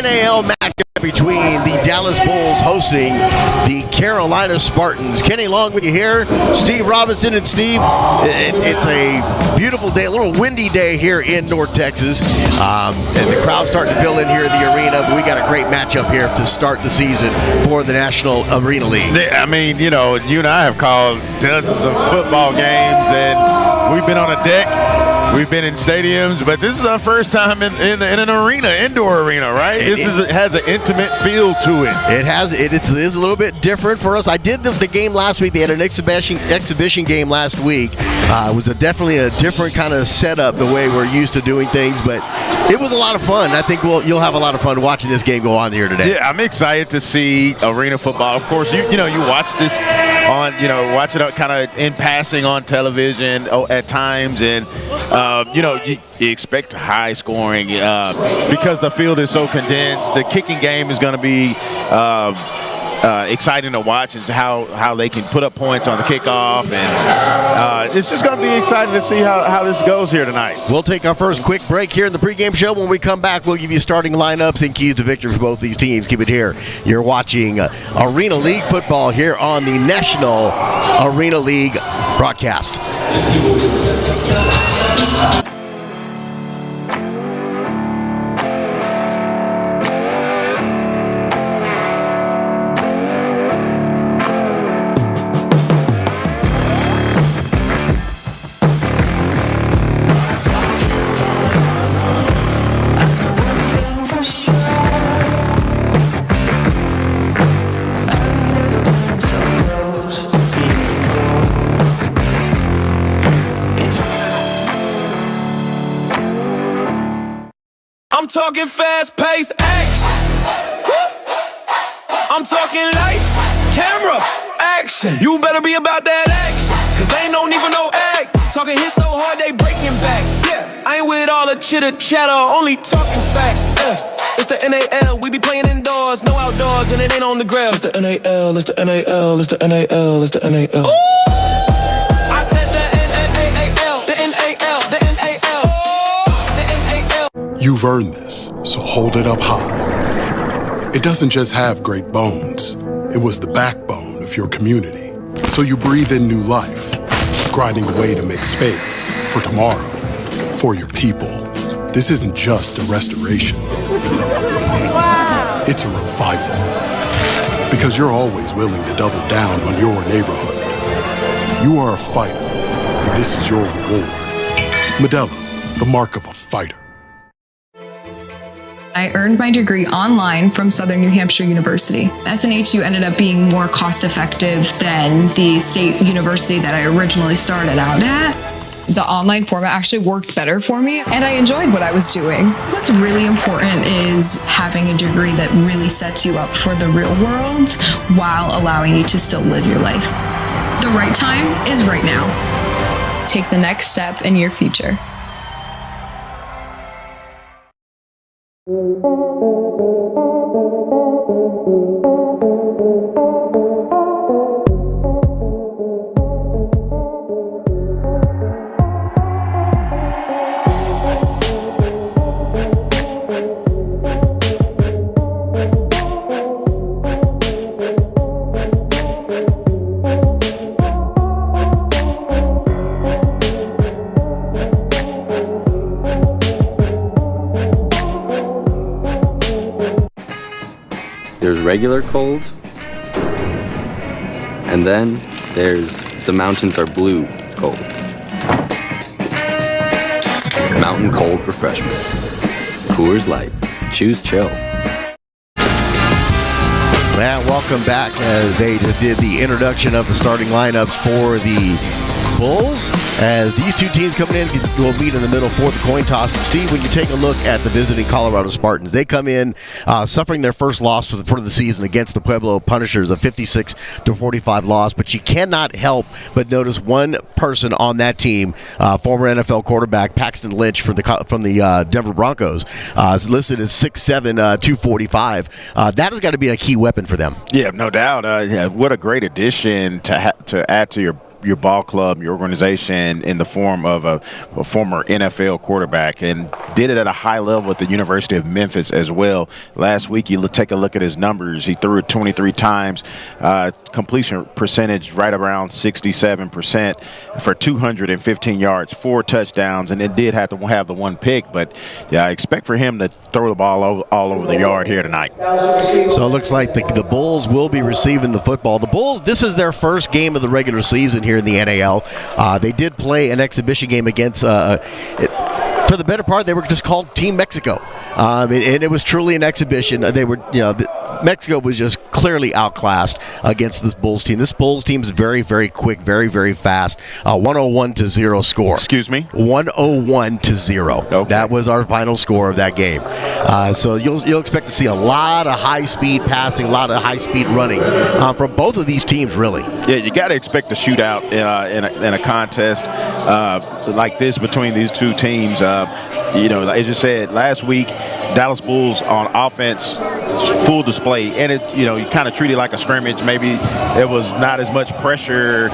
NAL matchup between the Dallas Bulls hosting the Carolina Spartans. Kenny Long with you here, Steve Robinson. And Steve, it's a beautiful day, a little windy day here in North Texas, and the crowd's starting to fill in here in the arena, but we got a great matchup here to start the season for the National Arena League. I mean, you know, you and I have called dozens of football games, and we've been on a deck. We've been in stadiums, but this is our first time in an arena, indoor arena, right? It has an intimate feel to it. It is a little bit different for us. I did the game last week. They had an exhibition game last week. It was definitely a different kind of setup the way we're used to doing things, but it was a lot of fun. I think you'll have a lot of fun watching this game go on here today. Yeah, I'm excited to see arena football. Of course, you watch this on, watch it kind of in passing on television at times, and you expect high scoring because the field is so condensed. The kicking game is going to be exciting to watch, is how they can put up points on the kickoff, and it's just going to be exciting to see how this goes here tonight. We'll take our first quick break here in the pregame show. When we come back, we'll give you starting lineups and keys to victory for both these teams. Keep it here. You're watching Arena League football here on the National Arena League broadcast. I'm talking fast-paced action. I'm talking lights, camera, action. You better be about that action, cause ain't no need for no act. Talking hits so hard they breaking backs. Yeah, I ain't with all the chitter-chatter, only talking facts. It's the NAL, we be playing indoors, no outdoors, and it ain't on the grass. It's the NAL, it's the NAL, it's the NAL, it's the NAL. Ooh! I said the NAL, the NAL, the NAL, the NAL. You've earned this, so hold it up high. It doesn't just have great bones. It was the backbone of your community. So you breathe in new life, grinding away to make space for tomorrow, for your people. This isn't just a restoration. Wow. It's a revival. Because you're always willing to double down on your neighborhood. You are a fighter, and this is your reward. Modelo, the mark of a fighter. I earned my degree online from Southern New Hampshire University. SNHU ended up being more cost-effective than the state university that I originally started out at. The online format actually worked better for me, and I enjoyed what I was doing. What's really important is having a degree that really sets you up for the real world while allowing you to still live your life. The right time is right now. Take the next step in your future. There's regular cold, and then there's the mountains are blue cold. Mountain cold refreshment. Coors Light. Choose chill. And welcome back as they just did the introduction of the starting lineups for the Bulls, as these two teams coming in will meet in the middle for the coin toss. And Steve, when you take a look at the visiting Colorado Spartans, they come in suffering their first loss for the season against the Pueblo Punishers, a 56-45 loss. But you cannot help but notice one person on that team, former NFL quarterback Paxton Lynch from the Denver Broncos, is listed as 6'7", 245. That has got to be a key weapon for them. Yeah, no doubt. What a great addition to add to your your ball club, your organization in the form of a former NFL quarterback, and did it at a high level at the University of Memphis as well. Last week, you take a look at his numbers. He threw it 23 times, completion percentage right around 67% for 215 yards, 4 touchdowns, and it did have to have the 1 pick. But yeah, I expect for him to throw the ball all over the yard here tonight. So it looks like the Bulls will be receiving the football. The Bulls, this is their first game of the regular season here in the NAL. They did play an exhibition game against, for the better part, they were just called Team Mexico. And it was truly an exhibition. They were, Mexico was just clearly outclassed against this Bulls team. This Bulls team is very, very quick, very, very fast. 101-0 score. Excuse me? 101-0. Okay. That was our final score of that game. So you'll expect to see a lot of high-speed passing, a lot of high-speed running from both of these teams, really. Yeah, you got to expect a shootout in a contest like this between these two teams. As you said, last week, Dallas Bulls on offense, full display, and you kind of treat it like a scrimmage. Maybe it was not as much pressure,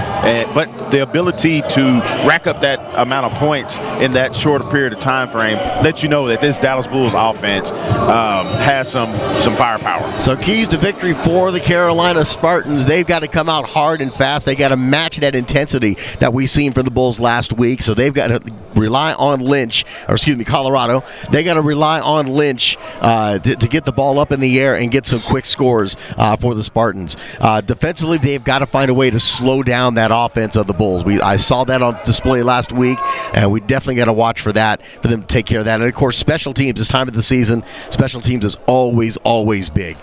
but the ability to rack up that amount of points in that shorter period of time frame lets you know that this Dallas Bulls offense has some firepower. So keys to victory for the Carolina Spartans. They've got to come out hard and fast. They got to match that intensity that we've seen from the Bulls last week. So they've got to rely on Colorado. They got to rely on Lynch to get the ball up in the air and get some quick scores for the Spartans. Defensively, they've got to find a way to slow down that offense of the Bulls. I saw that on display last week, and we definitely got to watch for that, for them to take care of that. And, of course, special teams this time of the season, special teams is always, always big.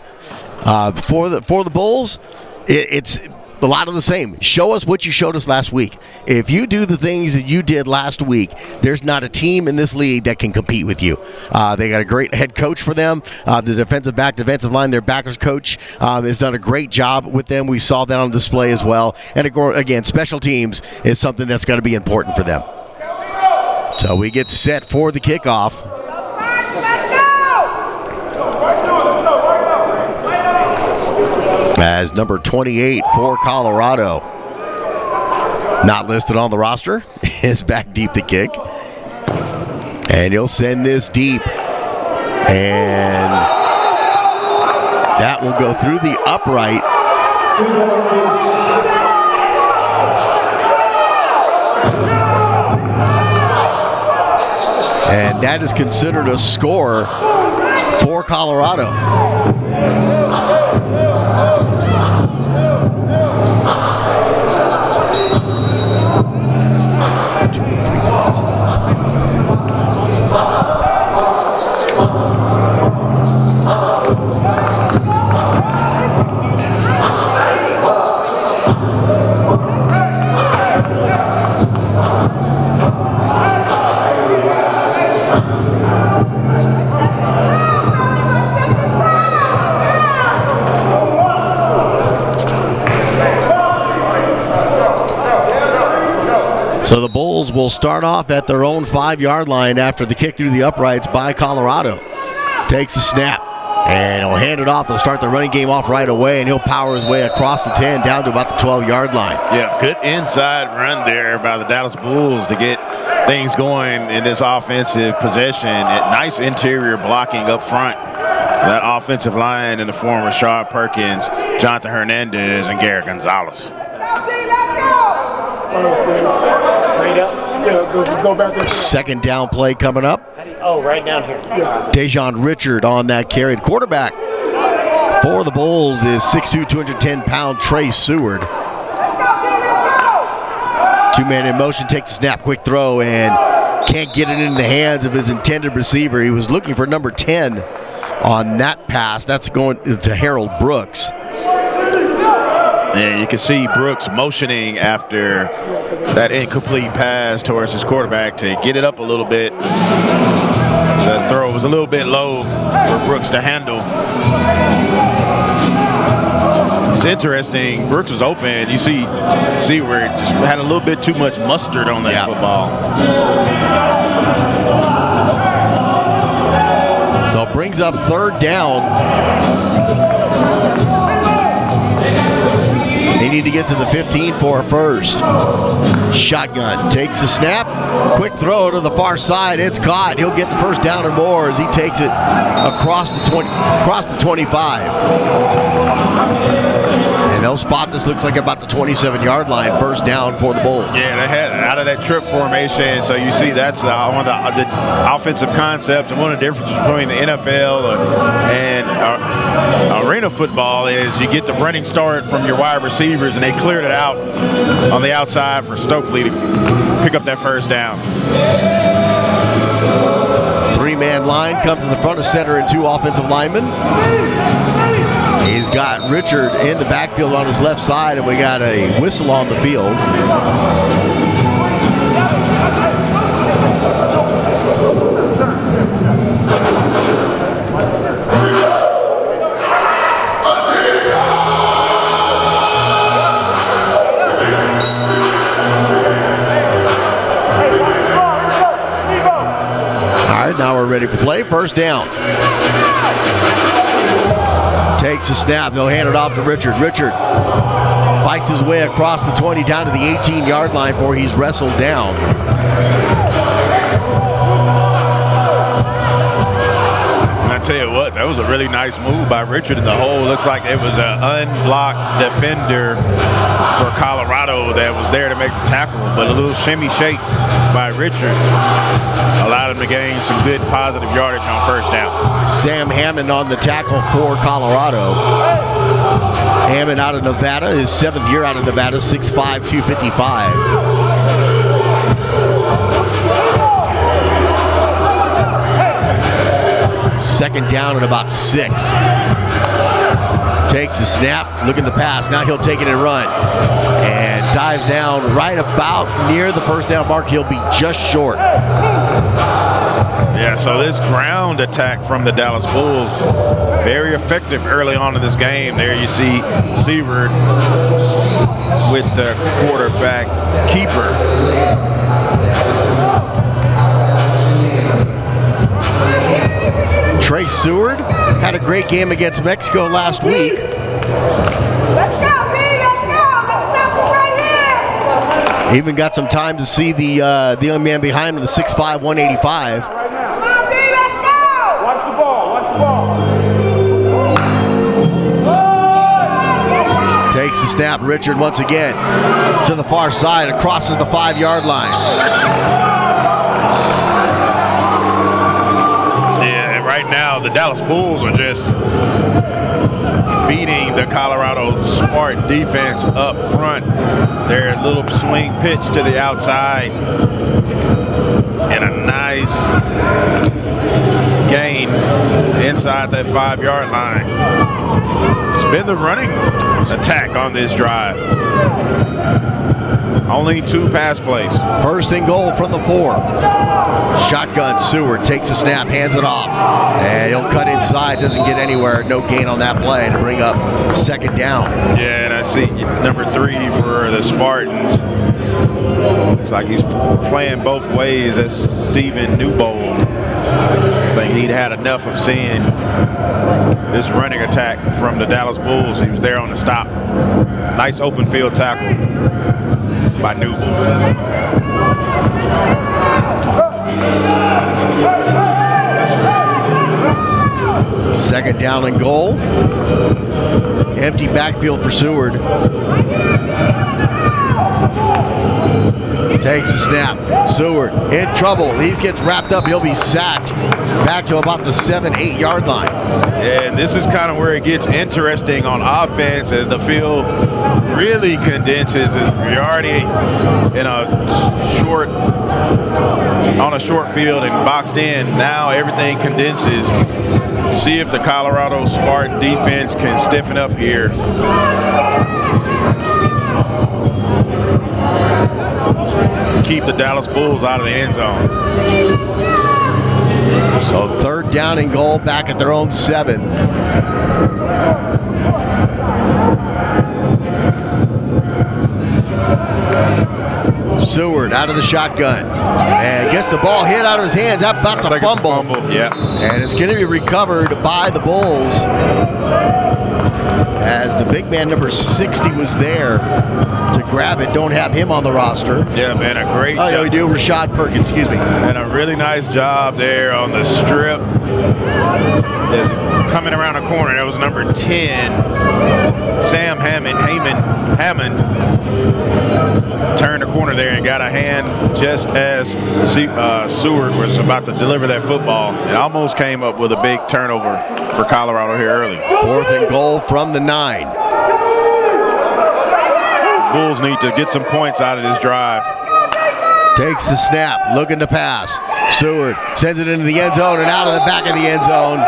For the Bulls, it's a lot of the same. Show us what you showed us last week. If you do the things that you did last week, there's not a team in this league that can compete with you. They got a great head coach for them. The defensive line, their backers coach has done a great job with them. We saw that on display as well. And again, special teams is something that's going to be important for them. So we get set for the kickoff. As number 28 for Colorado, not listed on the roster, is back deep to kick. And he'll send this deep. And that will go through the upright. And that is considered a score for Colorado. So the Bulls will start off at their own 5-yard line after the kick through the uprights by Colorado. Takes the snap, and he'll hand it off. They'll start the running game off right away, and he'll power his way across the 10 down to about the 12-yard line. Yeah, good inside run there by the Dallas Bulls to get things going in this offensive possession. Nice interior blocking up front. That offensive line in the form of Rashard Perkins, Jonathan Hernandez, and Garrett Gonzalez. Second down play coming up. Oh, right down here. Dejon Richard on that carry. Quarterback for the Bulls is 6'2", 210-pound Trey Seward. Two-man in motion, takes a snap, quick throw, and can't get it in the hands of his intended receiver. He was looking for number 10 on that pass. That's going to Harold Brooks. And you can see Brooks motioning after that incomplete pass towards his quarterback to get it up a little bit. So that throw was a little bit low for Brooks to handle. It's interesting. Brooks was open. You see where it just had a little bit too much mustard on that football. So it brings up third down. They need to get to the 15 for a first. Shotgun takes a snap. Quick throw to the far side. It's caught. He'll get the first down and more as he takes it across the 25. And they'll spot this, looks like about the 27-yard line, first down for the Bulls. Yeah, they had out of that trip formation. So you see that's one of the offensive concepts, and one of the differences between the NFL and arena football is you get the running start from your wide receivers, and they cleared it out on the outside for Stokely to pick up that first down. Three-man line comes to the front of center and two offensive linemen. He's got Richard in the backfield on his left side, and we got a whistle on the field. Now we're ready for play. First down. Takes a snap. They'll hand it off to Richard. Richard fights his way across the 20 down to the 18-yard line before he's wrestled down. I tell you what, that was a really nice move by Richard in the hole. Looks like it was an unblocked defender for Colorado that was there to make the tackle, but a little shimmy shake by Richard allowed him to gain some good positive yardage on first down. Sam Hammond on the tackle for Colorado. Hammond out of Nevada, his 7th year out of Nevada, 6'5", 255. Second down at about 6. Takes a snap, looking to pass. Now he'll take it and run. And dives down right about near the first down mark. He'll be just short. Yeah, so this ground attack from the Dallas Bulls, very effective early on in this game. There you see Seaward with the quarterback keeper. Trey Seward had a great game against Mexico last week. Let's go, B! Let's go! Let's go right here! Even got some time to see the young man behind him, the 6'5", 185. Come on, B! Let's go! Watch the ball, watch the ball. Takes the snap. Richard once again to the far side and crosses the 5-yard line. Right now, the Dallas Bulls are just beating the Colorado Spartan defense up front. Their little swing pitch to the outside and a nice gain inside that 5-yard line. It's been the running attack on this drive. Only 2 pass plays. First and goal from the 4. Shotgun. Seward takes a snap, hands it off, and he'll cut inside. Doesn't get anywhere. No gain on that play to bring up second down. Yeah, and I see number 3 for the Spartans. Looks like he's playing both ways. That's Stephen Newbold. I think he'd had enough of seeing this running attack from the Dallas Bulls. He was there on the stop. Nice open field tackle by Newbold. Second down and goal. Empty backfield for Seward. Takes a snap. Seward in trouble. He gets wrapped up. He'll be sacked back to about the 7-8 yard line. Yeah, and this is kind of where it gets interesting on offense as the field really condenses. You're already in a short field and boxed in. Now everything condenses. See if the Colorado Spartan defense can stiffen up here. Keep the Dallas Bulls out of the end zone. So third down and goal back at their own 7. Seward out of the shotgun and gets the ball hit out of his hands. That's a fumble. Yeah. And it's going to be recovered by the Bulls as the big man, number 60, was there to grab it. Don't have him on the roster. Yeah, man, a great job. Oh, yeah, we do. Rashad Perkins, excuse me. And a really nice job there on the strip. Coming around the corner, that was number 10, Sam Hammond turned the corner there and got a hand just as Seward was about to deliver that football. It almost came up with a big turnover for Colorado here early. 4th and goal from the 9. Bulls need to get some points out of this drive. Takes the snap, looking to pass. Seward sends it into the end zone and out of the back of the end zone.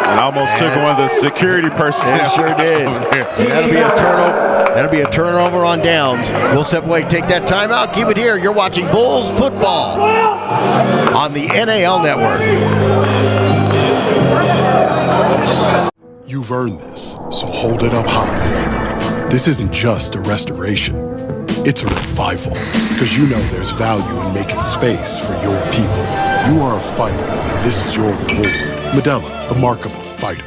And almost took one of the security personnel. It sure did. And that'll be a turnover. That'll be a turnover on downs. We'll step away, take that timeout, keep it here. You're watching Bulls football on the NAL Network. You've earned this, so hold it up high. This isn't just a restoration. It's a revival, because you know there's value in making space for your people. You are a fighter, and this is your reward. Medalla, the mark of a fighter.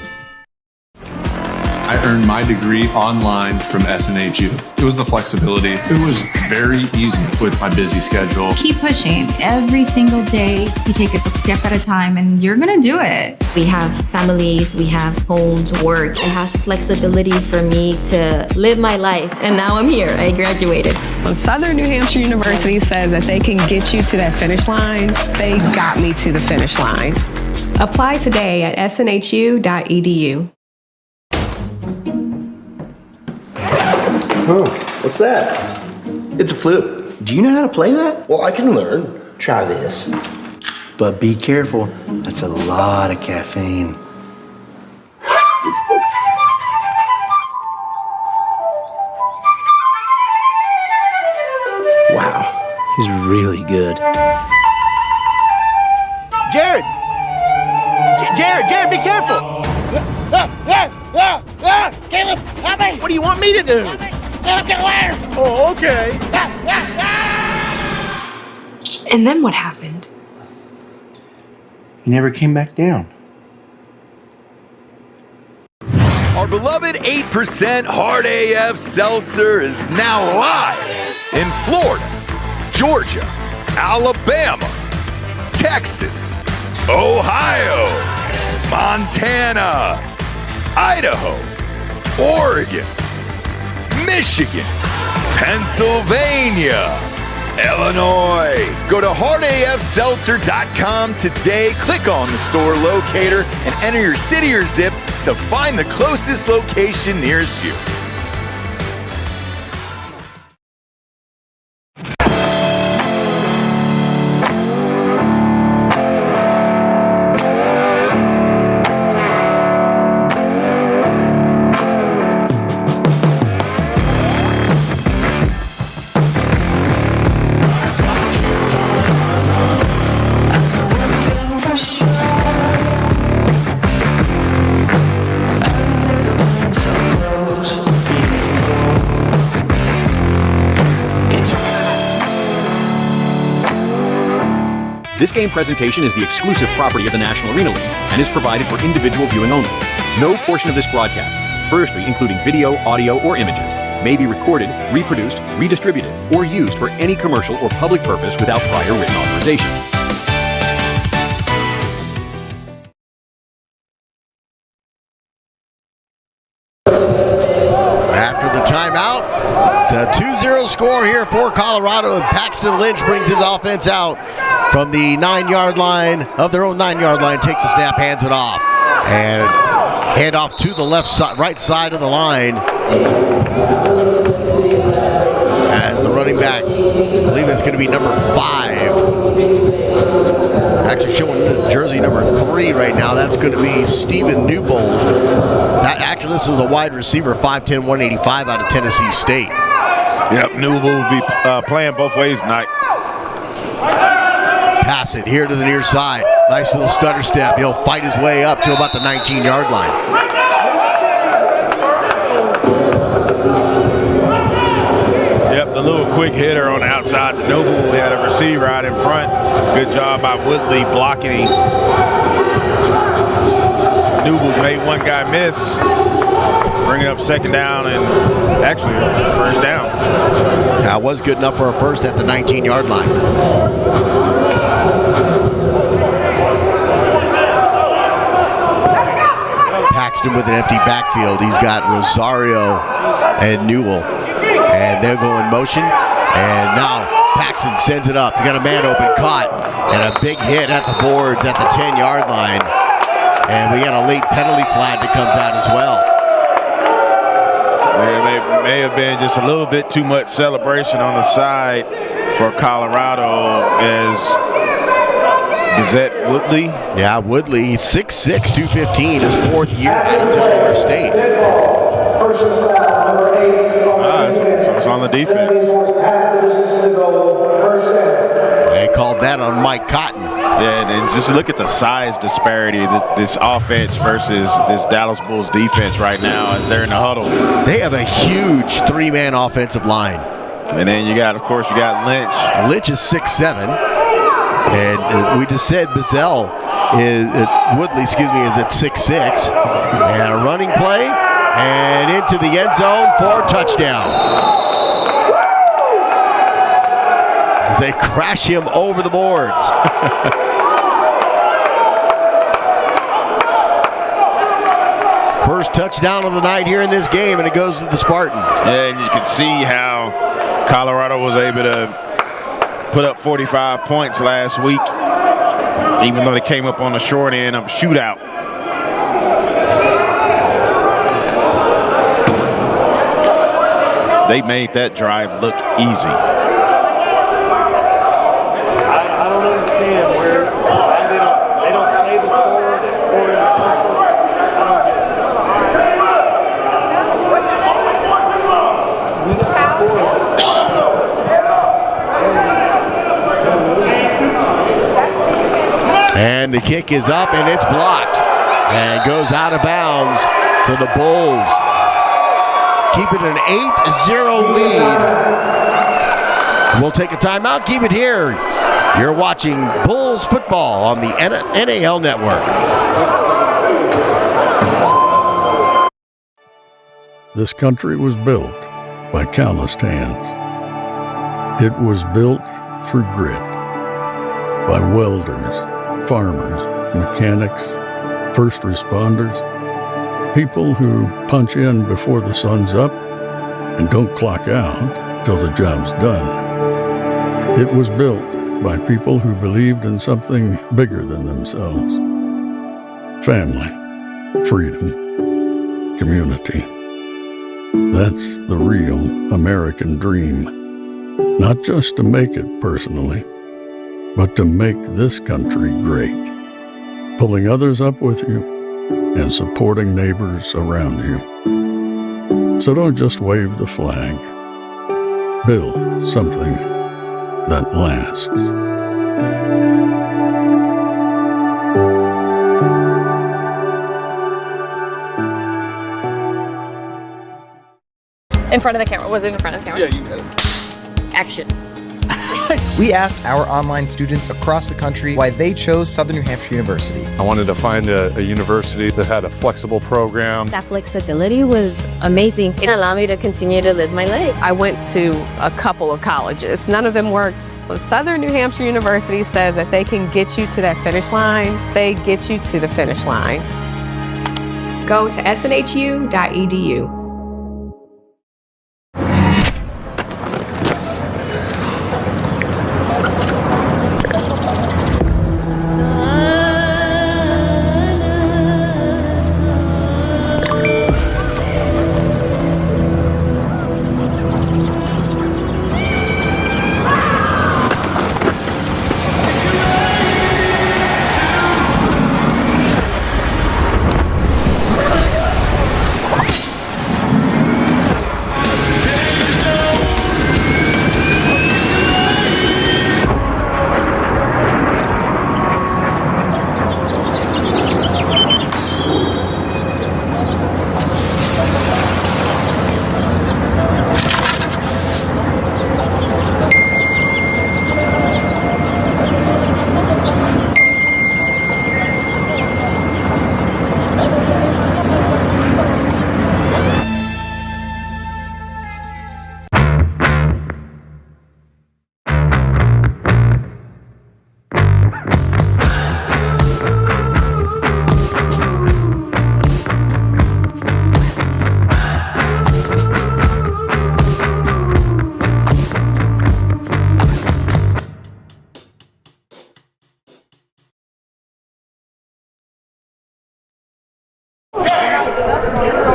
I earned my degree online from SNHU. It was the flexibility. It was very easy with my busy schedule. Keep pushing. Every single day, you take it a step at a time, and you're going to do it. We have families, we have homes, work. It has flexibility for me to live my life, and now I'm here. I graduated. When Southern New Hampshire University says that they can get you to that finish line, they got me to the finish line. Apply today at snhu.edu. Oh, what's that? It's a flute. Do you know how to play that? Well, I can learn. Try this. But be careful. That's a lot of caffeine. Wow, he's really good. Jared! Jared, be careful! Caleb, help me! What do you want me to do? Help get away! Oh, okay. And then what happened? He never came back down. Our beloved 8% Hard AF Seltzer is now live in Florida, Georgia, Alabama, Texas, Ohio, Montana, Idaho, Oregon, Michigan, Pennsylvania, Illinois. Go to hardafseltzer.com today, click on the store locator, and enter your city or zip to find the closest location nearest you. This game presentation is the exclusive property of the National Arena League and is provided for individual viewing only. No portion of this broadcast, firstly including video, audio, or images, may be recorded, reproduced, redistributed, or used for any commercial or public purpose without prior written authorization. After the timeout, it's a 2-0 score here for Colorado, and Paxton Lynch brings his offense out from the 9-yard line, of their own 9-yard line, takes the snap, hands it off, and hand off to the right side of the line as the running back, I believe that's going to be number 5. Actually showing jersey number 3 right now. That's going to be Stephen Newbold. Actually, this is a wide receiver, 5'10", 185 out of Tennessee State. Yep, Newbold will be playing both ways tonight. Pass it here to the near side. Nice little stutter step. He'll fight his way up to about the 19-yard line. Yep, the little quick hitter on the outside to Noble. We had a receiver out in front. Good job by Woodley blocking. Noble made one guy miss, bringing up second down and actually first down. That was good enough for a first at the 19-yard line. Paxton with an empty backfield. He's got Rosario and Newell. And they'll go in motion. And now Paxton sends it up. He got a man open, caught. And a big hit at the boards at the 10-yard line. And we got a late penalty flag that comes out as well. It may have been just a little bit too much celebration on the side for Colorado as is that Woodley? Yeah, Woodley, 6'6", 215, his fourth year out of Delaware State. So it's on the defense. They called that on Mike Cotton. Yeah, and just look at the size disparity, this offense versus this Dallas Bulls defense right now as they're in the huddle. They have a huge three-man offensive line. And then you got Lynch. Lynch is 6'7". And we just said Woodley, is at 6'6". And a running play, and into the end zone for a touchdown. As they crash him over the boards. First touchdown of the night here in this game, and it goes to the Spartans. Yeah, and you can see how Colorado was able to put up 45 points last week, even though they came up on the short end of a shootout. They made that drive look easy. I don't understand where they don't say the score. They score in the And the kick is up, and it's blocked. And goes out of bounds. So the Bulls keep it an 8-0 lead. We'll take a timeout. Keep it here. You're watching Bulls football on the NAL Network. This country was built by calloused hands. It was built through grit by welders, farmers, mechanics, first responders, people who punch in before the sun's up and don't clock out till the job's done. It was built by people who believed in something bigger than themselves. Family, freedom, community. That's the real American dream. Not just to make it personally, but to make this country great. Pulling others up with you and supporting neighbors around you. So don't just wave the flag. Build something that lasts. In front of the camera. Was it in front of the camera? Yeah, you got it. Action. We asked our online students across the country why they chose Southern New Hampshire University. I wanted to find a university that had a flexible program. That flexibility was amazing. It allowed me to continue to live my life. I went to a couple of colleges. None of them worked. Well, Southern New Hampshire University says that they can get you to that finish line. They get you to the finish line. Go to snhu.edu.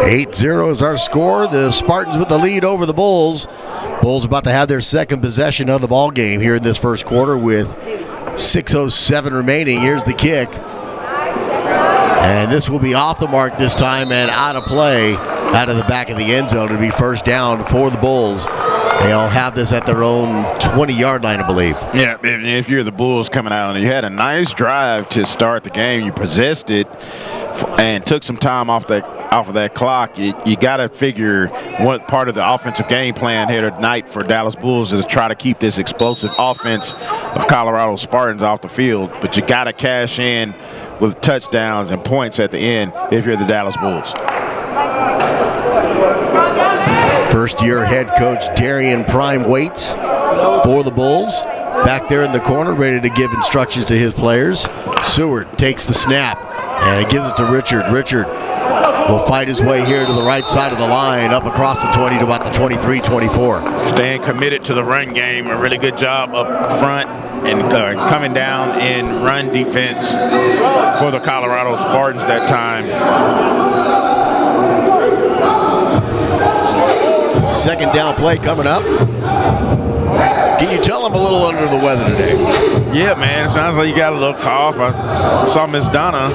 8-0 is our score. The Spartans with the lead over the Bulls. Bulls about to have their second possession of the ball game here in this first quarter with 6:07 remaining. Here's the kick. And this will be off the mark this time and out of play, out of the back of the end zone. It'll be first down for the Bulls. They'll have this at their own 20-yard line, I believe. Yeah, if you're the Bulls coming out, and you had a nice drive to start the game, you possessed it and took some time off of that clock. You got to figure what part of the offensive game plan here tonight for Dallas Bulls is to try to keep this explosive offense of Colorado Spartans off the field. But you got to cash in with touchdowns and points at the end if you're the Dallas Bulls. First-year head coach Darian Prime waits for the Bulls. Back there in the corner, ready to give instructions to his players. Seward takes the snap and gives it to Richard. Richard will fight his way here to the right side of the line, up across the 20 to about the 23-24. Staying committed to the run game. A really good job up front and coming down in run defense for the Colorado Spartans that time. Second down play coming up. Can you tell I'm a little under the weather today? Yeah, man. It sounds like you got a little cough. I saw Miss Donna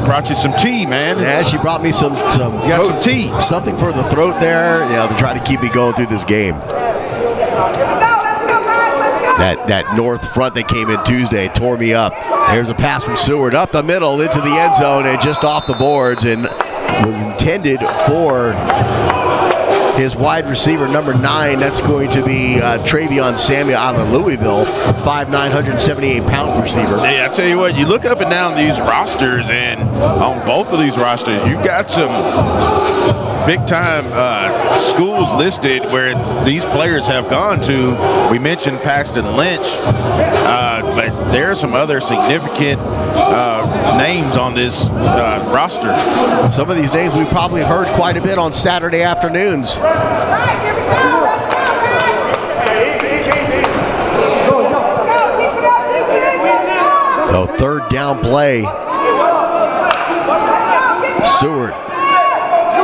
brought you some tea, man. Yeah, she brought me some you got some tea. Something for the throat there, to try to keep me going through this game. That north front that came in Tuesday tore me up. There's a pass from Seward up the middle into the end zone and just off the boards, and was intended for his wide receiver, number 9. That's going to be Travion Samuel out of Louisville, 5'9", 178-pound receiver. Hey, I tell you what, you look up and down these rosters, and on both of these rosters, you've got some big-time schools listed where these players have gone to. We mentioned Paxton Lynch, but there are some other significant names on this roster. Some of these names we probably heard quite a bit on Saturday afternoons. So third down play. Seward.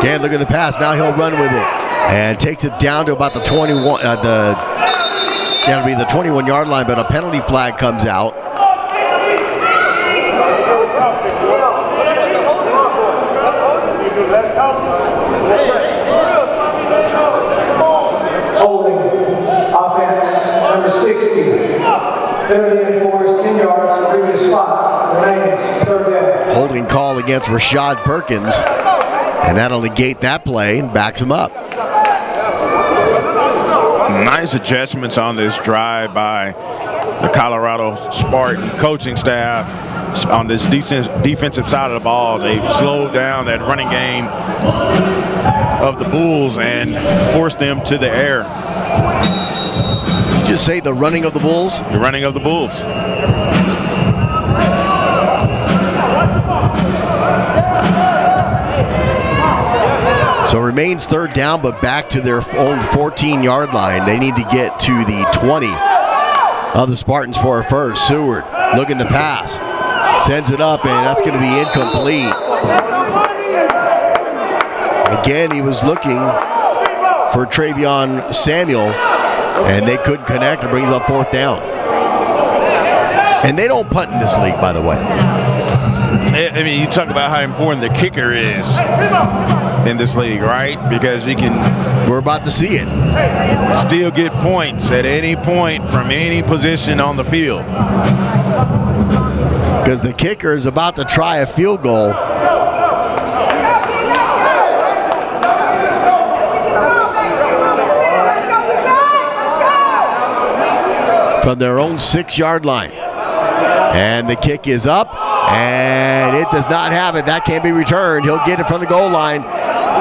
Can't look at the pass. Now he'll run with it and takes it down to about the 21. That'll be the 21-yard line, but a penalty flag comes out. Holding offense number 60. Penalty enforced 10 yards, previous spot. Remains third down. Holding call against Rashad Perkins, and that'll negate that play and backs him up. Nice adjustments on this drive by the Colorado Spartan coaching staff on this defensive side of the ball. They've slowed down that running game of the Bulls and forced them to the air. Did you just say the running of the Bulls? The running of the Bulls. So remains third down, but back to their own 14-yard line. They need to get to the 20 of the Spartans for a first. Seward looking to pass. Sends it up, and that's going to be incomplete. Again, he was looking for Travion Samuel, and they couldn't connect. It brings up fourth down. And they don't punt in this league, by the way. I mean, you talk about how important the kicker is in this league, right? Because we're about to see it. Still get points at any point from any position on the field. Because the kicker is about to try a field goal. From their own 6-yard line. And the kick is up, and it does not have it. That can't be returned. He'll get it from the goal line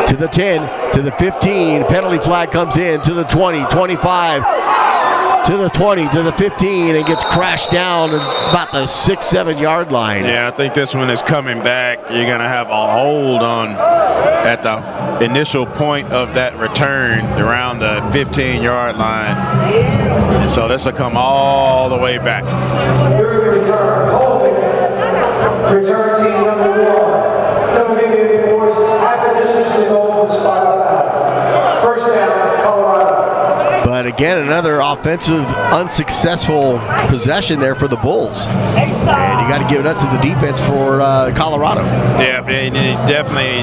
to the 10, to the 15. Penalty flag comes in to the 20, 25, to the 20, to the 15, and gets crashed down about the 6-7 yard line. Yeah, I think this one is coming back. You're going to have a hold on at the initial point of that return around the 15-yard line. And so this will come all the way back. Return team number 1. Penalty enforced. Half the distance to the goal again, another offensive unsuccessful possession there for the Bulls. And you got to give it up to the defense for Colorado. Yeah, definitely,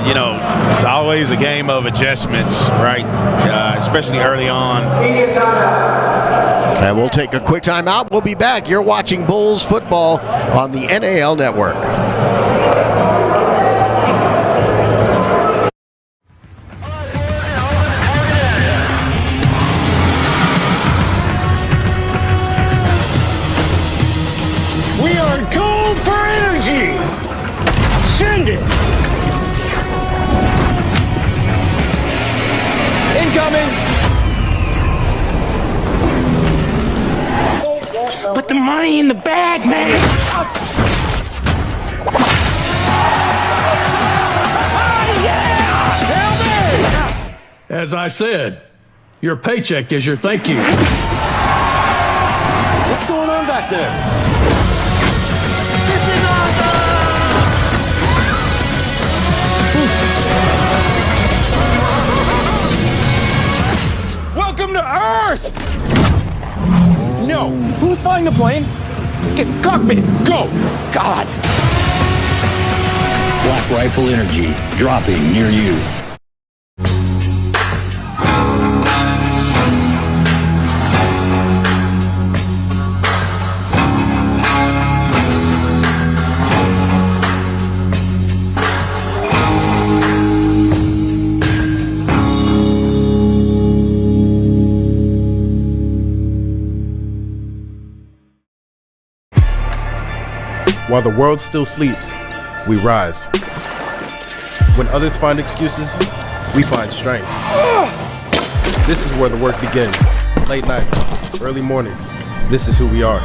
it's always a game of adjustments, right? Especially early on. And we'll take a quick timeout. We'll be back. You're watching Bulls football on the NAL Network. We are gold for energy. Send it. Incoming. Put the money in the bag, man. As I said, your paycheck is your thank you. What's going on back there? This is awesome! Welcome to Earth! No. Who's flying the plane? Get cockpit. Go. God. Black Rifle Energy dropping near you. While the world still sleeps, we rise. When others find excuses, we find strength. This is where the work begins. Late nights, early mornings. This is who we are.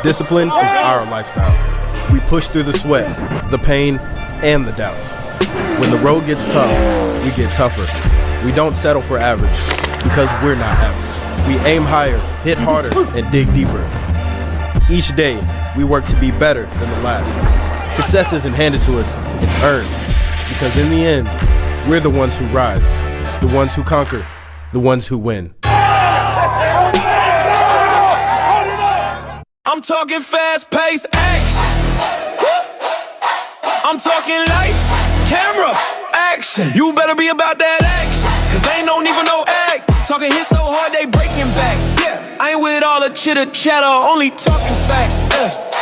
Discipline is our lifestyle. We push through the sweat, the pain, and the doubts. When the road gets tough, we get tougher. We don't settle for average because we're not average. We aim higher, hit harder, and dig deeper. Each day, we work to be better than the last. Success isn't handed to us, it's earned. Because in the end, we're the ones who rise, the ones who conquer, the ones who win. I'm talking fast-paced action. I'm talking lights, camera, action. You better be about that action, cause ain't no need for no act. Talking hits so hard they breaking backs. Yeah, I ain't with all the chitter chatter, only talking facts.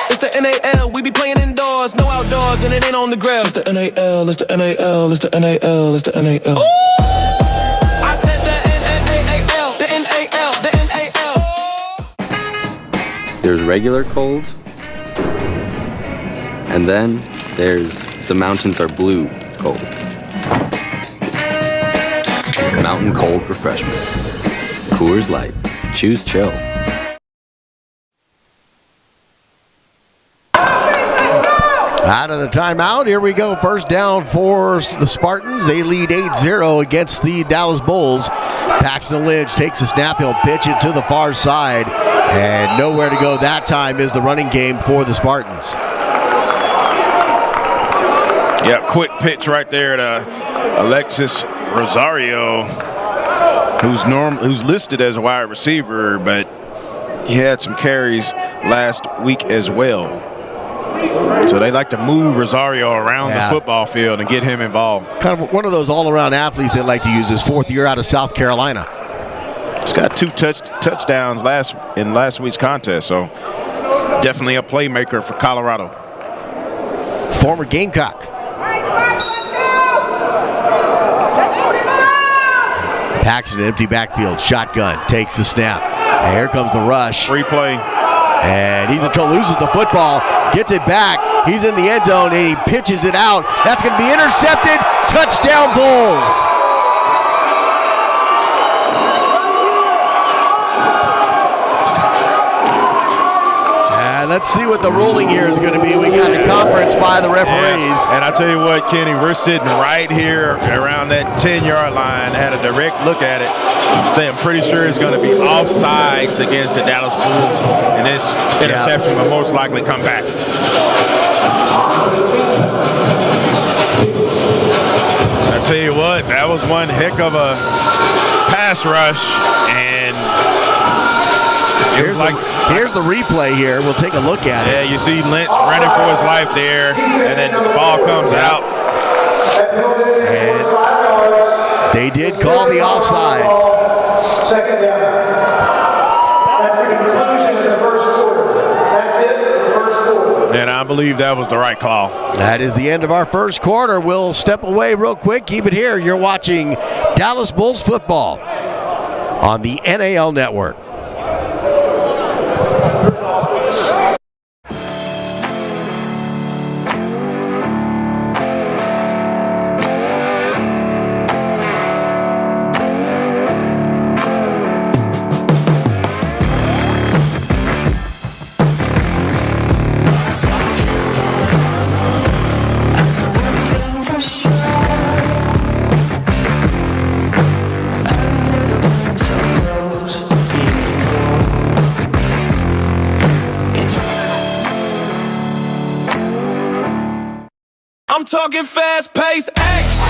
It's the NAL, we be playing indoors, no outdoors, and it ain't on the grass. It's the NAL, it's the NAL, it's the NAL, it's the NAL. Ooh! I said the NAL, the NAL, the NAL. There's regular cold, and then there's the mountains are blue cold. Mountain Cold Refreshment. Coors Light. Choose chill. Out of the timeout, here we go. First down for the Spartans. They lead 8-0 against the Dallas Bulls. Paxton Lynch takes a snap. He'll pitch it to the far side. And nowhere to go that time is the running game for the Spartans. Yeah, quick pitch right there to Alexis Rosario, who's listed as a wide receiver, but he had some carries last week as well. So they like to move Rosario around the football field and get him involved. Kind of one of those all-around athletes they like to use his fourth year out of South Carolina. He's got two touchdowns in last week's contest, so definitely a playmaker for Colorado. Former Gamecock. Paxton, empty backfield, shotgun, takes the snap. And here comes the rush. Free play. And he's in trouble, loses the football, gets it back. He's in the end zone and he pitches it out. That's going to be intercepted. Touchdown Bulls. And let's see what the ruling here is going to be. We got a conference by the referees. And I tell you what, Kenny, we're sitting right here around that 10-yard line. Had a direct look at it. I'm pretty sure it's going to be offsides against the Dallas Bulls, and this interception will most likely come back. I tell you what, that was one heck of a pass rush, and Here's the replay here. We'll take a look at it. Yeah, you see Lynch running for his life there, and then the ball comes out. And they did call the offsides. Second down. That's the conclusion of the first quarter. That's it for the first quarter. And I believe that was the right call. That is the end of our first quarter. We'll step away real quick. Keep it here. You're watching Dallas Bulls football on the NAL Network. I'm talking fast-paced action.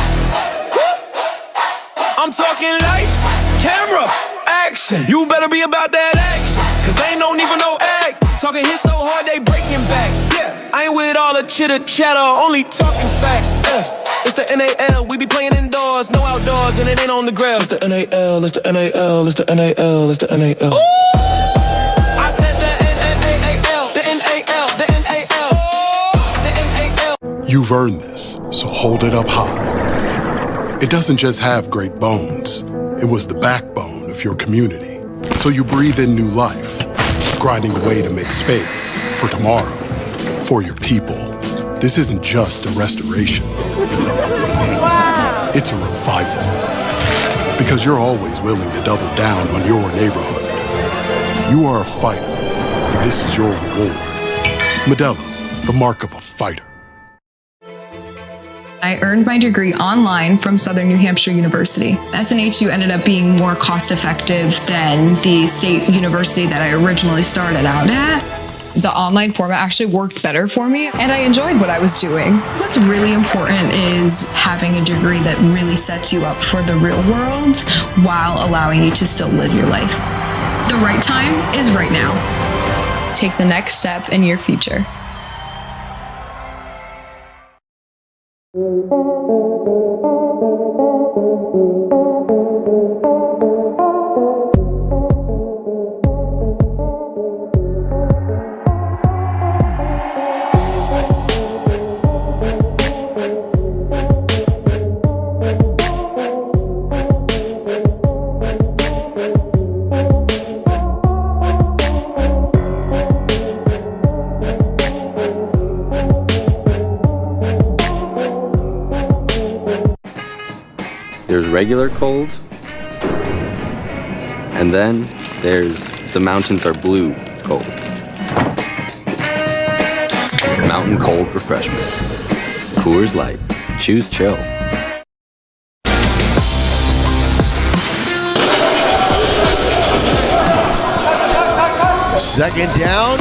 I'm talking lights, camera, action. You better be about that action, cause ain't no need for no act. Talking hits so hard they breaking backs. Yeah, I ain't with all the chitter chatter, only talking facts. It's the NAL, we be playing indoors, no outdoors, and it ain't on the ground. It's the NAL, it's the NAL, it's the NAL, it's the NAL. Ooh! I said the NAL, the NAL, the NAL, the NAL. You've earned this, so hold it up high. It doesn't just have great bones. It was the backbone of your community. So you breathe in new life, grinding away to make space for tomorrow, for your people. This isn't just a restoration. It's a revival. Because you're always willing to double down on your neighborhood. You are a fighter, and this is your reward. Modelo, the mark of a fighter. I earned my degree online from Southern New Hampshire University. SNHU ended up being more cost-effective than the state university that I originally started out at. The online format actually worked better for me, and I enjoyed what I was doing. What's really important is having a degree that really sets you up for the real world while allowing you to still live your life. The right time is right now. Take the next step in your future. There's regular cold, and then there's the mountains are blue cold. Mountain cold refreshment. Coors Light. Choose chill. Second down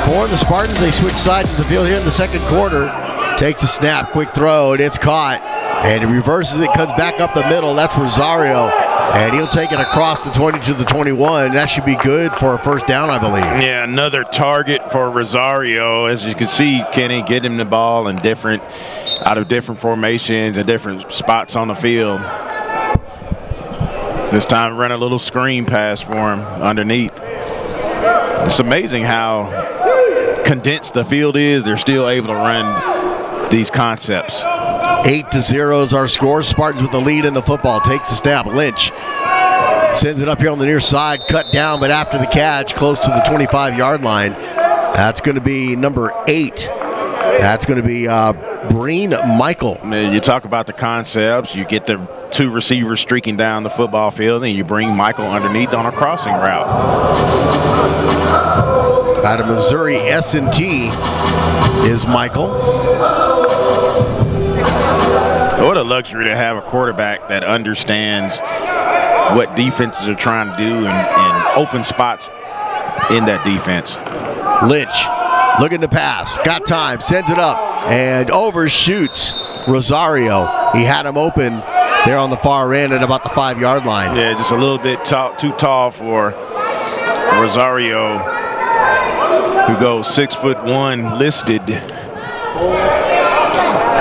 for the Spartans. They switch sides of the field here in the second quarter. Takes a snap, quick throw, and it's caught. And he reverses it, comes back up the middle. That's Rosario. And he'll take it across the 20 to the 21. That should be good for a first down, I believe. Yeah, another target for Rosario. As you can see, Kenny get him the ball in out of different formations and different spots on the field. This time run a little screen pass for him underneath. It's amazing how condensed the field is. They're still able to run these concepts. 8-0 is our score. Spartans with the lead in the football. Takes the snap. Lynch sends it up here on the near side. Cut down, but after the catch, close to the 25-yard line. That's going to be number 8. That's going to be Breen Michael. You talk about the concepts. You get the two receivers streaking down the football field, and you bring Michael underneath on a crossing route. Out of Missouri S&T is Michael. What a luxury to have a quarterback that understands what defenses are trying to do and open spots in that defense. Lynch looking to pass, got time, sends it up, and overshoots Rosario. He had him open They're on the far end at about the 5-yard line. Yeah, just a little bit too tall for Rosario, who goes 6'1" listed.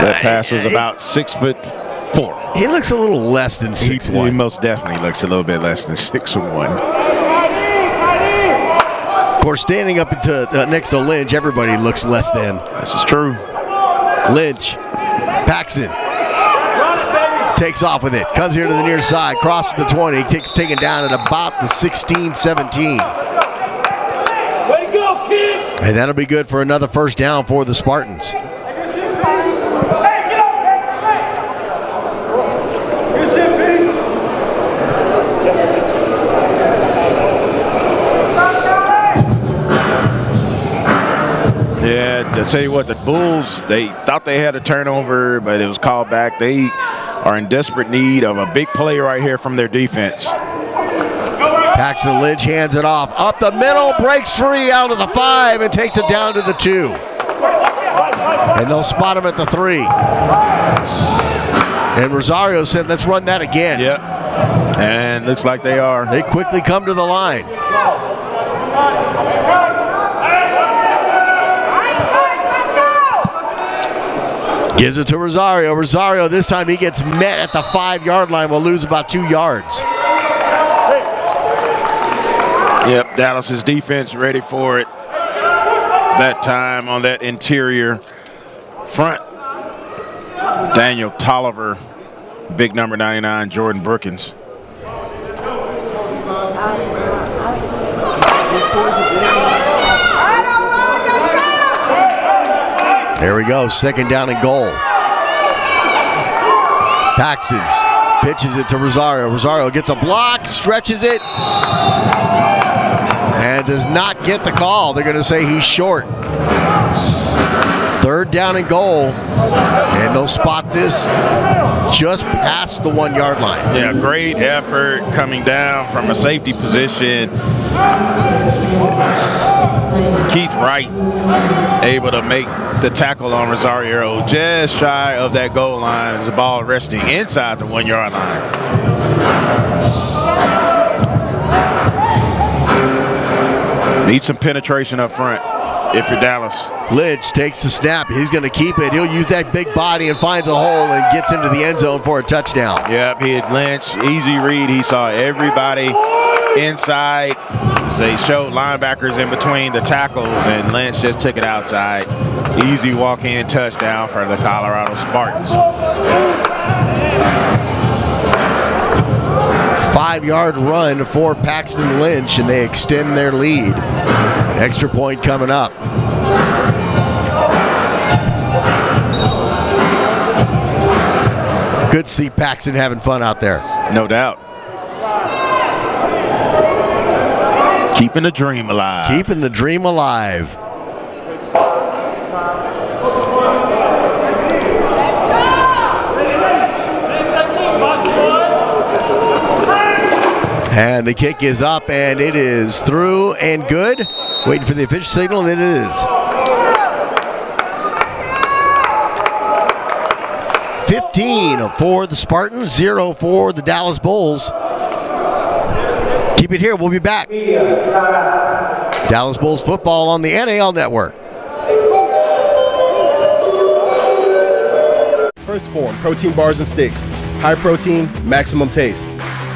That pass was about 6'4". He looks a little less than 6'1". He most definitely looks a little bit less than 6'1". Of course, standing up next to Lynch, everybody looks less than. This is true. Lynch, Paxton takes off with it. Comes here to the near side, crosses the 20, taken down at about the 16-17. Way to go, kid! And that'll be good for another first down for the Spartans. Yeah, I'll tell you what, the Bulls, they thought they had a turnover, but it was called back. They are in desperate need of a big play right here from their defense. Paxton Lynch hands it off. Up the middle, breaks free out of the 5 and takes it down to the 2. And they'll spot him at the 3. And Rosario said, let's run that again. Yep. And looks like they are. They quickly come to the line. Gives it to Rosario. Rosario, this time he gets met at the 5-yard line. Will lose about 2 yards. Yep, Dallas's defense ready for it. That time on that interior front. Daniel Tolliver, big number 99, Jordan Brookins. There we go, 2nd down and goal. Paxton's pitches it to Rosario. Rosario gets a block, stretches it, and does not get the call. They're going to say he's short. 3rd down and goal, and they'll spot this just past the 1-yard line. Yeah, great effort coming down from a safety position. Keith Wright able to make the tackle on Rosario just shy of that goal line as the ball resting inside the 1-yard line. Need some penetration up front if you're Dallas. Lynch takes the snap. He's going to keep it. He'll use that big body and finds a hole and gets into the end zone for a touchdown. Yep, he had Lynch. Easy read. He saw everybody inside. They showed linebackers in between the tackles, and Lynch just took it outside. Easy walk-in touchdown for the Colorado Spartans. 5-yard run for Paxton Lynch, and they extend their lead. Extra point coming up. Good to see Paxton having fun out there. No doubt. Keeping the dream alive. Keeping the dream alive. And the kick is up, and it is through and good. Waiting for the official signal, and it is. 15 for the Spartans, 0 for the Dallas Bulls. Keep it here. We'll be back. Dallas Bulls football on the NAL Network. First Form protein bars and sticks. High protein, maximum taste.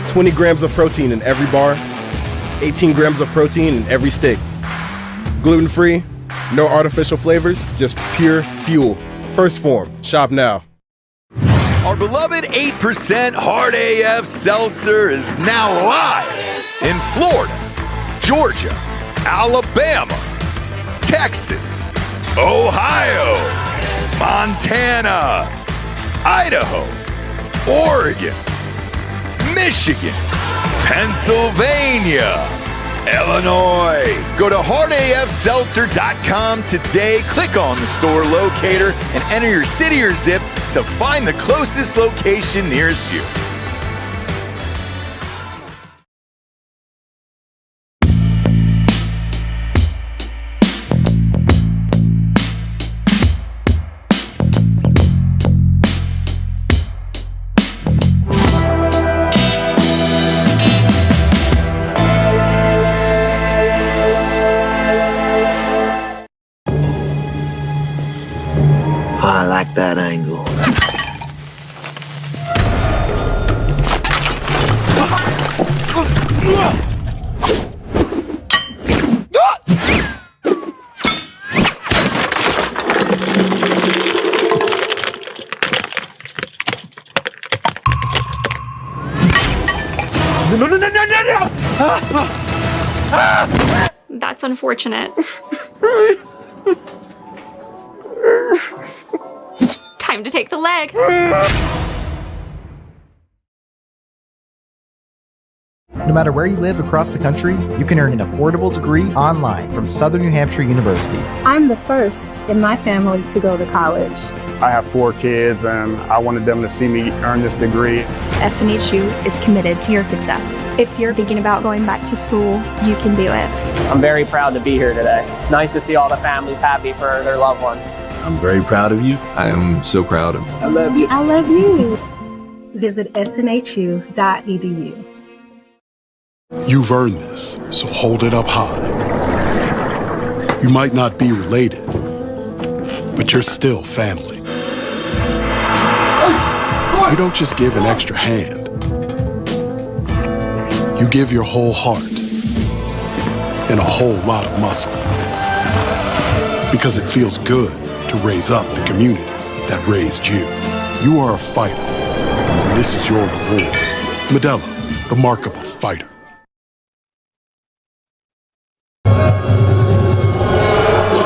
20 grams of protein in every bar. 18 grams of protein in every stick. Gluten-free, no artificial flavors, just pure fuel. First Form. Shop now. Our beloved 8% Hard AF Seltzer is now live in Florida, Georgia, Alabama, Texas, Ohio, Montana, Idaho, Oregon, Michigan, Pennsylvania, Illinois. Go to hardafseltzer.com today, click on the store locator, and enter your city or zip to find the closest location nearest you. Bad angle. That's unfortunate. Time to take the leg. No matter where you live across the country, you can earn an affordable degree online from Southern New Hampshire University. I'm the first in my family to go to college. I have 4 kids and I wanted them to see me earn this degree. SNHU is committed to your success. If you're thinking about going back to school, you can do it. I'm very proud to be here today. It's nice to see all the families happy for their loved ones. I'm very proud of you. I am so proud of you. I love you. I love you. Visit snhu.edu. You've earned this, so hold it up high. You might not be related, but you're still family. You don't just give an extra hand. You give your whole heart and a whole lot of muscle. Because it feels good to raise up the community that raised you. You are a fighter, and this is your reward. Modelo, the mark of a fighter.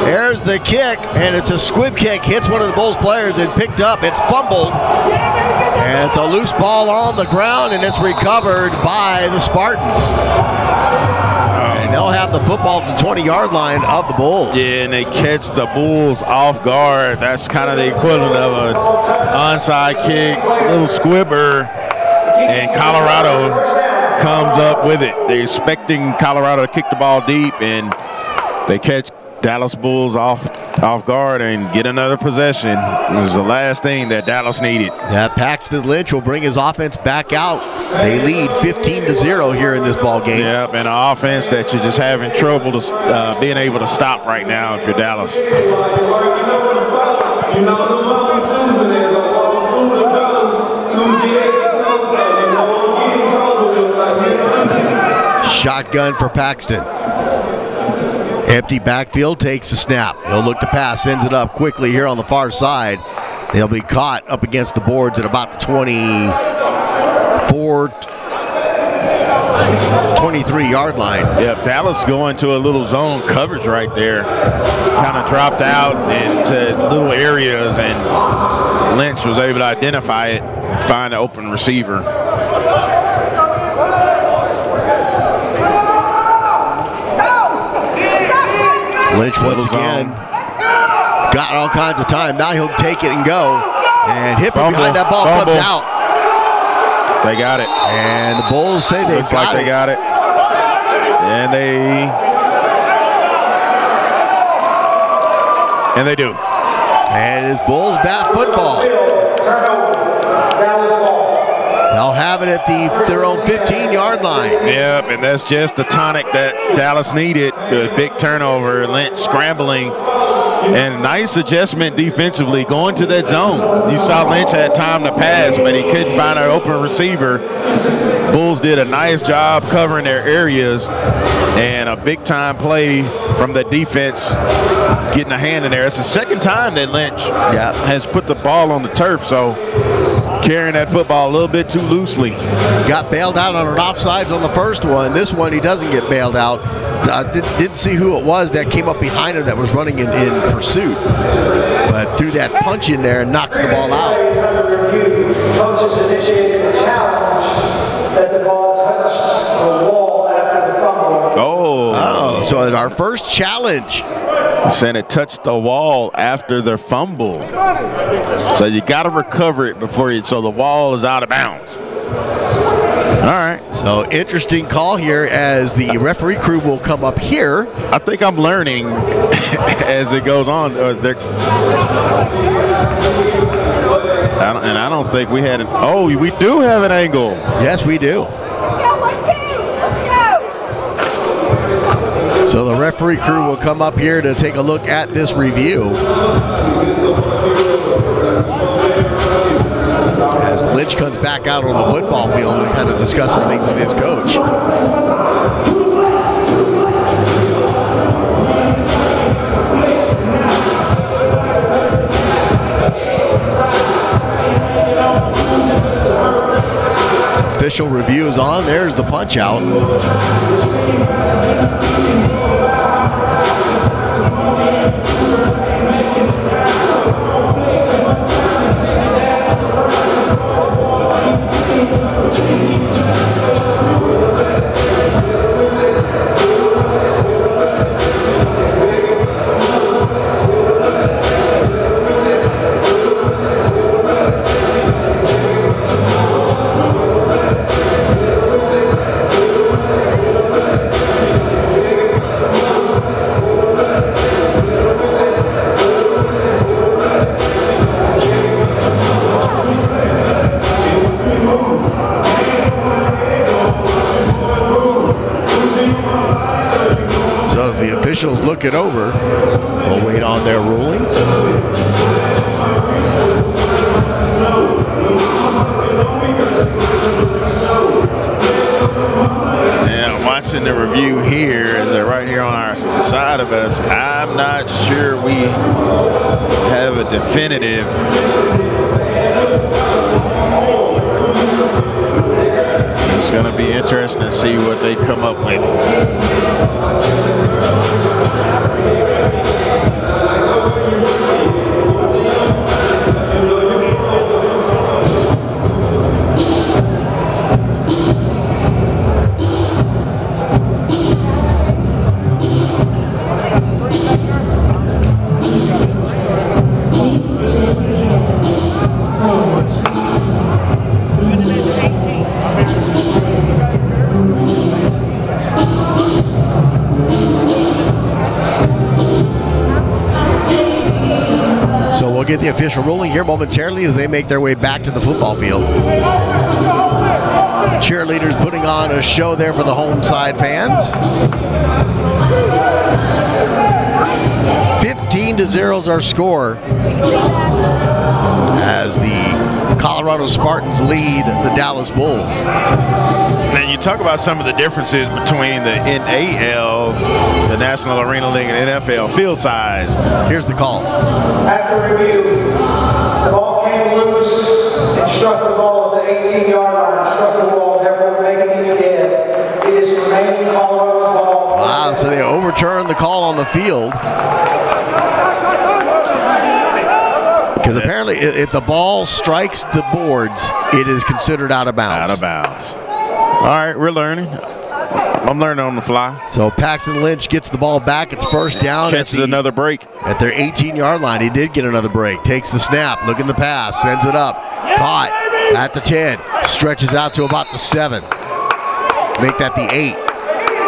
There's the kick, and it's a squib kick. Hits one of the Bulls players and picked up. It's fumbled. And it's a loose ball on the ground, and it's recovered by the Spartans. And they'll have the football at the 20-yard line of the Bulls. Yeah, and they catch the Bulls off guard. That's kind of the equivalent of an onside kick, a little squibber, and Colorado comes up with it. They're expecting Colorado to kick the ball deep, and they catch Dallas Bulls off guard and get another possession. This is the last thing that Dallas needed. Yeah, Paxton Lynch will bring his offense back out. They lead 15-0 here in this ball game. Yep, and an offense that you're just having trouble to being able to stop right now if you're Dallas. Shotgun for Paxton. Empty backfield, takes a snap. He'll look to pass, sends it up quickly here on the far side. They'll be caught up against the boards at about the 23-yard line. Yeah, Dallas going to a little zone coverage right there. Kind of dropped out into little areas, and Lynch was able to identify it and find an open receiver. Lynch once again. He's got all kinds of time. Now he'll take it and go. And hit from behind that ball comes out. They got it. And the Bulls say they Looks like they got it. And they do. And it's Bulls bat football. They'll have it at their own 15-yard line. Yep, and that's just the tonic that Dallas needed. The big turnover, Lynch scrambling, and nice adjustment defensively going to that zone. You saw Lynch had time to pass, but he couldn't find an open receiver. Bulls did a nice job covering their areas, and a big-time play from the defense getting a hand in there. It's the second time that Lynch has put the ball on the turf, so carrying that football a little bit too loosely. Got bailed out on an offsides on the first one. This one, he doesn't get bailed out. Didn't see who it was that came up behind him that was running in pursuit. But threw that punch in there and knocks the ball out. Coaches initiated a challenge that the ball touched the wall after the fumble. Oh, so our first challenge. Saying it touched the wall after their fumble. So you got to recover it so the wall is out of bounds. All right. So interesting call here as the referee crew will come up here. I think I'm learning as it goes on. I don't think we had we do have an angle. Yes, we do. So the referee crew will come up here to take a look at this review. as Lynch comes back out on the football field and kind of discuss some things with his coach. Official review is on. There's the punch out. So as the officials look it over, we'll wait on their ruling. Yeah, watching the review here, is it right here on our side of us? I'm not sure we have a definitive. It's going to be interesting to see what they come up with. So we'll get the official ruling here momentarily as they make their way back to the football field. Cheerleaders putting on a show there for the home side fans. 15-0 is our score as the Colorado Spartans lead the Dallas Bulls. And you talk about some of the differences between the NAL, the National Arena League, and NFL field size. Here's the call. After review, the ball came loose and struck the ball at the 18-yard line, struck the wall, therefore making it dead. It is remaining Colorado's ball. Wow, so they overturned the call on the field. Because apparently if the ball strikes the boards, it is considered out of bounds. Out of bounds. All right, we're learning. I'm learning on the fly. So Paxton Lynch gets the ball back. It's first down. Catches another break. At their 18-yard line. He did get another break. Takes the snap. Looking the pass. Sends it up. Caught at the 10. Stretches out to about the 7. Make that the 8.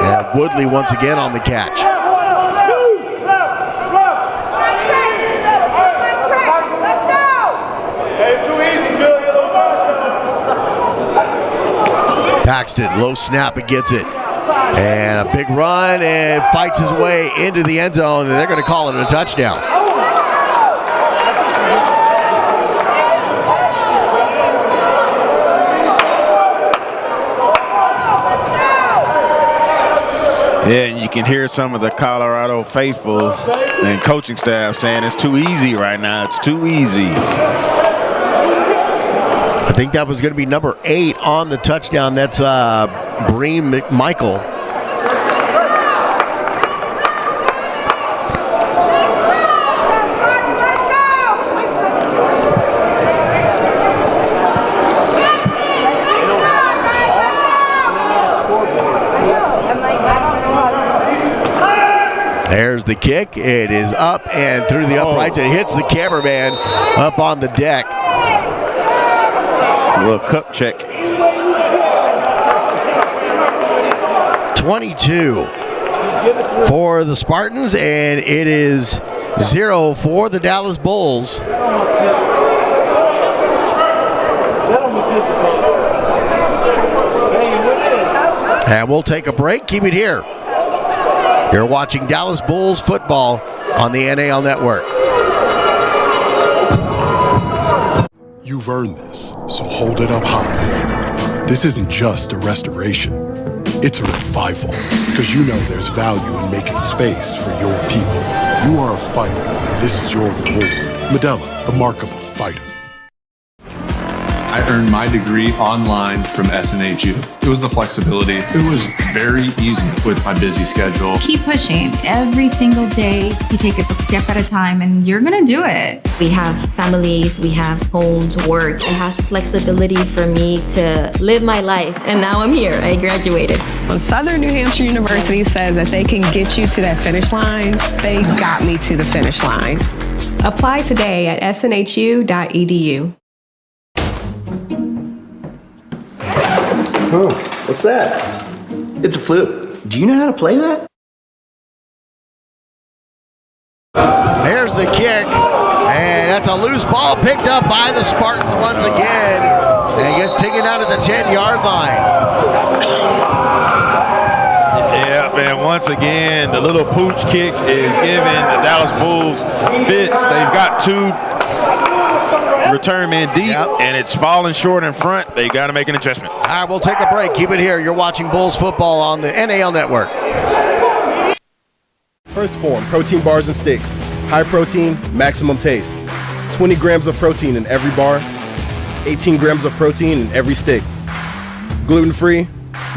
And Woodley once again on the catch. Paxton, low snap, and gets it. And a big run and fights his way into the end zone, and they're going to call it a touchdown. Yeah, and you can hear some of the Colorado faithful and coaching staff saying it's too easy right now. It's too easy. I think that was going to be number 8 on the touchdown. That's Bream McMichael. There's the kick. It is up and through the uprights. It hits the cameraman up on the deck. A little cup check. 22 for the Spartans, and it is 0 for the Dallas Bulls. And we'll take a break. Keep it here. You're watching Dallas Bulls football on the NAL Network. You've earned this, so hold it up high. This isn't just a restoration. It's a revival, because you know there's value in making space for your people. You are a fighter, and this is your reward. Medalla, the mark of a fighter. I earned my degree online from SNHU. It was the flexibility. It was very easy with my busy schedule. Keep pushing. Every single day, you take it a step at a time, and you're gonna do it. We have families, we have homes, work. It has flexibility for me to live my life, and now I'm here. I graduated. When Southern New Hampshire University says that they can get you to that finish line, they got me to the finish line. Apply today at snhu.edu. Oh, what's that? It's a flute. Do you know how to play that? Here's the kick, and that's a loose ball picked up by the Spartans once again, and he gets taken out at the 10-yard line. Yeah, man, once again, the little pooch kick is giving the Dallas Bulls fits. They've got two return man deep, and it's falling short in front. They got to make an adjustment. All right, we'll take a break. Keep it here. You're watching Bulls football on the NAL Network. First Form protein bars and sticks. High protein, maximum taste. 20 grams of protein in every bar. 18 grams of protein in every stick. Gluten-free,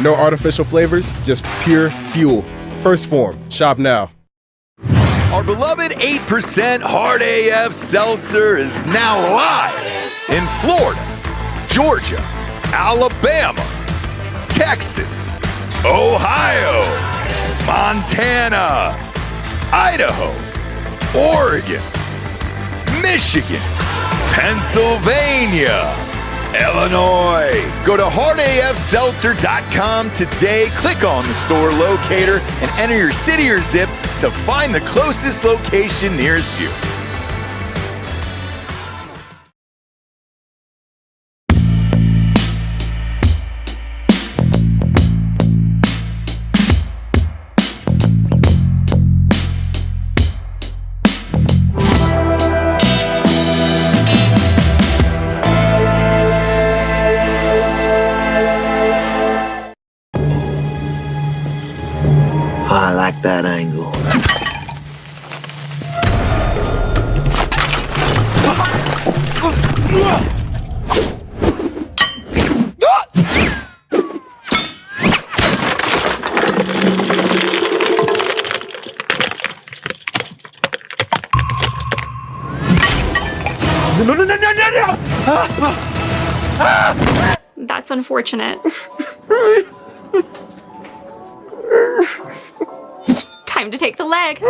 no artificial flavors, just pure fuel. First Form. Shop now. Our beloved 8% Hard AF Seltzer is now live in Florida, Georgia, Alabama, Texas, Ohio, Montana, Idaho, Oregon, Michigan, Pennsylvania, Illinois. Go to hardafseltzer.com today, click on the store locator, and enter your city or zip to find the closest location nearest you. I like that angle. That's unfortunate. Time to take the leg.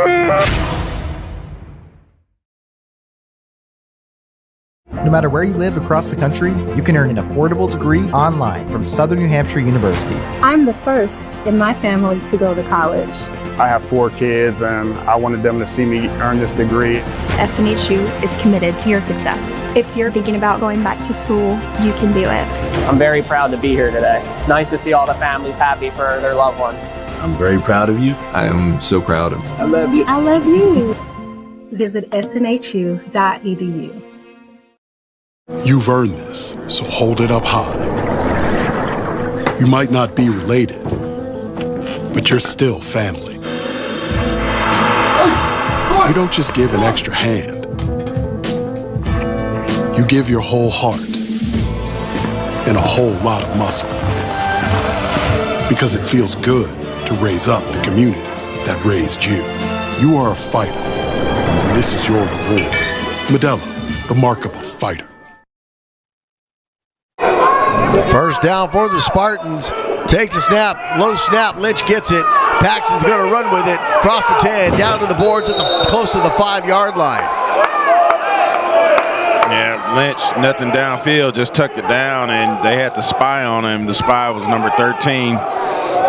No matter where you live across the country, you can earn an affordable degree online from Southern New Hampshire University. I'm the first in my family to go to college. I have 4 kids, and I wanted them to see me earn this degree. SNHU is committed to your success. If you're thinking about going back to school, you can do it. I'm very proud to be here today. It's nice to see all the families happy for their loved ones. I'm very proud of you. I am so proud of you. I love you. I love you. Visit snhu.edu. You've earned this, so hold it up high. You might not be related, but you're still family. You don't just give an extra hand. You give your whole heart and a whole lot of muscle. Because it feels good to raise up the community that raised you. You are a fighter, and this is your reward. Medalla, the mark of a fighter. First down for the Spartans. Takes a snap, low snap, Lynch gets it. Paxton's going to run with it, across the 10, down to the boards at close to the 5-yard line. Yeah, Lynch, nothing downfield, just tucked it down, and they had to spy on him. The spy was number 13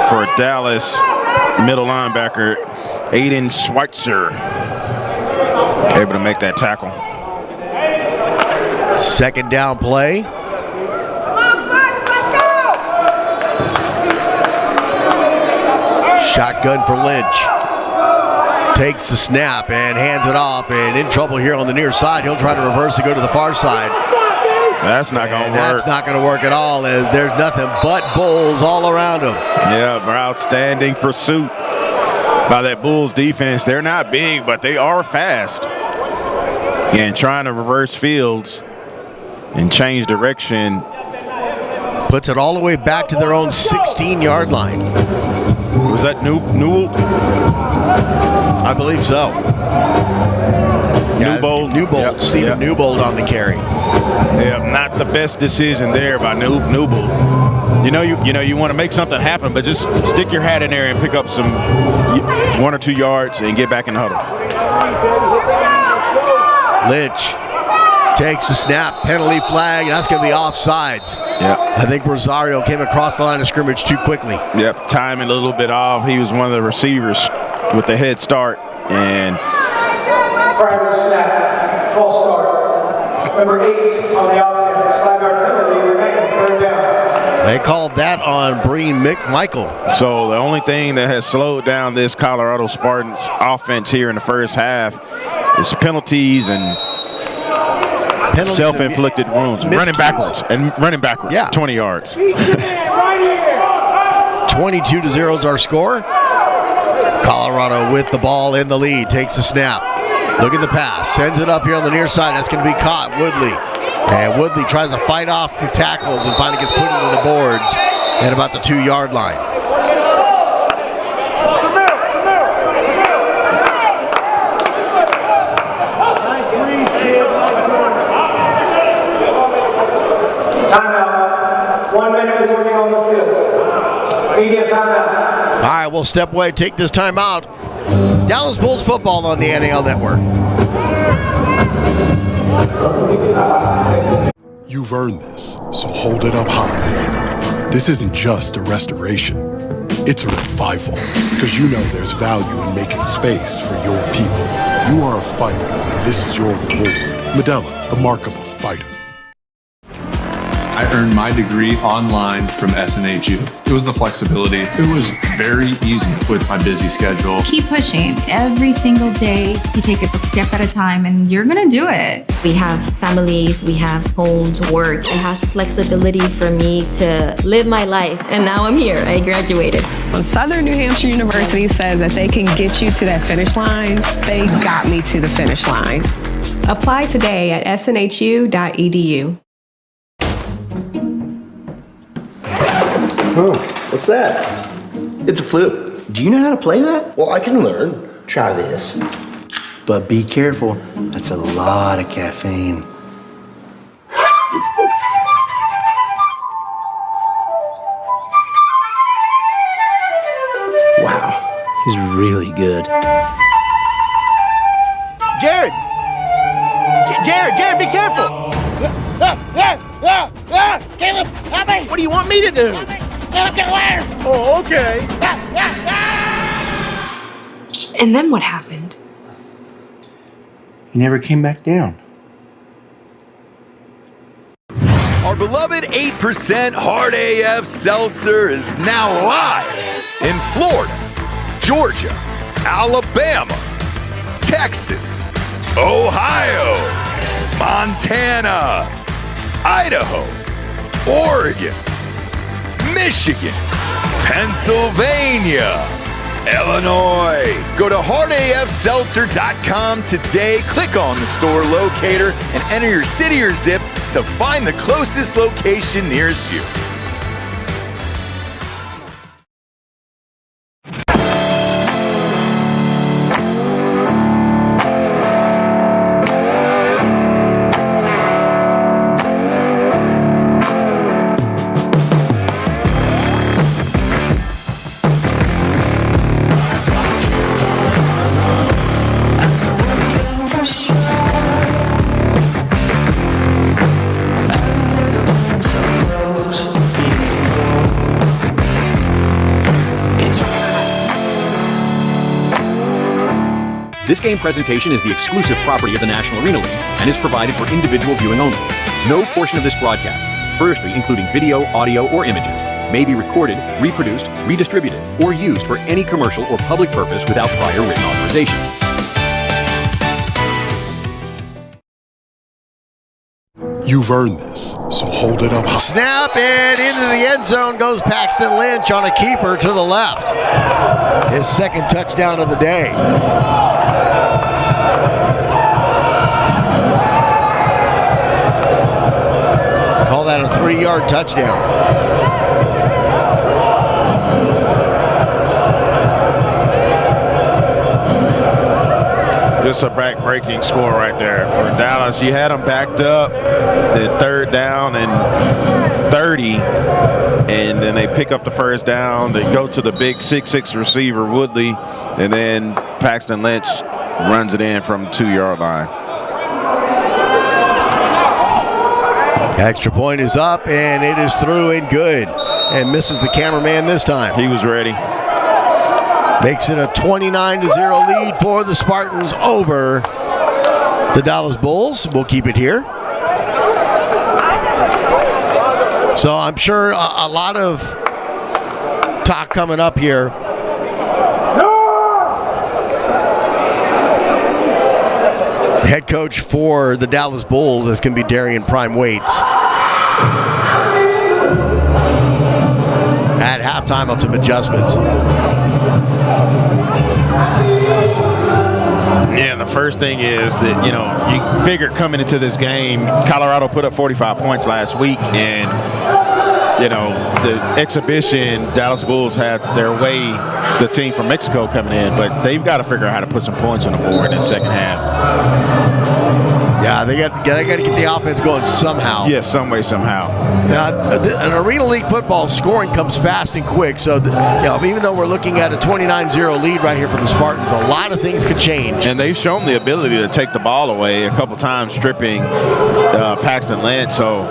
for Dallas, middle linebacker, Aiden Schweitzer. Able to make that tackle. Second down play. Shotgun for Lynch. Takes the snap and hands it off, and in trouble here on the near side. He'll try to reverse and go to the far side. That's not going to work. That's not going to work at all, as there's nothing but Bulls all around him. Yeah, outstanding pursuit by that Bulls defense. They're not big, but they are fast. And trying to reverse fields and change direction. Puts it all the way back to their own 16-yard line. Was that Newell? I believe so. Newbold. Yep. Stephen Newbold on the carry. Yeah, not the best decision there by Newbold. You want to make something happen, but just stick your hat in there and pick up some 1 or 2 yards and get back in the huddle. Lynch takes the snap, penalty flag, and that's going to be offsides. Yeah, I think Rosario came across the line of scrimmage too quickly. Yep, timing a little bit off. He was one of the receivers with the head start, and Private snap, false start. Number 8 on the offense, 5-yard penalty, remaining 3rd down. They called that on Breen Michael. So the only thing that has slowed down this Colorado Spartans offense here in the first half is penalties and self-inflicted wounds. Running backwards. Yeah. 20 yards. 22-0 is our score. Colorado with the ball in the lead. Takes the snap. Looking to pass. Sends it up here on the near side. That's going to be caught. Woodley. And Woodley tries to fight off the tackles and finally gets put into the boards at about the 2-yard line. Timeout. 1 minute warning on the field. Media timeout. All right, we'll step away, take this time out. Dallas Bulls football on the NAL Network. You've earned this, so hold it up high. This isn't just a restoration. It's a revival, because you know there's value in making space for your people. You are a fighter, and this is your reward. Medalla, the mark of a fighter. I earned my degree online from SNHU. It was the flexibility. It was very easy with my busy schedule. Keep pushing. Every single day, you take it a step at a time, and you're going to do it. We have families, we have homes, work. It has flexibility for me to live my life. And now I'm here. I graduated. When Southern New Hampshire University says that they can get you to that finish line, they got me to the finish line. Apply today at snhu.edu. Huh, what's that? It's a flute. Do you know how to play that? Well, I can learn. Try this. But be careful. That's a lot of caffeine. Wow, he's really good. Jared! Jared, be careful! Caleb, help me! What do you want me to do? Caleb, get a ladder! Oh, okay. And then what happened? He never came back down. Our beloved 8% Hard AF Seltzer is now live in Florida, Georgia, Alabama, Texas, Ohio, Montana, Idaho, Oregon, Michigan, Pennsylvania, Illinois. Go to hardafseltzer.com today, click on the store locator, and enter your city or zip to find the closest location nearest you. This game presentation is the exclusive property of the National Arena League and is provided for individual viewing only. No portion of this broadcast, firstly including video, audio, or images, may be recorded, reproduced, redistributed, or used for any commercial or public purpose without prior written authorization. You've earned this, so hold it up high. Snap, and into the end zone goes Paxton Lynch on a keeper to the left. His second touchdown of the day. Call that a 3-yard touchdown. Just a back-breaking score right there for Dallas. You had them backed up, the third down and 30, and then they pick up the first down. They go to the big 6'6" receiver, Woodley, and then Paxton Lynch runs it in from the 2-yard line. Extra point is up, and it is through and good. And misses the cameraman this time. He was ready. Makes it a 29-0 lead for the Spartans over the Dallas Bulls. We'll keep it here. So I'm sure a lot of talk coming up here. The head coach for the Dallas Bulls is going to be Darian Prime Waits. At halftime on some adjustments. Yeah, the first thing is that, you know, you figure coming into this game, Colorado put up 45 points last week, and, you know, the exhibition, Dallas Bulls had their way, the team from Mexico coming in, but they've got to figure out how to put some points on the board in the second half. Yeah, they got to get the offense going somehow. Yeah, some way, somehow. Now, in Arena League football, scoring comes fast and quick. So, you know, even though we're looking at a 29-0 lead right here for the Spartans, a lot of things could change. And they've shown the ability to take the ball away a couple times, stripping Paxton Lynch. So,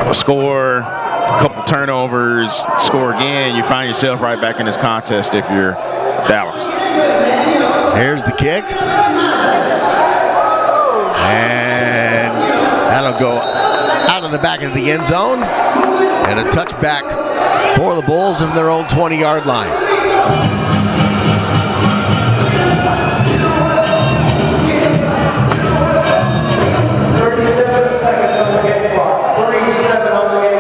a score, a couple turnovers, score again, you find yourself right back in this contest if you're Dallas. Here's the kick. And that'll go out of the back of the end zone. And a touchback for the Bulls in their own 20-yard line.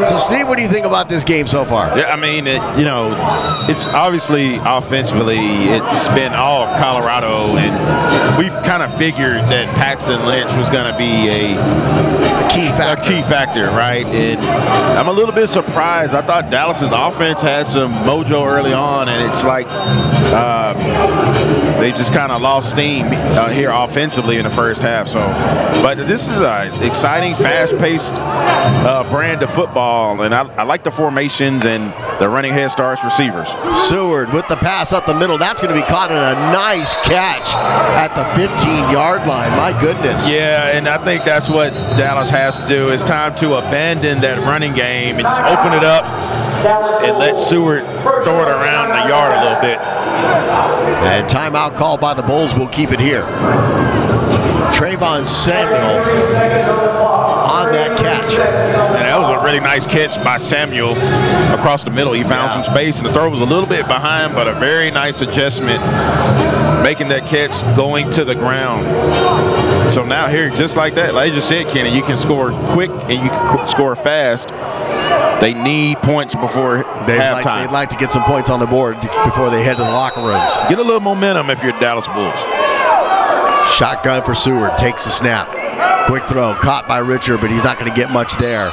So, Steve, what do you think about this game so far? Yeah, I mean, you know, it's obviously offensively, it's been all Colorado, and we've kind of figured that Paxton Lynch was going to be a key factor, right? And I'm a little bit surprised. I thought Dallas's offense had some mojo early on, and it's like they just kind of lost steam here offensively in the first half. So, but this is an exciting, fast-paced brand of football. And I like the formations and the running head starts receivers. Seward with the pass up the middle. That's going to be caught in a nice catch at the 15-yard line. My goodness. Yeah, and I think that's what Dallas has to do. It's time to abandon that running game and just open it up and let Seward throw it around the yard a little bit. And timeout called by the Bulls. We'll keep it here. Trayvon Samuel on that catch. And that was a really nice catch by Samuel across the middle. He found some space, and the throw was a little bit behind, but a very nice adjustment, making that catch going to the ground. So now here, just like that, like I just said, Kenny, you can score quick and you can score fast. They need points before halftime. They'd like to get some points on the board before they head to the locker rooms. Get a little momentum if you're Dallas Bulls. Shotgun for Seward, takes the snap. Quick throw, caught by Richard, but he's not going to get much there.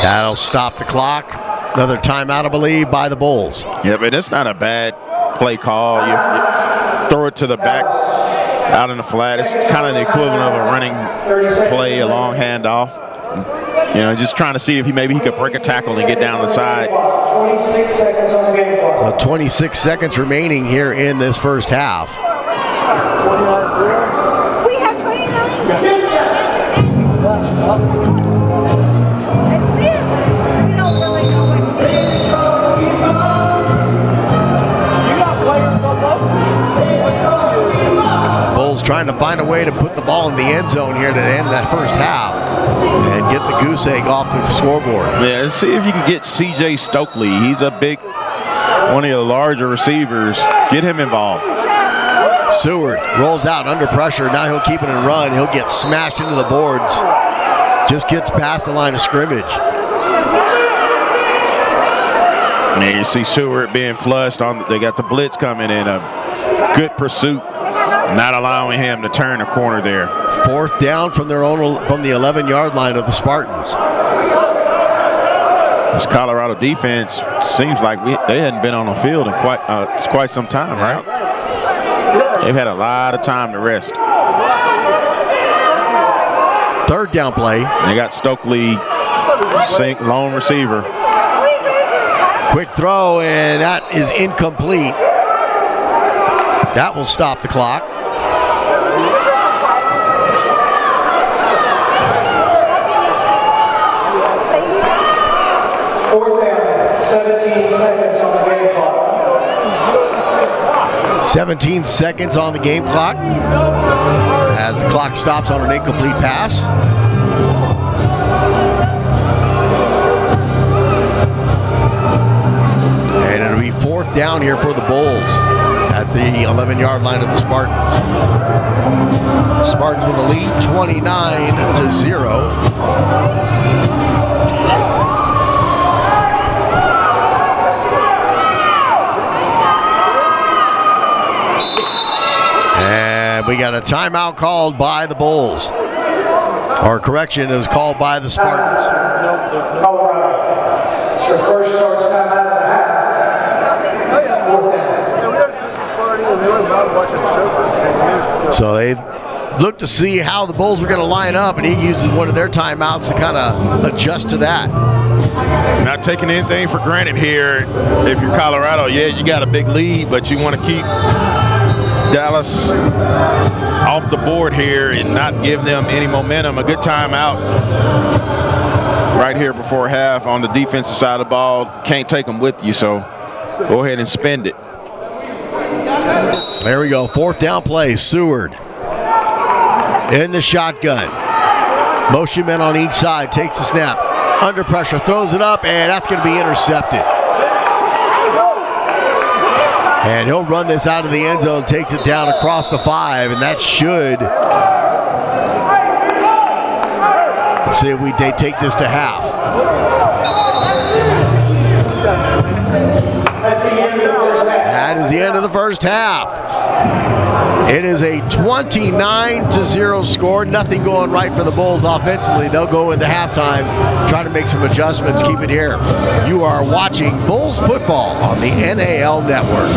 That'll stop the clock. Another timeout, I believe, by the Bulls. Yeah, but it's not a bad play call. You throw it to the back, out in the flat. It's kind of the equivalent of a running play, a long handoff. You know, just trying to see if maybe he could break a tackle and get down the side. 26 seconds on the game clock. So 26 seconds remaining here in this first half. We have 29. We don't really know what to do. You got players on both teams. Bulls trying to find a way to put the ball in the end zone here to end that first half and get the goose egg off the scoreboard. Yeah, let's see if you can get C.J. Stokely. He's a big, one of the larger receivers. Get him involved. Seward rolls out under pressure. Now he'll keep it and run. He'll get smashed into the boards. Just gets past the line of scrimmage. And there you see Seward being flushed. They got the blitz coming in. A good pursuit, not allowing him to turn the corner there. 4th down from the 11-yard line of the Spartans. This Colorado defense seems like they hadn't been on the field in quite some time, right? They've had a lot of time to rest. 3rd down play. They got Stokely, lone receiver. Quick throw, and that is incomplete. That will stop the clock. Fourth down, 17 seconds on the game clock. 17 seconds on the game clock as the clock stops on an incomplete pass. And it'll be 4th down here for the Bulls at the 11-yard line of the Spartans. Spartans with a lead 29-0. And we got a timeout called by the Bulls. Or correction, it was called by the Spartans. Colorado. It's your first starts time out of the half. 4th down. So they looked to see how the Bulls were going to line up, and he uses one of their timeouts to kind of adjust to that. Not taking anything for granted here. If you're Colorado, yeah, you got a big lead, but you want to keep Dallas off the board here and not give them any momentum. A good timeout right here before half on the defensive side of the ball. Can't take them with you, so go ahead and spend it. There we go. 4th down play. Seward in the shotgun. Motion men on each side. Takes the snap. Under pressure. Throws it up, and that's going to be intercepted. And he'll run this out of the end zone, takes it down across the 5, and that should. Let's see if they take this to half. That is the end of the first half. It is a 29-0 score. Nothing going right for the Bulls offensively. They'll go into halftime, try to make some adjustments, keep it here. You are watching Bulls football on the NAL Network.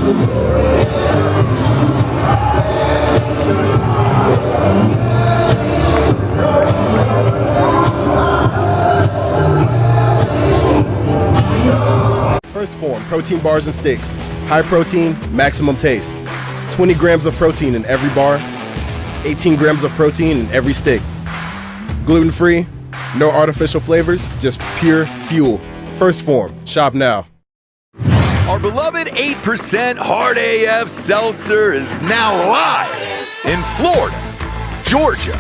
First Form protein bars and sticks. High protein, maximum taste. 20 grams of protein in every bar, 18 grams of protein in every stick. Gluten-free, no artificial flavors, just pure fuel. First Form, shop now. Our beloved 8% Hard AF Seltzer is now live in Florida, Georgia,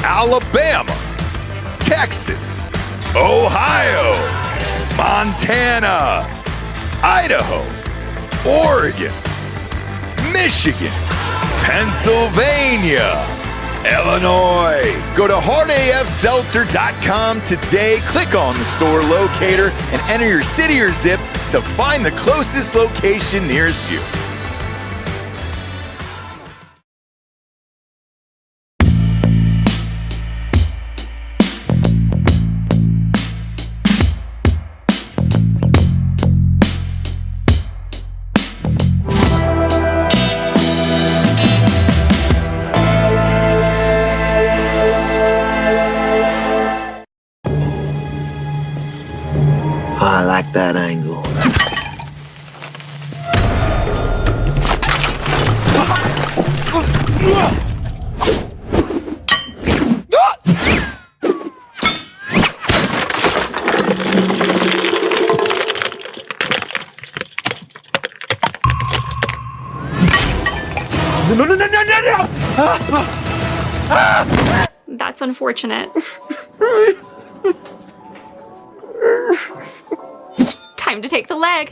Alabama, Texas, Ohio, Montana, Idaho, Oregon, Michigan, Pennsylvania, Illinois. Go to hardafseltzer.com today, click on the store locator, and enter your city or zip to find the closest location nearest you. I like that angle. That's unfortunate. Time to take the leg.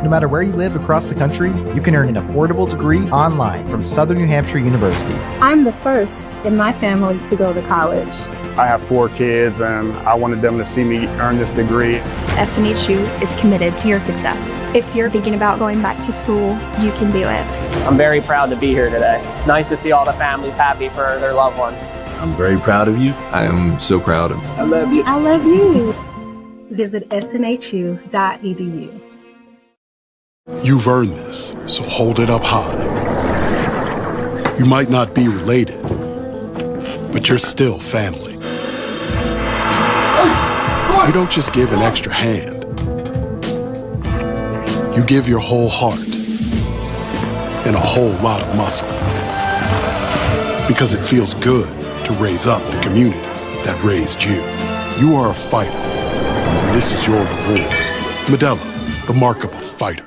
No matter where you live across the country, you can earn an affordable degree online from Southern New Hampshire University. I'm the first in my family to go to college. I have 4 kids, and I wanted them to see me earn this degree. SNHU is committed to your success. If you're thinking about going back to school, you can do it. I'm very proud to be here today. It's nice to see all the families happy for their loved ones. I'm very proud of you. I am so proud of you. I love you. I love you. Visit snhu.edu. You've earned this, so hold it up high. You might not be related, but you're still family. You don't just give an extra hand. You give your whole heart and a whole lot of muscle. Because it feels good to raise up the community that raised you. You are a fighter, and this is your reward. Modelo, the mark of a fighter.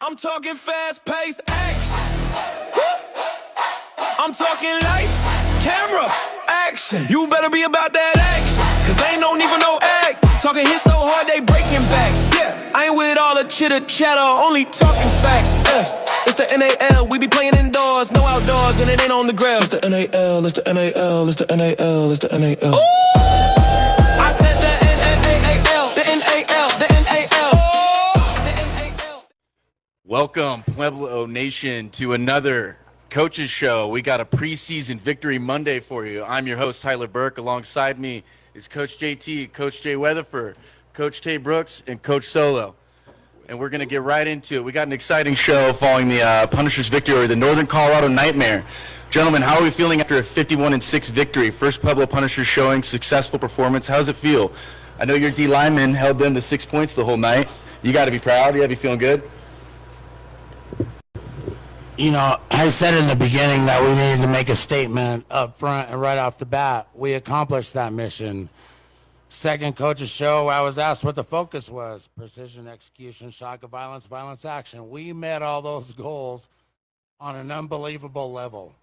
I'm talking fast-paced action. I'm talking lights, camera, action. You better be about that action, cause ain't no need for no act. Talking hits so hard they breaking backs. Yeah, I ain't with all the chitter chatter, only talking facts. It's the NAL, we be playing indoors, no outdoors, and it ain't on the ground. It's the NAL, it's the NAL, it's the NAL, it's the NAL. Ooh! I said the NAL, the NAL, the NAL. Welcome, Pueblo Nation, to another Coaches Show. We got a preseason Victory Monday for you. I'm your host, Tyler Burke. Alongside me is Coach JT, Coach Jay Weatherford, Coach Tay Brooks, and Coach Solo. And we're going to get right into it. We got an exciting show following the Punishers victory over the Northern Colorado Nightmare. Gentlemen, how are we feeling after a 51-6 victory? First Pueblo Punishers showing successful performance. How does it feel? I know your D lineman held them to 6 points the whole night. You got to be proud. You got to be feeling good. You know, I said in the beginning that we needed to make a statement up front and right off the bat. We accomplished that mission. Second coach's show, I was asked what the focus was. Precision, execution, shock of violence, violence, action. We met all those goals on an unbelievable level.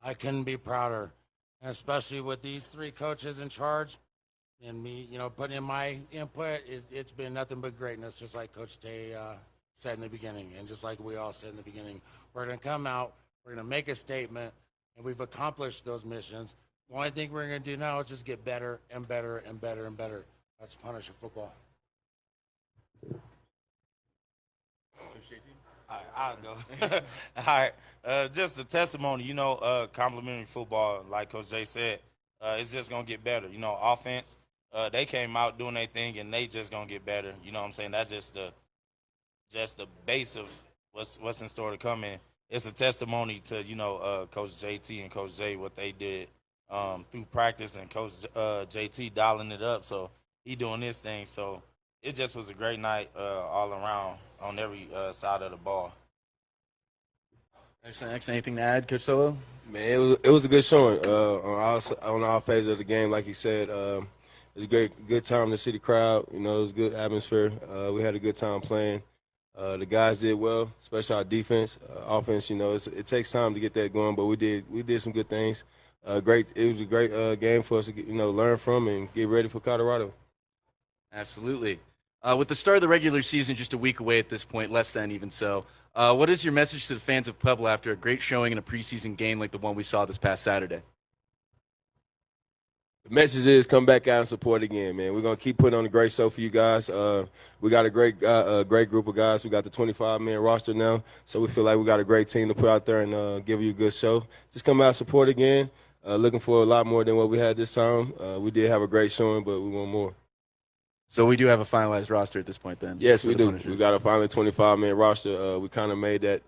I couldn't be prouder, and especially with these 3 coaches in charge and me, you know, putting in my input. It's been nothing but greatness, just like Coach Tay said in the beginning, and just like we all said in the beginning. We're going to come out, we're going to make a statement, and we've accomplished those missions. The only thing we're going to do now is just get better and better and better and better. That's Punisher football. I'll go. All right. Just a testimony, you know, complimentary football, like Coach Jay said, it's just going to get better. You know, offense, they came out doing their thing, and they just going to get better. You know what I'm saying? That's just the base of what's in store to come in. It's a testimony to, you know, Coach JT and Coach Jay, what they did through practice, and Coach JT dialing it up. So he doing this thing. So it just was a great night all around on every side of the ball. Excellent. Anything to add, Coach Solo? Man, it was a good showing on all phases of the game, like you said. It was a good time to see the crowd. You know, it was a good atmosphere. We had a good time playing. The guys did well, especially our defense. Offense, you know, it takes time to get that going, but we did some good things. It was a great game for us to learn from and get ready for Colorado. Absolutely. With the start of the regular season just a week away at this point, less than even so, what is your message to the fans of Pueblo after a great showing in a preseason game like the one we saw this past Saturday? The message is come back out and support again, man. We're going to keep putting on a great show for you guys. We got a great group of guys. We got the 25-man roster now, so we feel like we got a great team to put out there and give you a good show. Just come out and support again. Looking for a lot more than what we had this time. We did have a great showing, but we want more. So we do have a finalized roster at this point then? Yes, we do. We got a finally 25-man roster. We kind of made that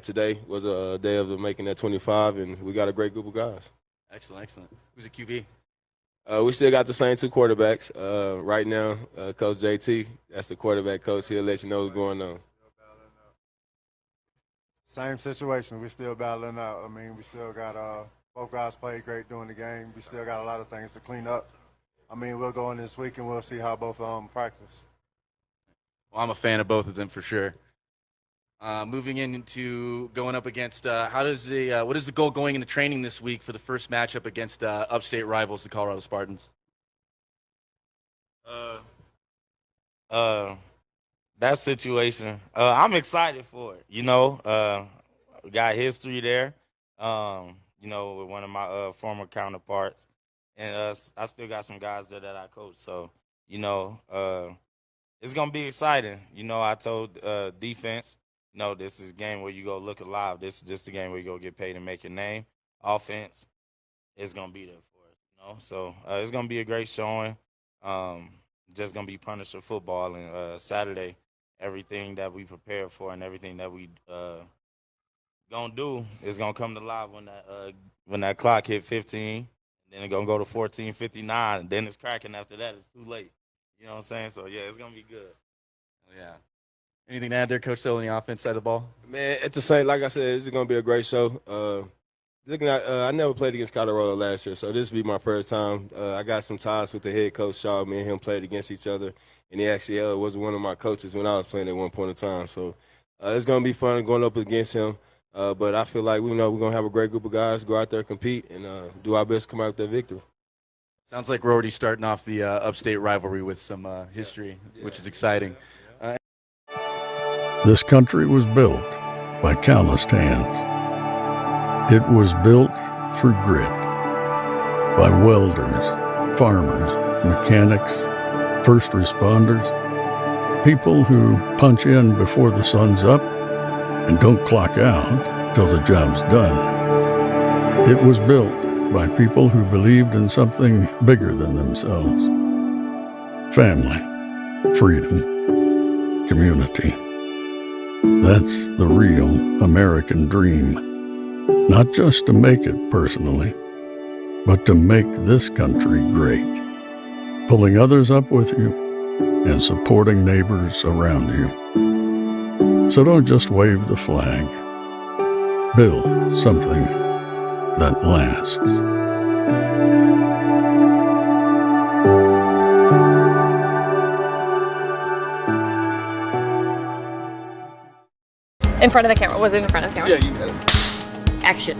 today was a day of making that 25, and we got a great group of guys. Excellent, excellent. Who's a QB? We still got the same 2 quarterbacks. Right now, Coach JT, that's the quarterback coach. He'll let you know what's going on. Same situation. We're still battling out. I mean, we still got both guys played great during the game. We still got a lot of things to clean up. I mean, we'll go in this week and we'll see how both of them practice. Well, I'm a fan of both of them for sure. Moving into going up against, what is the goal going into training this week for the first matchup against upstate rivals, the Colorado Spartans? That situation, I'm excited for it. You know, we got history there. You know, with one of my former counterparts, and I still got some guys there that I coach. So, you know, it's gonna be exciting. You know, I told defense, you know, this is a game where you go look alive. This is just a game where you go get paid and make your name. Offense is gonna be there for us. You know, so it's gonna be a great showing. Just gonna be Punisher football, and Saturday, everything that we prepared for and everything that we gonna do is gonna come to life when that clock hit 15. Then it's gonna go to 14:59, and then it's cracking after that. It's too late. You know what I'm saying? So yeah, it's gonna be good. Yeah. Anything to add there, Coach, on the offense side of the ball? Man, at the same, like I said, this is gonna be a great show. Looking at, I never played against Colorado last year, so this will be my first time. I got some ties with the head coach, Shaw. Me and him played against each other, and he actually was one of my coaches when I was playing at one point in time. So it's gonna be fun going up against him. But I feel like we know we're gonna have a great group of guys, go out there, compete, and do our best to come out with that victory. Sounds like we're already starting off the upstate rivalry with some history, which is exciting. This country was built by calloused hands. It was built through grit by welders, farmers, mechanics, first responders, people who punch in before the sun's up and don't clock out till the job's done. It was built by people who believed in something bigger than themselves. Family, freedom, community. That's the real American dream. Not just to make it personally, but to make this country great. Pulling others up with you and supporting neighbors around you. So don't just wave the flag. Build something that lasts. In front of the camera. Was it in front of the camera? Yeah, you got it. Action.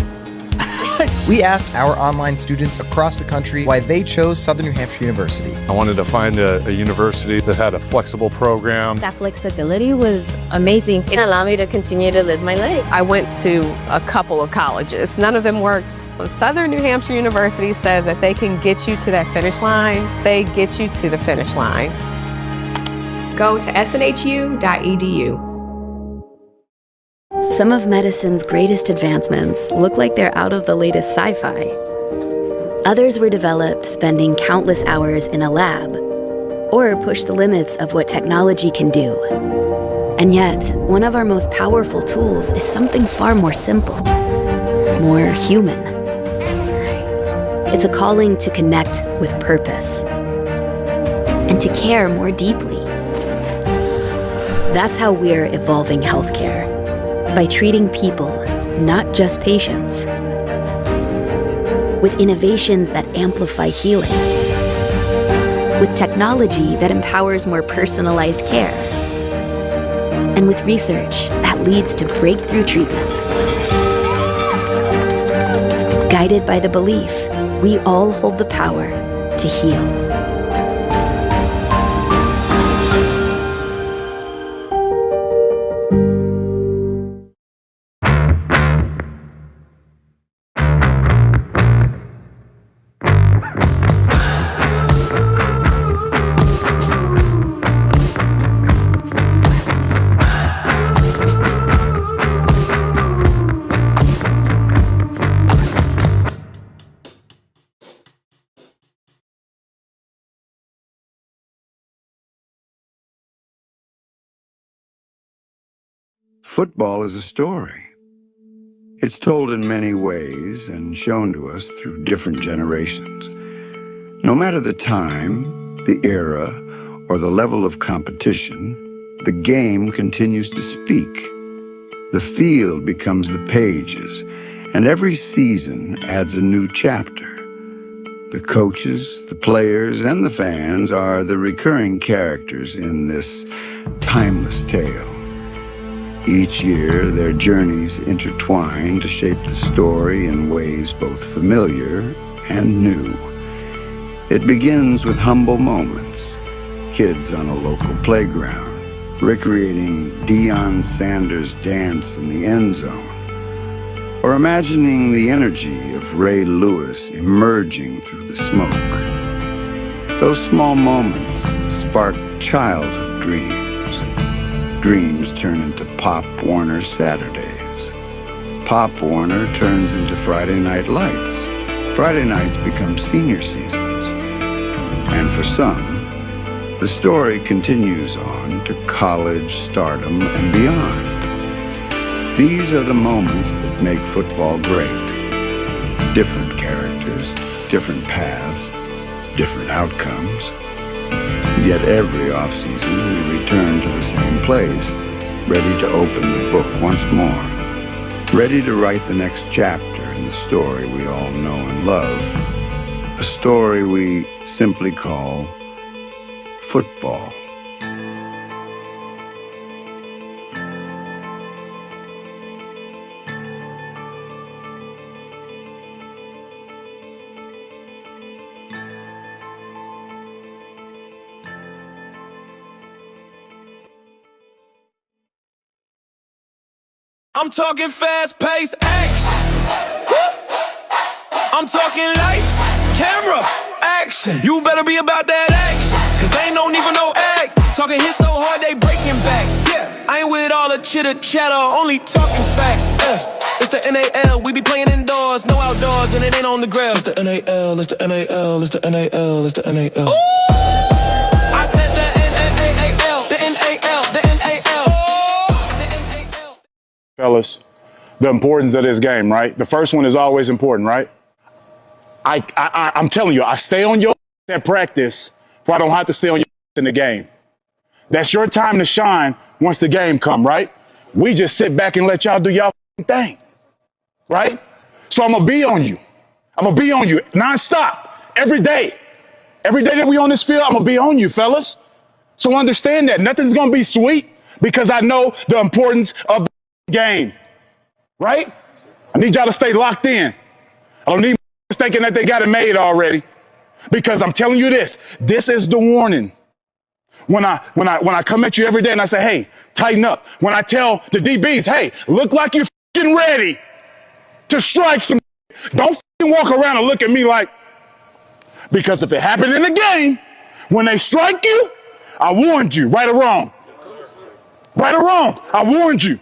We asked our online students across the country why they chose Southern New Hampshire University. I wanted to find a university that had a flexible program. That flexibility was amazing. It allowed me to continue to live my life. I went to a couple of colleges. None of them worked. Southern New Hampshire University says that they can get you to that finish line. They get you to the finish line. Go to snhu.edu. Some of medicine's greatest advancements look like they're out of the latest sci-fi. Others were developed spending countless hours in a lab, or push the limits of what technology can do. And yet, one of our most powerful tools is something far more simple, more human. It's a calling to connect with purpose and to care more deeply. That's how we're evolving healthcare. By treating people, not just patients, with innovations that amplify healing, with technology that empowers more personalized care, and with research that leads to breakthrough treatments. Guided by the belief we all hold the power to heal. Football is a story. It's told in many ways and shown to us through different generations. No matter the time, the era, or the level of competition, the game continues to speak. The field becomes the pages, and every season adds a new chapter. The coaches, the players, and the fans are the recurring characters in this timeless tale. Each year, their journeys intertwine to shape the story in ways both familiar and new. It begins with humble moments, kids on a local playground, recreating Deion Sanders' dance in the end zone, or imagining the energy of Ray Lewis emerging through the smoke. Those small moments spark childhood dreams. Dreams turn into Pop Warner Saturdays. Pop Warner turns into Friday Night Lights. Friday nights become senior seasons. And for some, the story continues on to college, stardom, and beyond. These are the moments that make football great. Different characters, different paths, different outcomes. Yet every offseason we return to the same place, ready to open the book once more, ready to write the next chapter in the story we all know and love, a story we simply call football. I'm talking fast-paced action. I'm talking lights, camera, action. You better be about that action, cause ain't no need for no act. Talking hits so hard they breaking backs. Yeah, I ain't with all the chitter chatter, only talking facts. It's the NAL, we be playing indoors, no outdoors, and it ain't on the grass. It's the NAL, it's the NAL, it's the NAL, it's the NAL. I said the NAL, the NAL, the NAL. Fellas, the importance of this game, right? The first one is always important, right? I'm telling you, I stay on your at practice, so I don't have to stay on your in the game. That's your time to shine once the game come, right? We just sit back and let y'all do y'all thing, right? So I'm gonna be on you. I'm gonna be on you nonstop, every day. Every day that we on this field, I'm gonna be on you, fellas. So understand that nothing's gonna be sweet because I know the importance of the game, right? I need y'all to stay locked in. I don't need thinking that they got it made already, because I'm telling you this is the warning. When I come at you every day and I say, hey, tighten up. When I tell the DBs, hey, look like you're fucking ready to strike some. Don't fucking walk around and look at me like, because if it happened in the game, when they strike you, I warned you, right or wrong. Right or wrong, I warned you.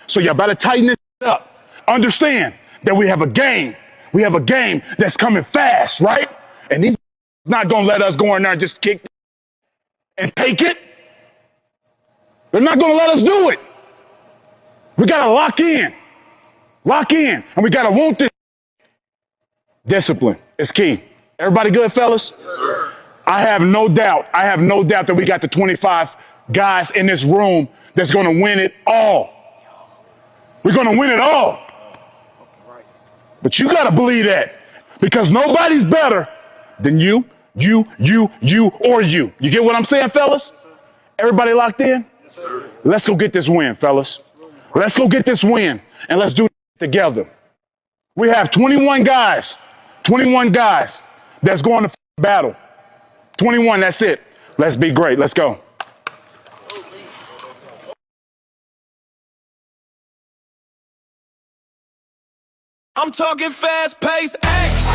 So y'all better tighten this up. Understand that we have a game. We have a game that's coming fast, right? And these not going to let us go in there and just kick and take it. They're not going to let us do it. We got to lock in. Lock in. And we got to want this. Discipline is key. Everybody good, fellas? Yes, sir. I have no doubt that we got the 25 guys in this room that's going to win it all. We're going to win it all. But you got to believe that, because nobody's better than you, or you. You get what I'm saying, fellas? Everybody locked in? Yes, sir. Let's go get this win, fellas. Let's go get this win, and let's do it together. We have 21 guys that's going to battle. 21, that's it. Let's be great. Let's go. I'm talking fast-paced action.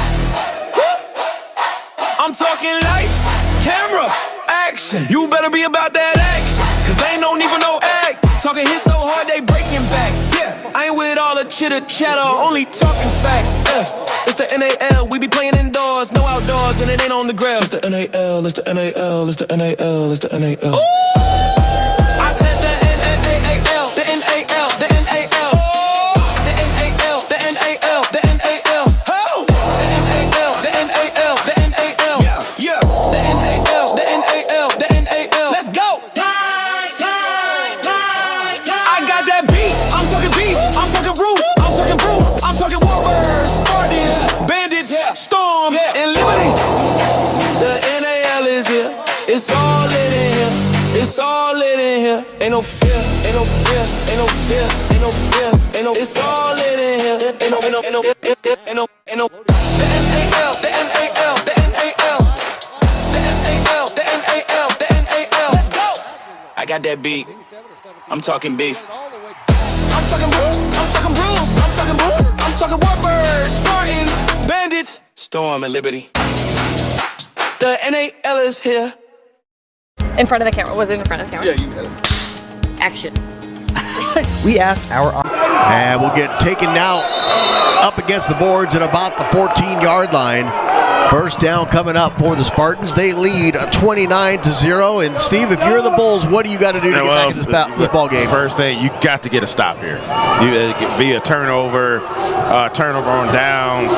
I'm talking lights, camera, action. You better be about that action, cause ain't no need for no act. Talking hits so hard they breaking backs. Yeah, I ain't with all the chitter chatter, only talking facts. It's the NAL, we be playing indoors, no outdoors, and it ain't on the grass. It's the NAL, it's the NAL, it's the NAL, it's the NAL. I said the NAL, the NAL, the NAL. Storm and Liberty. The NAL is here. It's all lit in here. It's all lit in here. Ain't no fear. Ain't no fear. Ain't no fear. Ain't no fear. Ain't no. It's all lit in here. Ain't no. Ain't no. Ain't no. Ain't no. Ain't no. The NAL. The NAL. The NAL. The NAL. The NAL. The NAL. got that beat. I'm talking beef. I'm talking rules, I'm talking rules, I'm talking bulls, I'm talking warpers, Spartans, bandits, Storm and Liberty. The NAL is here. In front of the camera. Was it in front of the camera? Yeah, you got it. Action. We asked our... And we'll get taken now up against the boards at about the 14-yard line. First down coming up for the Spartans. They lead 29-0. And Steve, if you're the Bulls, what do you got to do to get back in this ball game? First thing, you got to get a stop here. Via turnover on downs.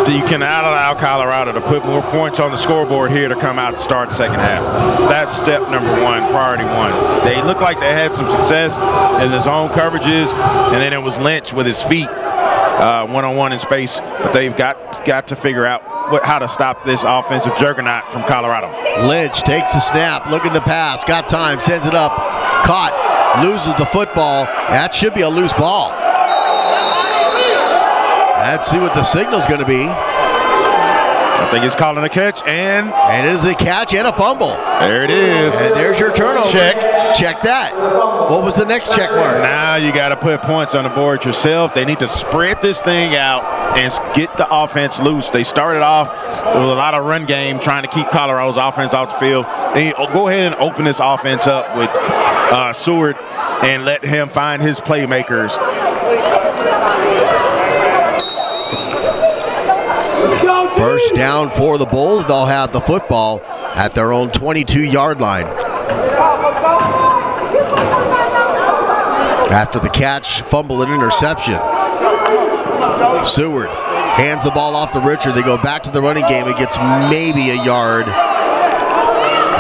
You can not allow Colorado to put more points on the scoreboard here to come out to start the second half. That's step number one, priority one. They look like they had some success in the zone coverages, and then it was Lynch with his feet one-on-one in space. But they've got to figure out how to stop this offensive juggernaut from Colorado. Lynch takes the snap, looking to pass, got time, sends it up, caught, loses the football. That should be a loose ball. Let's see what the signal's going to be. I think it's calling a catch, and it is a catch and a fumble. There it is. And there's your turnover. Check that. What was the next check mark? Now you got to put points on the board yourself. They need to spread this thing out and get the offense loose. They started off with a lot of run game trying to keep Colorado's offense off the field. They go ahead and open this offense up with Seward and let him find his playmakers. First down for the Bulls. They'll have the football at their own 22-yard line. After the catch, fumble, and interception. Seward hands the ball off to Richard. They go back to the running game. It gets maybe a yard.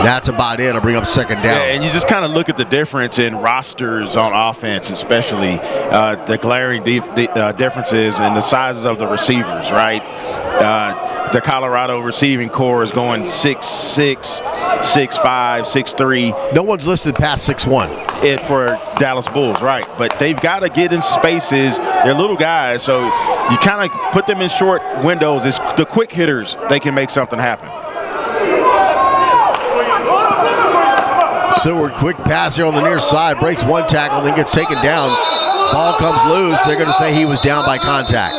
That's about it. It'll bring up second down. Yeah, and you just kind of look at the difference in rosters on offense, especially the glaring differences in the sizes of the receivers, right? The Colorado receiving core is going 6'6", 6'5", 6'3". No one's listed past 6'1". For Dallas Bulls, right? But they've got to get in spaces. They're little guys, so you kind of put them in short windows. It's the quick hitters, they can make something happen. Seward, quick pass here on the near side, breaks one tackle, then gets taken down. Ball comes loose. They're going to say he was down by contact.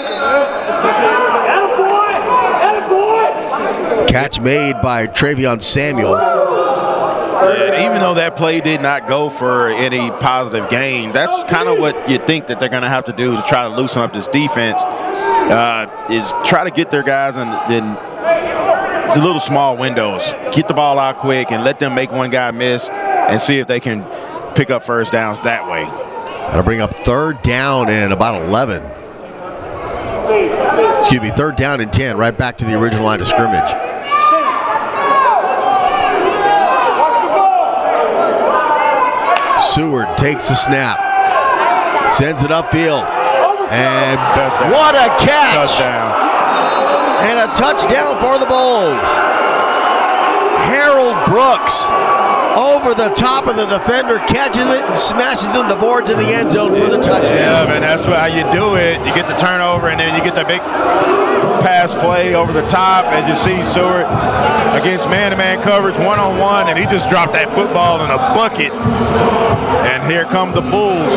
Catch made by Travion Samuel. And even though that play did not go for any positive gain, that's kind of what you think that they're going to have to do to try to loosen up this defense, is try to get their guys in the little small windows. Get the ball out quick and let them make one guy miss and see if they can pick up first downs that way. That'll bring up third down and about 11. Excuse me, third down and 10, right back to the original line of scrimmage. Seward takes the snap, sends it upfield, and touchdown. What a catch! Touchdown. And a touchdown for the Bulls. Harold Brooks over the top of the defender, catches it and smashes it on the boards in the end zone for the touchdown. Yeah, man, that's how you do it. You get the turnover, and then you get the big pass play over the top, as you see Seward against man-to-man coverage, one-on-one, and he just dropped that football in a bucket. And here come the Bulls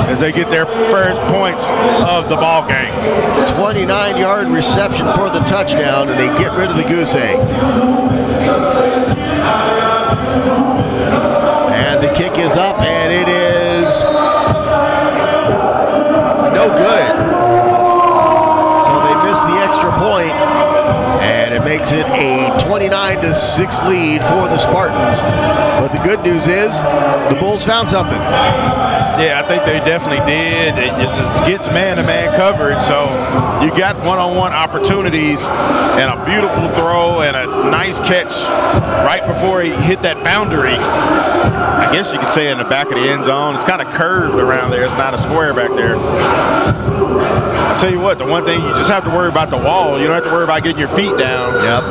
as they get their first points of the ball game. 29-yard reception for the touchdown, and they get rid of the goose egg. And the kick is up, and it is no good. So they miss the extra point, and it makes it a 29-6 lead for the Spartans. But the good news is the Bulls found something. Yeah, I think they definitely did. It just gets man-to-man coverage, so you got one-on-one opportunities and a beautiful throw and a nice catch right before he hit that boundary. I guess you could say in the back of the end zone. It's kind of curved around there. It's not a square back there. I'll tell you what, the one thing, you just have to worry about the wall. You don't have to worry about getting your feet down. Yep.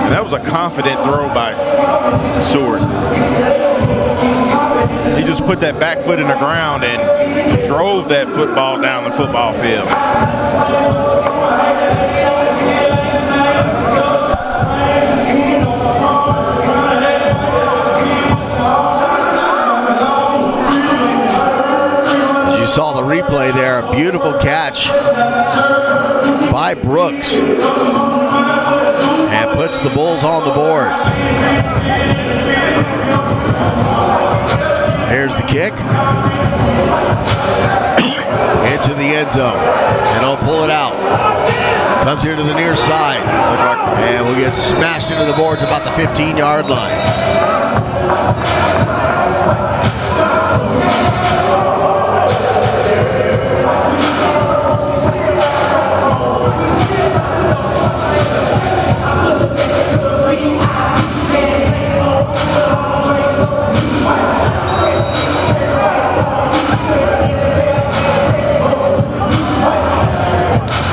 And that was a confident throw by Seward. He just put that back foot in the ground and drove that football down the football field. saw the replay there. A beautiful catch by Brooks. And puts the Bulls on the board. Here's the kick. Into the end zone. And he'll pull it out. Comes here to the near side. And will get smashed into the boards about the 15-yard line.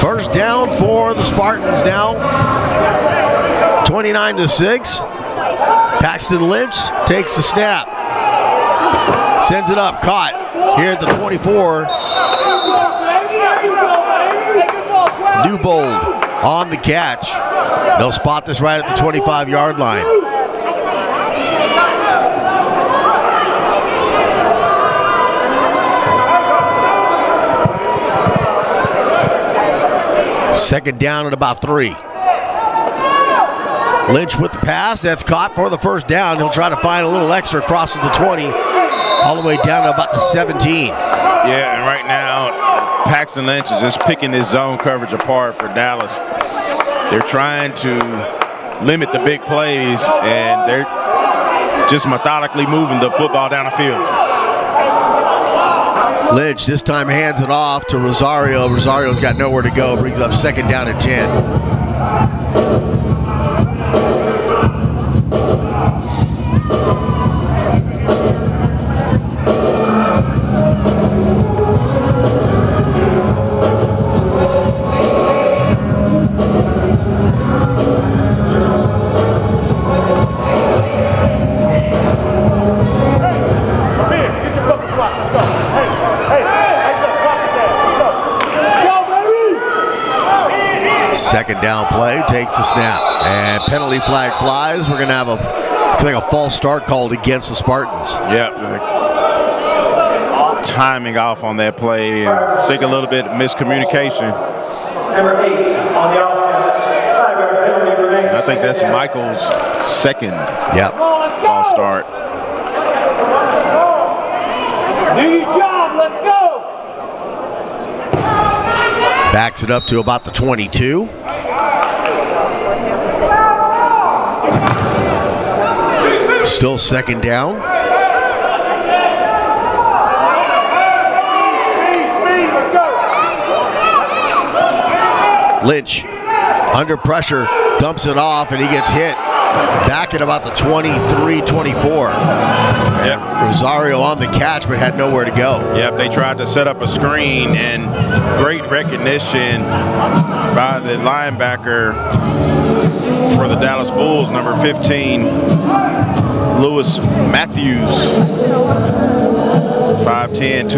First down for the Spartans now. 29-6. Paxton Lynch takes the snap. Sends it up, caught here at the 24. Newbold on the catch. They'll spot this right at the 25-yard line. Second down at about 3. Lynch with the pass. That's caught for the first down. He'll try to find a little extra, crosses the 20, all the way down to about the 17. Yeah, and right now, Paxton Lynch is just picking his zone coverage apart for Dallas. They're trying to limit the big plays, and they're just methodically moving the football down the field. Lynch this time hands it off to Rosario. Rosario's got nowhere to go. Brings up second down and 10. Second down play, takes the snap, and penalty flag flies. We're going to have a false start called against the Spartans. Yep. Timing off on that play, and I think a little bit of miscommunication. Number 8 on the offense. I think that's Michael's second false start. Do your job, let's go! Backs it up to about the 22. Still second down. Lynch under pressure, dumps it off, and he gets hit back at about the 23-24. Yep. Rosario on the catch, but had nowhere to go. Yep, they tried to set up a screen, and great recognition by the linebacker for the Dallas Bulls, number 15, Lewis Matthews. 5'10",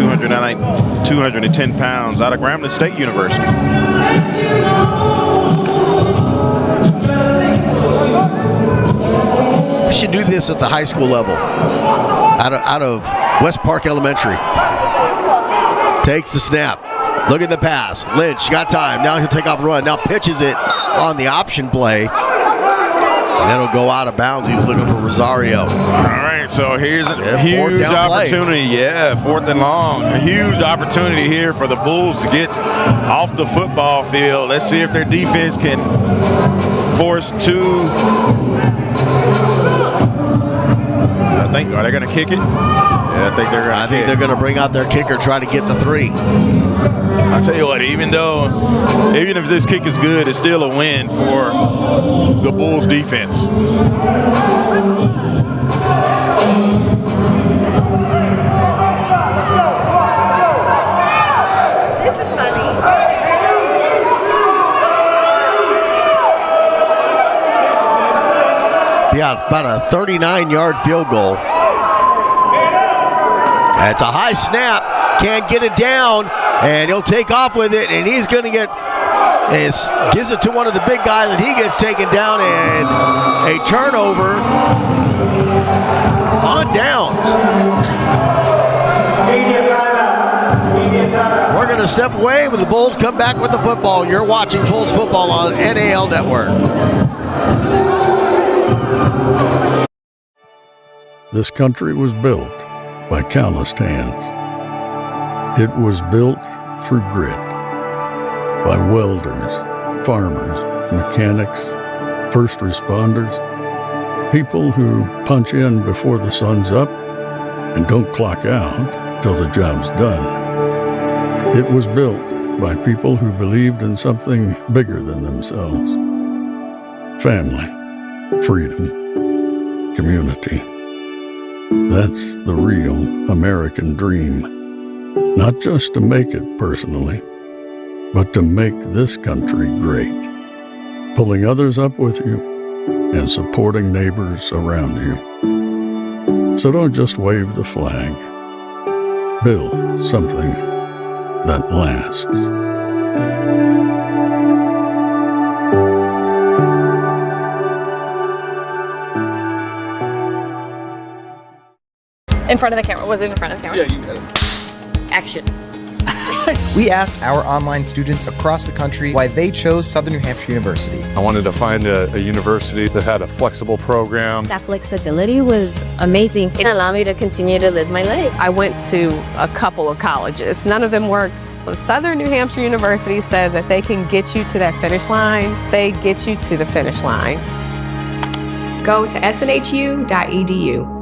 210 pounds, out of Grambling State University. We should do this at the high school level. Out of West Park Elementary. Takes the snap. Look at the pass. Lynch got time. Now he'll take off and run. Now pitches it on the option play. And then it'll go out of bounds. He was looking for Rosario. All right, so here's a huge opportunity. Yeah, 4th and long. A huge opportunity here for the Bulls to get off the football field. Let's see if their defense can force 2. Are they going to kick it? Yeah, I think they're going to they're going to bring out their kicker, try to get the 3. I'll tell you what, even if this kick is good, it's still a win for the Bulls defense. Yeah, about a 39-yard field goal. That's a high snap. Can't get it down, and he'll take off with it, and he's going to gives it to one of the big guys, and he gets taken down, and a turnover on downs. Media timeout. Media going to step away with the Bulls come back with the football. You're watching Bulls football on NAL Network. This country was built by calloused hands. It was built for grit by welders, farmers, mechanics, first responders, people who punch in before the sun's up and don't clock out till the job's done. It was built by people who believed in something bigger than themselves. Family, freedom, community. That's the real American dream. Not just to make it personally, but to make this country great. Pulling others up with you and supporting neighbors around you. So don't just wave the flag. Build something that lasts. In front of the camera. Was it in front of the camera? Yeah, you got it. Action. We asked our online students across the country why they chose Southern New Hampshire University. I wanted to find a university that had a flexible program. That flexibility was amazing. It allowed me to continue to live my life. I went to a couple of colleges. None of them worked. Well, Southern New Hampshire University says that they can get you to that finish line. They get you to the finish line. Go to snhu.edu.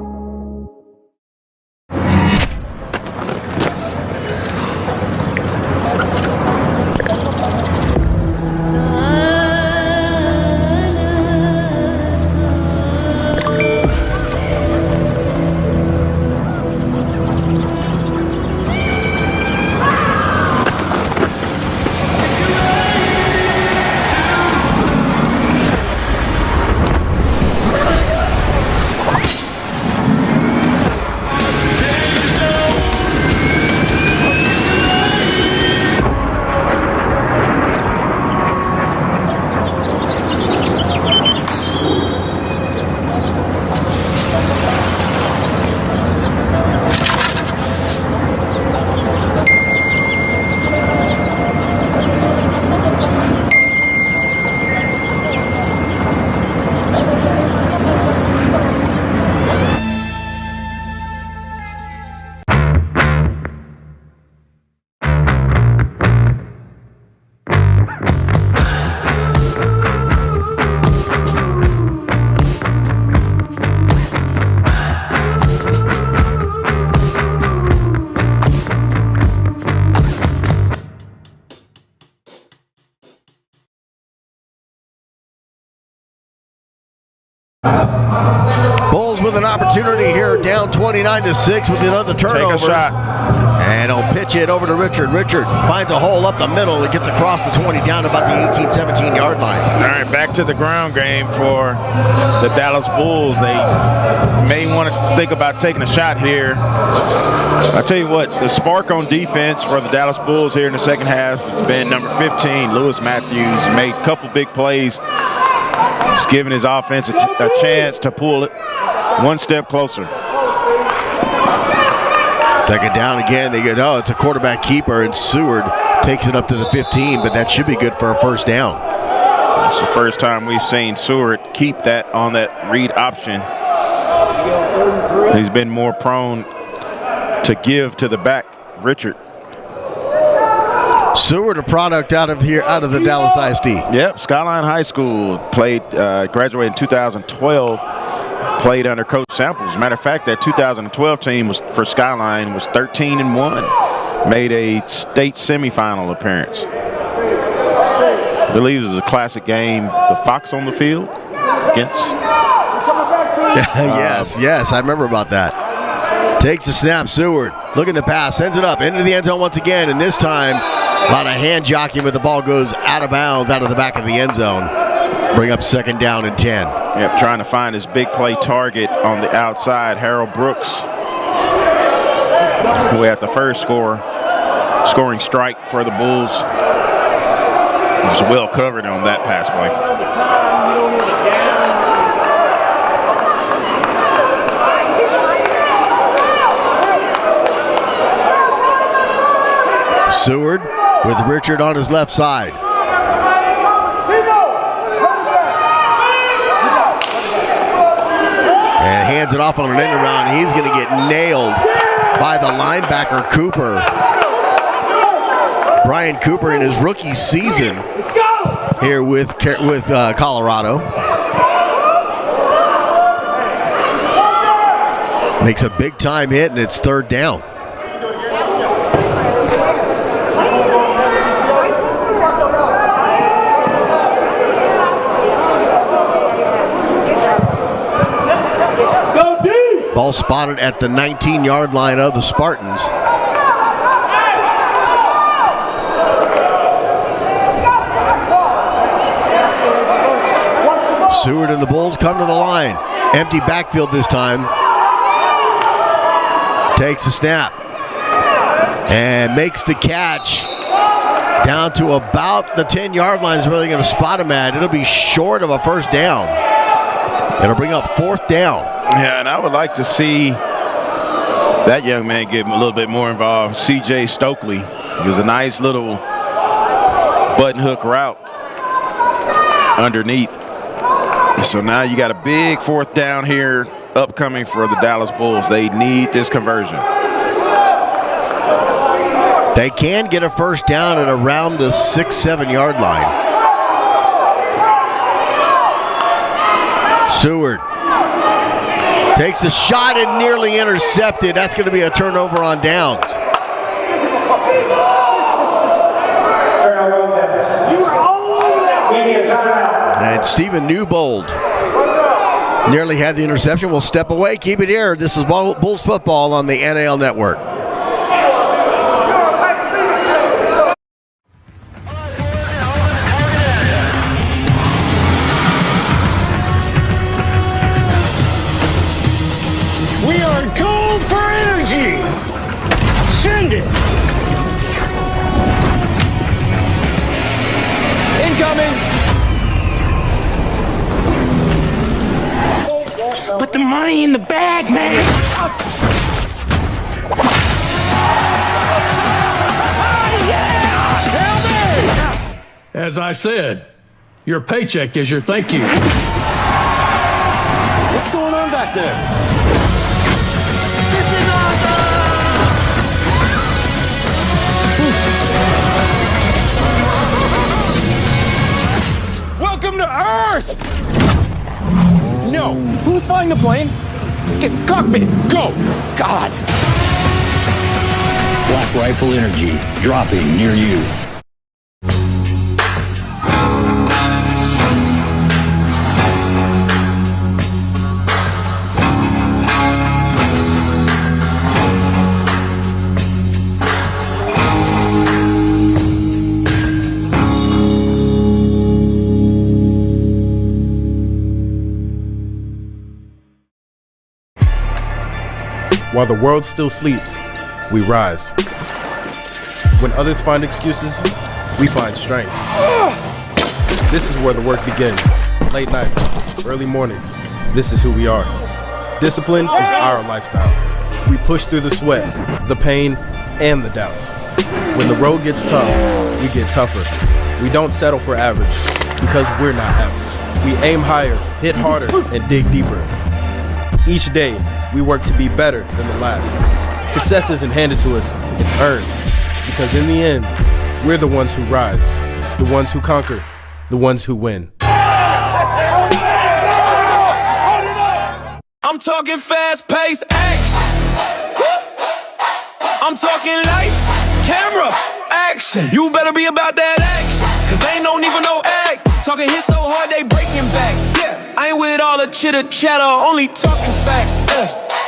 Bulls with an opportunity here, down 29-6 with another turnover. Take a shot. And he'll pitch it over to Richard. Richard finds a hole up the middle. It gets across the 20, down to about the 18-17 yard line. All right, back to the ground game for the Dallas Bulls. They may want to think about taking a shot here. I tell you what, the spark on defense for the Dallas Bulls here in the second half has been number 15, Lewis Matthews. Made a couple big plays. It's giving his offense a chance to pull it one step closer. Second down again. They get, it's a quarterback keeper, and Seward takes it up to the 15, but that should be good for a first down. It's the first time we've seen Seward keep that on that read option. He's been more prone to give to the back, Richard. Seward, a product out of the Dallas ISD. Yep, Skyline High School, graduated in 2012, played under Coach Samples. Matter of fact, that 2012 team for Skyline was 13-1, made a state semifinal appearance. I believe it was a classic game, the Fox on the field against. Yes, I remember about that. Takes the snap, Seward, looking to pass, sends it up into the end zone once again, and this time a lot of hand jockeying, but the ball goes out of bounds out of the back of the end zone. Bring up second down and 10. Yep, trying to find his big play target on the outside, Harold Brooks, who had the first scoring strike for the Bulls. He was well covered on that pass play. Seward with Richard on his left side. And hands it off on an end around. He's going to get nailed by the linebacker, Cooper. Brian Cooper in his rookie season here with Colorado. Makes a big time hit, and it's third down. Ball spotted at the 19-yard line of the Spartans. Seward and the Bulls come to the line. Empty backfield this time. Takes a snap and makes the catch down to about the 10-yard line is where they're going to spot him at. It'll be short of a first down. It'll bring up fourth down. Yeah, and I would like to see that young man get a little bit more involved. C.J. Stokely. It was a nice little button hook route underneath. So now you got a big fourth down here upcoming for the Dallas Bulls. They need this conversion. They can get a first down at around the 6-7 yard line. Seward takes a shot and nearly intercepted. That's going to be a turnover on downs. And Stephen Newbold nearly had the interception. Will step away. Keep it here. This is Bulls football on the NAL Network. We are gold for energy. Send it. Incoming. Put the money in the bag, man. As I said, your paycheck is your thank you. What's going on back there? Welcome to Earth! No. Who's flying the plane? Get cockpit. Go. God. Black Rifle Energy dropping near you. While the world still sleeps, we rise. When others find excuses, we find strength. This is where the work begins. Late nights, early mornings. This is who we are. Discipline is our lifestyle. We push through the sweat, the pain, and the doubts. When the road gets tough, we get tougher. We don't settle for average because we're not average. We aim higher, hit harder, and dig deeper. Each day, we work to be better than the last. Success isn't handed to us, it's earned. Because in the end, we're the ones who rise, the ones who conquer, the ones who win. I'm talking fast-paced action. I'm talking lights, camera, action. You better be about that action, cause ain't no need for no act. Talking hits so hard they breaking backs. Yeah, I ain't with all the chitter chatter, only talking facts.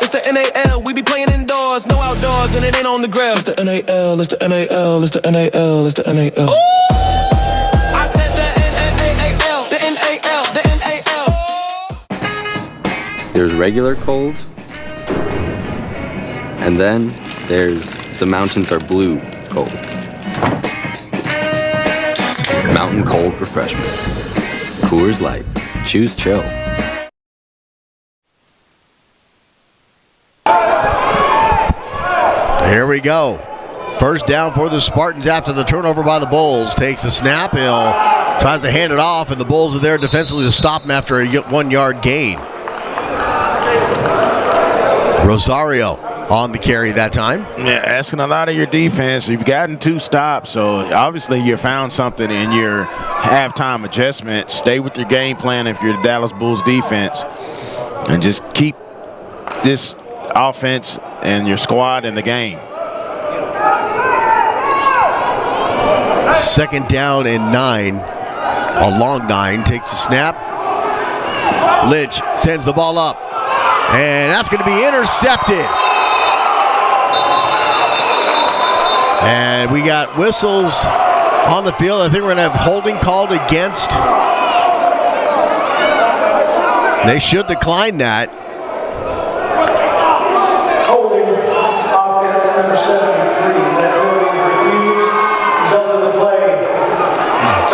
It's the NAL, we be playing indoors, no outdoors, and it ain't on the ground. It's the NAL, it's the NAL, it's the NAL, it's the NAL. I said the NAL, the NAL. There's regular cold, and then there's the mountains are blue cold. Mountain Cold Refreshment. Coors Light. Choose chill. Here we go. First down for the Spartans after the turnover by the Bulls. Takes a snap. Hill tries to hand it off, and the Bulls are there defensively to stop him after a 1-yard gain. Rosario on the carry that time. Yeah, asking a lot of your defense. You've gotten 2 stops, so obviously you found something in your halftime adjustment. Stay with your game plan if you're the Dallas Bulls defense, and just keep this offense and your squad in the game. Second down and 9. A long 9. Takes a snap. Lynch sends the ball up, and that's going to be intercepted. And we got whistles on the field. I think we're going to have holding called against. They should decline that. Holding offense number 73. That holding refused. Result of the play.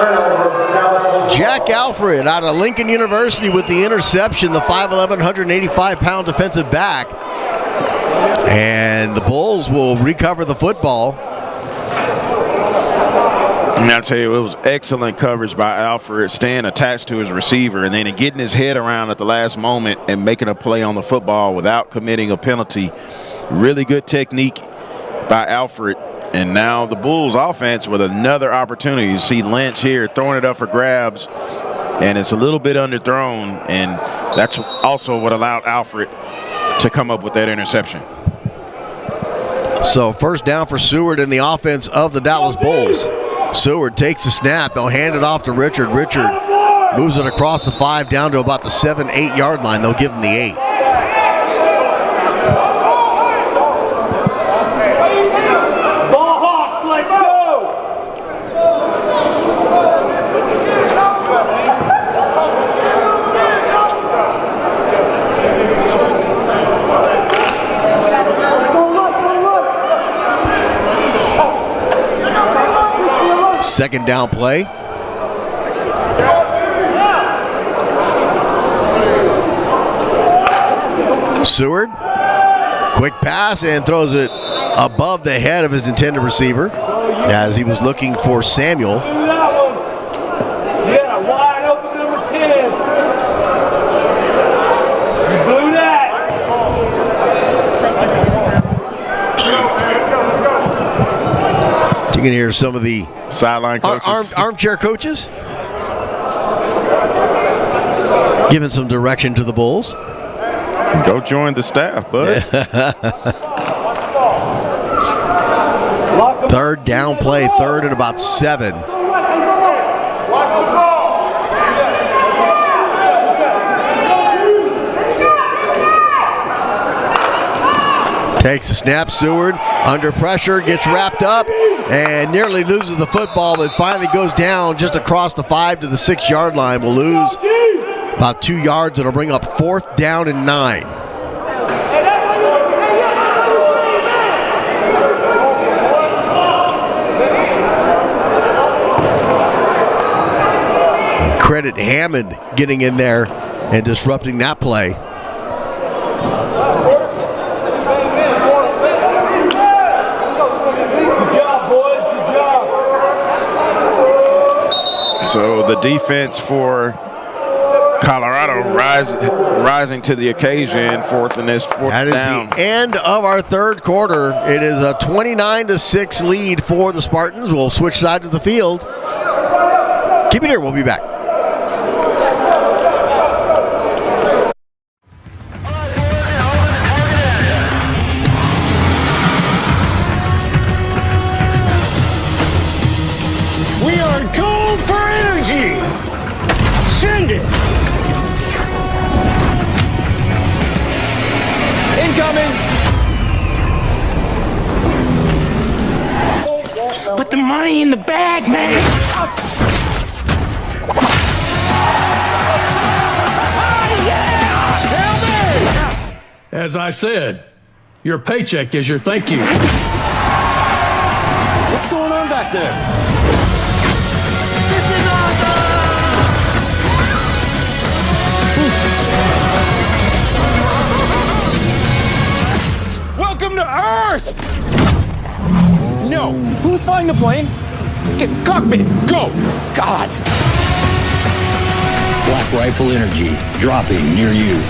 Turnover. Dallas. Jack Alfred out of Lincoln University with the interception, the 5'11", 185-pound defensive back. And the Bulls will recover the football. And I'll tell you, it was excellent coverage by Alfred, staying attached to his receiver and then getting his head around at the last moment and making a play on the football without committing a penalty. Really good technique by Alfred. And now the Bulls offense with another opportunity. You see Lynch here throwing it up for grabs, and it's a little bit underthrown, and that's also what allowed Alfred to come up with that interception. So first down for Seward in the offense of the Dallas Bulls. Seward takes the snap. They'll hand it off to Richard. Richard moves it across the 5 down to about the 7-8 yard line. They'll give him the 8. Ball Hawks, let's go! Second down play. Seward, quick pass, and throws it above the head of his intended receiver as he was looking for Samuel. Yeah, wide open number 10. You blew that. You can hear some of the sideline coaches, armchair coaches giving some direction to the Bulls. Go join the staff, bud. Third down play, third and about 7. Takes a snap, Seward under pressure, gets wrapped up and nearly loses the football, but finally goes down just across the 5 to the 6 yard line. Will lose about 2 yards. It'll bring up fourth down and 9. And credit Hammond getting in there and disrupting that play. So the defense for Colorado rising to the occasion, fourth down. That is the end of our third quarter. It is a 29-6 lead for the Spartans. We'll switch sides of the field. Keep it here. We'll be back. We are gold for energy. Send it. Incoming. Put the money in the bag, man. As I said, your paycheck is your thank you. What's going on back there? Welcome to Earth! No. Who's flying the plane? Get cockpit. Go. God. Black Rifle Energy, dropping near you.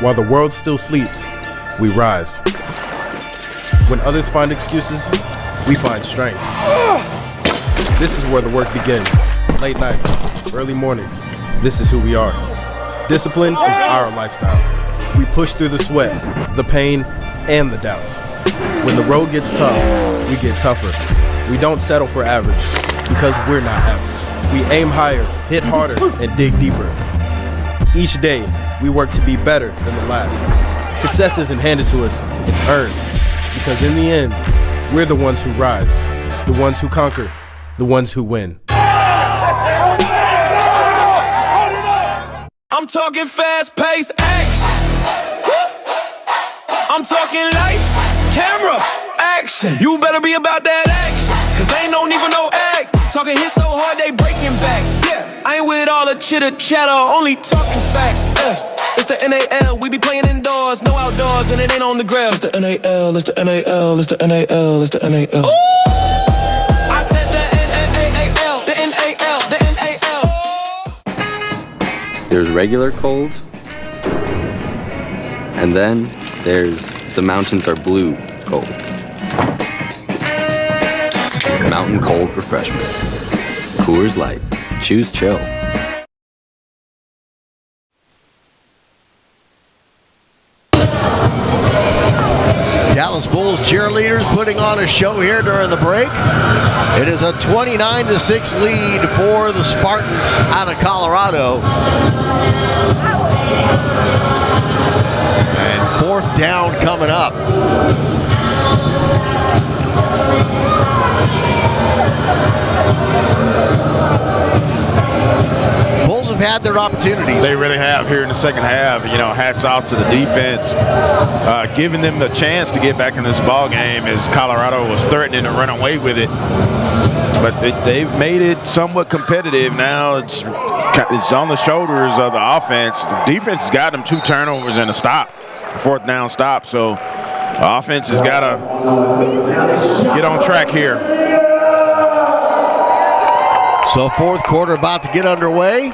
While the world still sleeps, we rise. When others find excuses, we find strength. This is where the work begins. Late nights, early mornings. This is who we are. Discipline is our lifestyle. We push through the sweat, the pain, and the doubts. When the road gets tough, we get tougher. We don't settle for average because we're not average. We aim higher, hit harder, and dig deeper. Each day, we work to be better than the last. Success isn't handed to us, it's earned. Because in the end, we're the ones who rise, the ones who conquer, the ones who win. I'm talking fast-paced action. I'm talking lights, camera, action. You better be about that action, cause ain't no need for no act. Talking hits so hard they breaking backs. Yeah, I ain't with all the chitter chatter, only talking facts. It's the NAL, we be playing indoors, no outdoors, and it ain't on the ground. It's the NAL, it's the NAL, it's the NAL, it's the NAL. Ooh! I said the NAL, the NAL, the NAL. There's regular cold, and then there's the mountains are blue cold. Mountain Cold Refreshment. Coors Light. Choose chill. Dallas Bulls cheerleaders putting on a show here during the break. It is a 29-6 lead for the Spartans out of Colorado. And fourth down coming up. Bulls have had their opportunities. They really have here in the second half. You know, hats off to the defense, giving them the chance to get back in this ball game as Colorado was threatening to run away with it. But they've made it somewhat competitive now. It's on the shoulders of the offense. The defense has got them 2 turnovers and a stop, a fourth down stop. So the offense has got to get on track here. So fourth quarter about to get underway.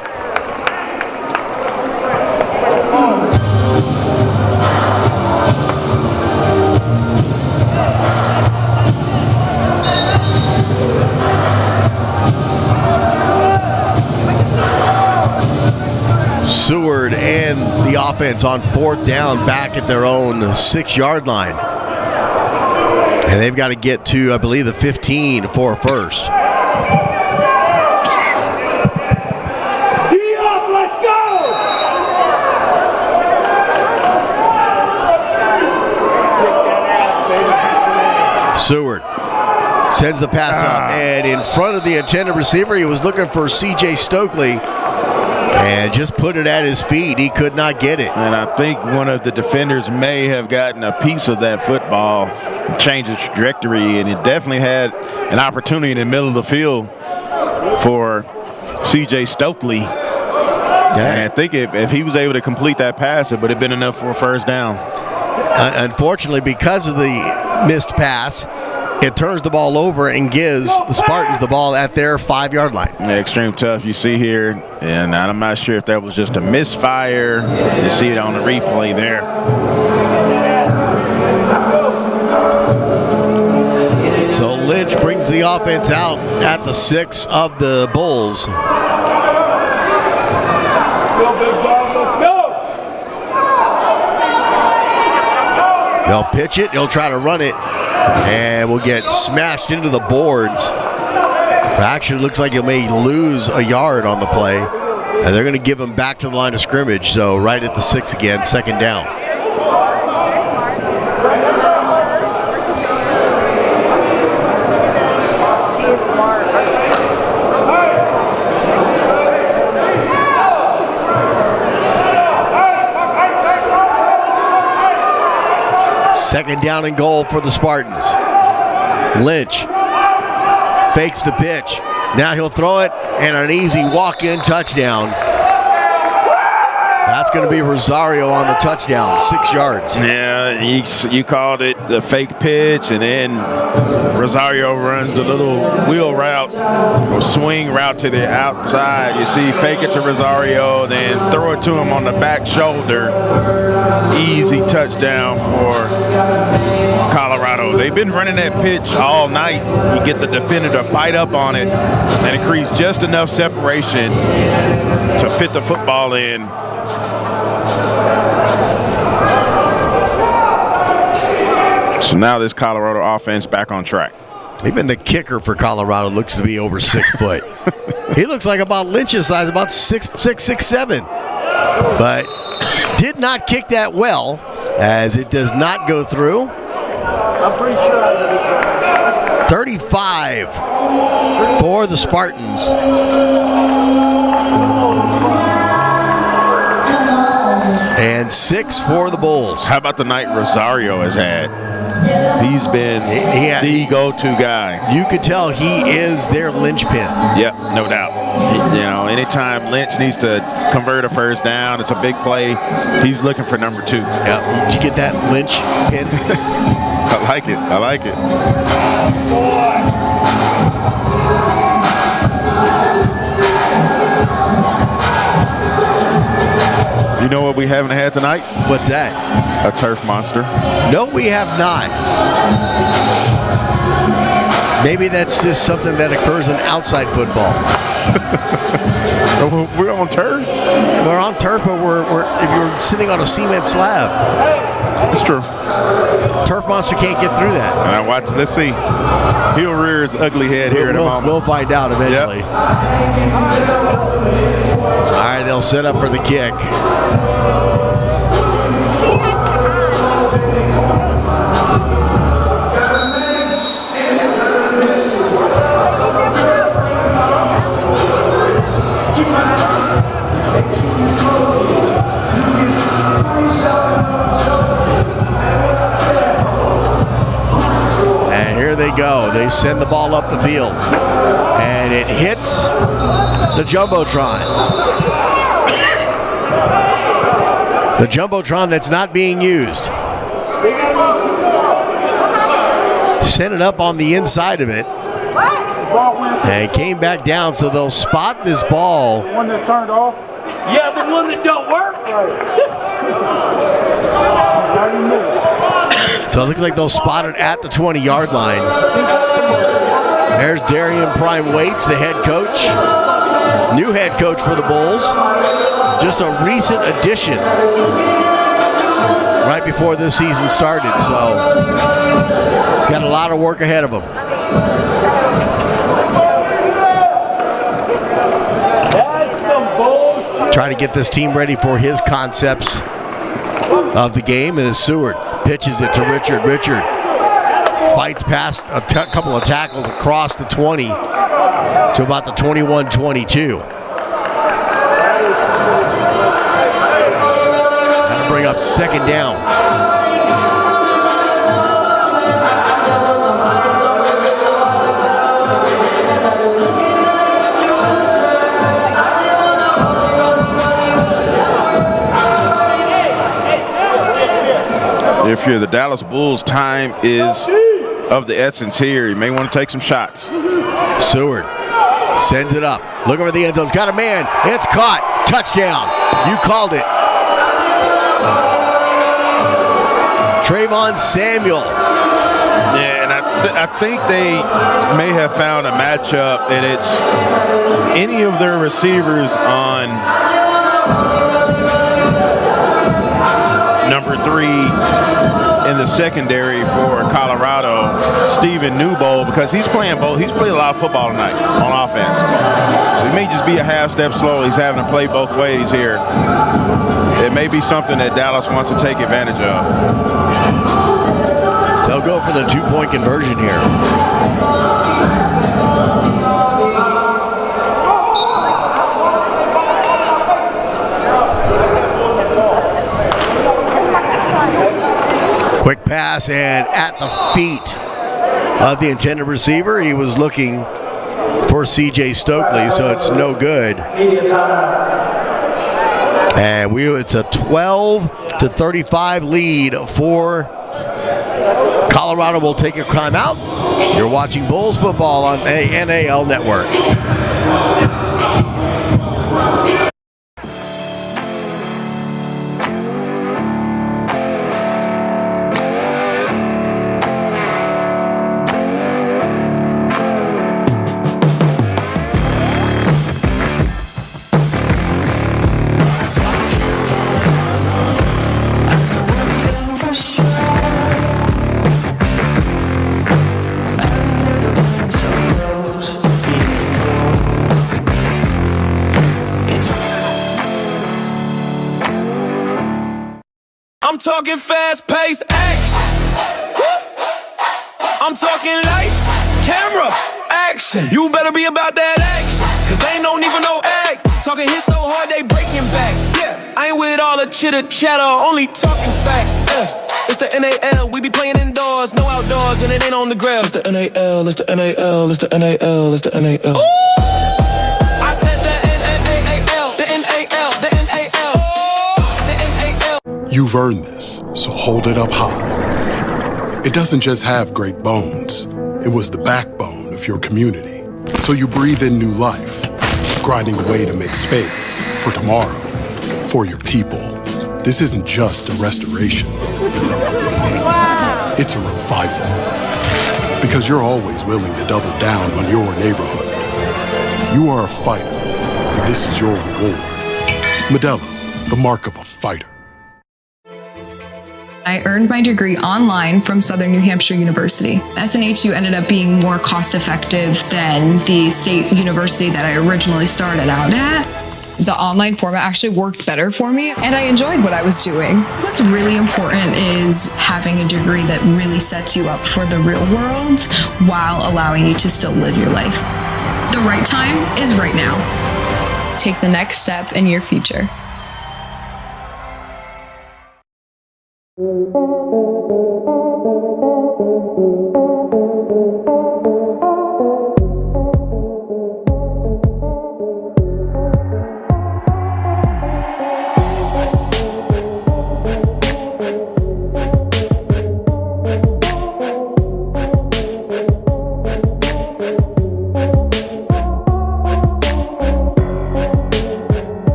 Seward and the offense on fourth down back at their own 6-yard line. And they've got to get to, I believe, the 15 for a first. Seward sends the pass up, and in front of the intended receiver, he was looking for C.J. Stokely, and just put it at his feet. He could not get it. And I think one of the defenders may have gotten a piece of that football, change the trajectory, and it definitely had an opportunity in the middle of the field for C.J. Stokely. And I think if he was able to complete that pass, it would have been enough for a first down. Unfortunately, because of the missed pass, it turns the ball over and gives the Spartans the ball at their 5-yard line. Yeah, extreme tough you see here, and I'm not sure if that was just a misfire. You see it on the replay there. So Lynch brings the offense out at the 6 of the Bulls. They'll pitch it, he'll try to run it, and will get smashed into the boards. Actually, looks like he may lose a yard on the play, and they're going to give him back to the line of scrimmage. So right at the 6 again, second down. Second down and goal for the Spartans. Lynch fakes the pitch. Now he'll throw it, and an easy walk-in touchdown. That's going to be Rosario on the touchdown, 6 yards. Yeah, you called it the fake pitch, and then Rosario runs the little wheel route or swing route to the outside. You see, fake it to Rosario, then throw it to him on the back shoulder. Easy touchdown for Colorado. They've been running that pitch all night. You get the defender to bite up on it and it creates just enough separation to fit the football in. So now this Colorado offense back on track. Even the kicker for Colorado looks to be over 6 foot. He looks like about Lynch's size, about 6'7". But did not kick that well, as it does not go through. I'm pretty sure 35 for the Spartans. And 6 for the Bulls. How about the night Rosario has had? He's been the go-to guy. You could tell he is their linchpin. Yep, no doubt. You know, anytime Lynch needs to convert a first down, it's a big play. He's looking for number 2. Yep. Did you get that Lynch pin? I like it. I like it. You know what we haven't had tonight? What's that? A turf monster. No, we have not. Maybe that's just something that occurs in outside football. We're on turf? We're on turf, but if you're sitting on a cement slab. It's true. Turf monster can't get through that. Now watch, let's see. He'll rear his ugly head here in a moment. We'll find out eventually. Yep. All right, they'll set up for the kick. And here they go. They send the ball up the field. And it hits the Jumbotron. The Jumbotron that's not being used. Sent it up on the inside of it. And it came back down, so they'll spot this ball. The one that's turned off? Yeah, the one that don't work. So it looks like they'll spot it at the 20-yard line. There's Darian Prime Waits, the head coach. New head coach for the Bulls. Just a recent addition right before this season started. So he's got a lot of work ahead of him. Try to get this team ready for his concepts of the game. And Seward pitches it to Richard. Richard fights past a couple of tackles across the 20 to about the 21-22. That'll bring up second down. If you're the Dallas Bulls, time is of the essence here. You may want to take some shots. Seward sends it up. Looking for the end zone. He's got a man. It's caught. Touchdown. You called it. Trayvon Samuel. Yeah, and I think they may have found a matchup, and it's any of their receivers on number 3 in the secondary for Colorado, Stephen Newbold, because he's playing both. He's played a lot of football tonight on offense. So he may just be a half step slow. He's having to play both ways here. It may be something that Dallas wants to take advantage of. They'll go for the 2-point conversion here. Quick pass and at the feet of the intended receiver. He was looking for C.J. Stokely, so it's no good. And it's a 12-35 lead for Colorado. Will take a timeout. You're watching Bulls football on the NAL Network. I'm talking fast-paced action. I'm talking lights, camera, action. You better be about that action, cause ain't no need for no act. Talking hits so hard they breaking backs. Yeah, I ain't with all the chitter chatter, only talking facts. It's the NAL, we be playing indoors, no outdoors, and it ain't on the ground. It's the NAL, it's the NAL, it's the NAL, it's the NAL. Ooh! I said the NAL, the NAL, the NAL, the NAL. You've earned this, so hold it up high. It doesn't just have great bones. It was the backbone of your community. So you breathe in new life, grinding away to make space for tomorrow, for your people. This isn't just a restoration. It's a revival. Because you're always willing to double down on your neighborhood. You are a fighter, and this is your reward. Modelo, the mark of a fighter. I earned my degree online from Southern New Hampshire University. SNHU ended up being more cost-effective than the state university that I originally started out at. The online format actually worked better for me, and I enjoyed what I was doing. What's really important is having a degree that really sets you up for the real world while allowing you to still live your life. The right time is right now. Take the next step in your future.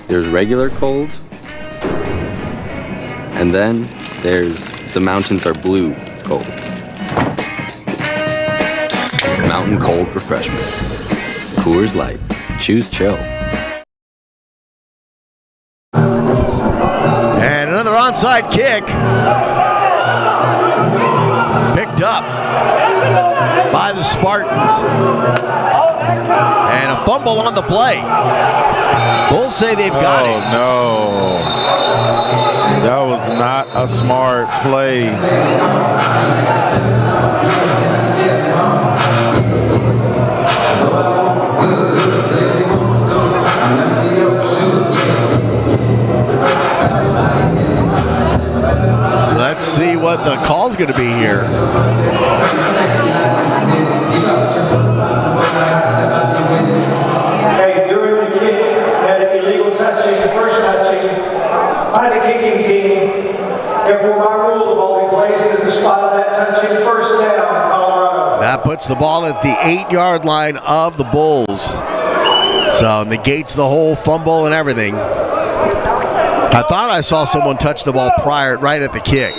There's regular cold, and then there's the mountains are blue cold. Mountain Cold Refreshment. Coors Light. Choose chill. And another onside kick. Picked up by the Spartans. And a fumble on the play. Bulls say they've got it. Oh, no. That was not a smart play. So let's see what the call's going to be here. During the kick, had an illegal touching, first touching by the kicking team. Therefore, my rule, the ball be placed at the spot of that touching, first down, Colorado. That puts the ball at the 8-yard line of the Bulls. So negates the whole fumble and everything. I thought I saw someone touch the ball right at the kick.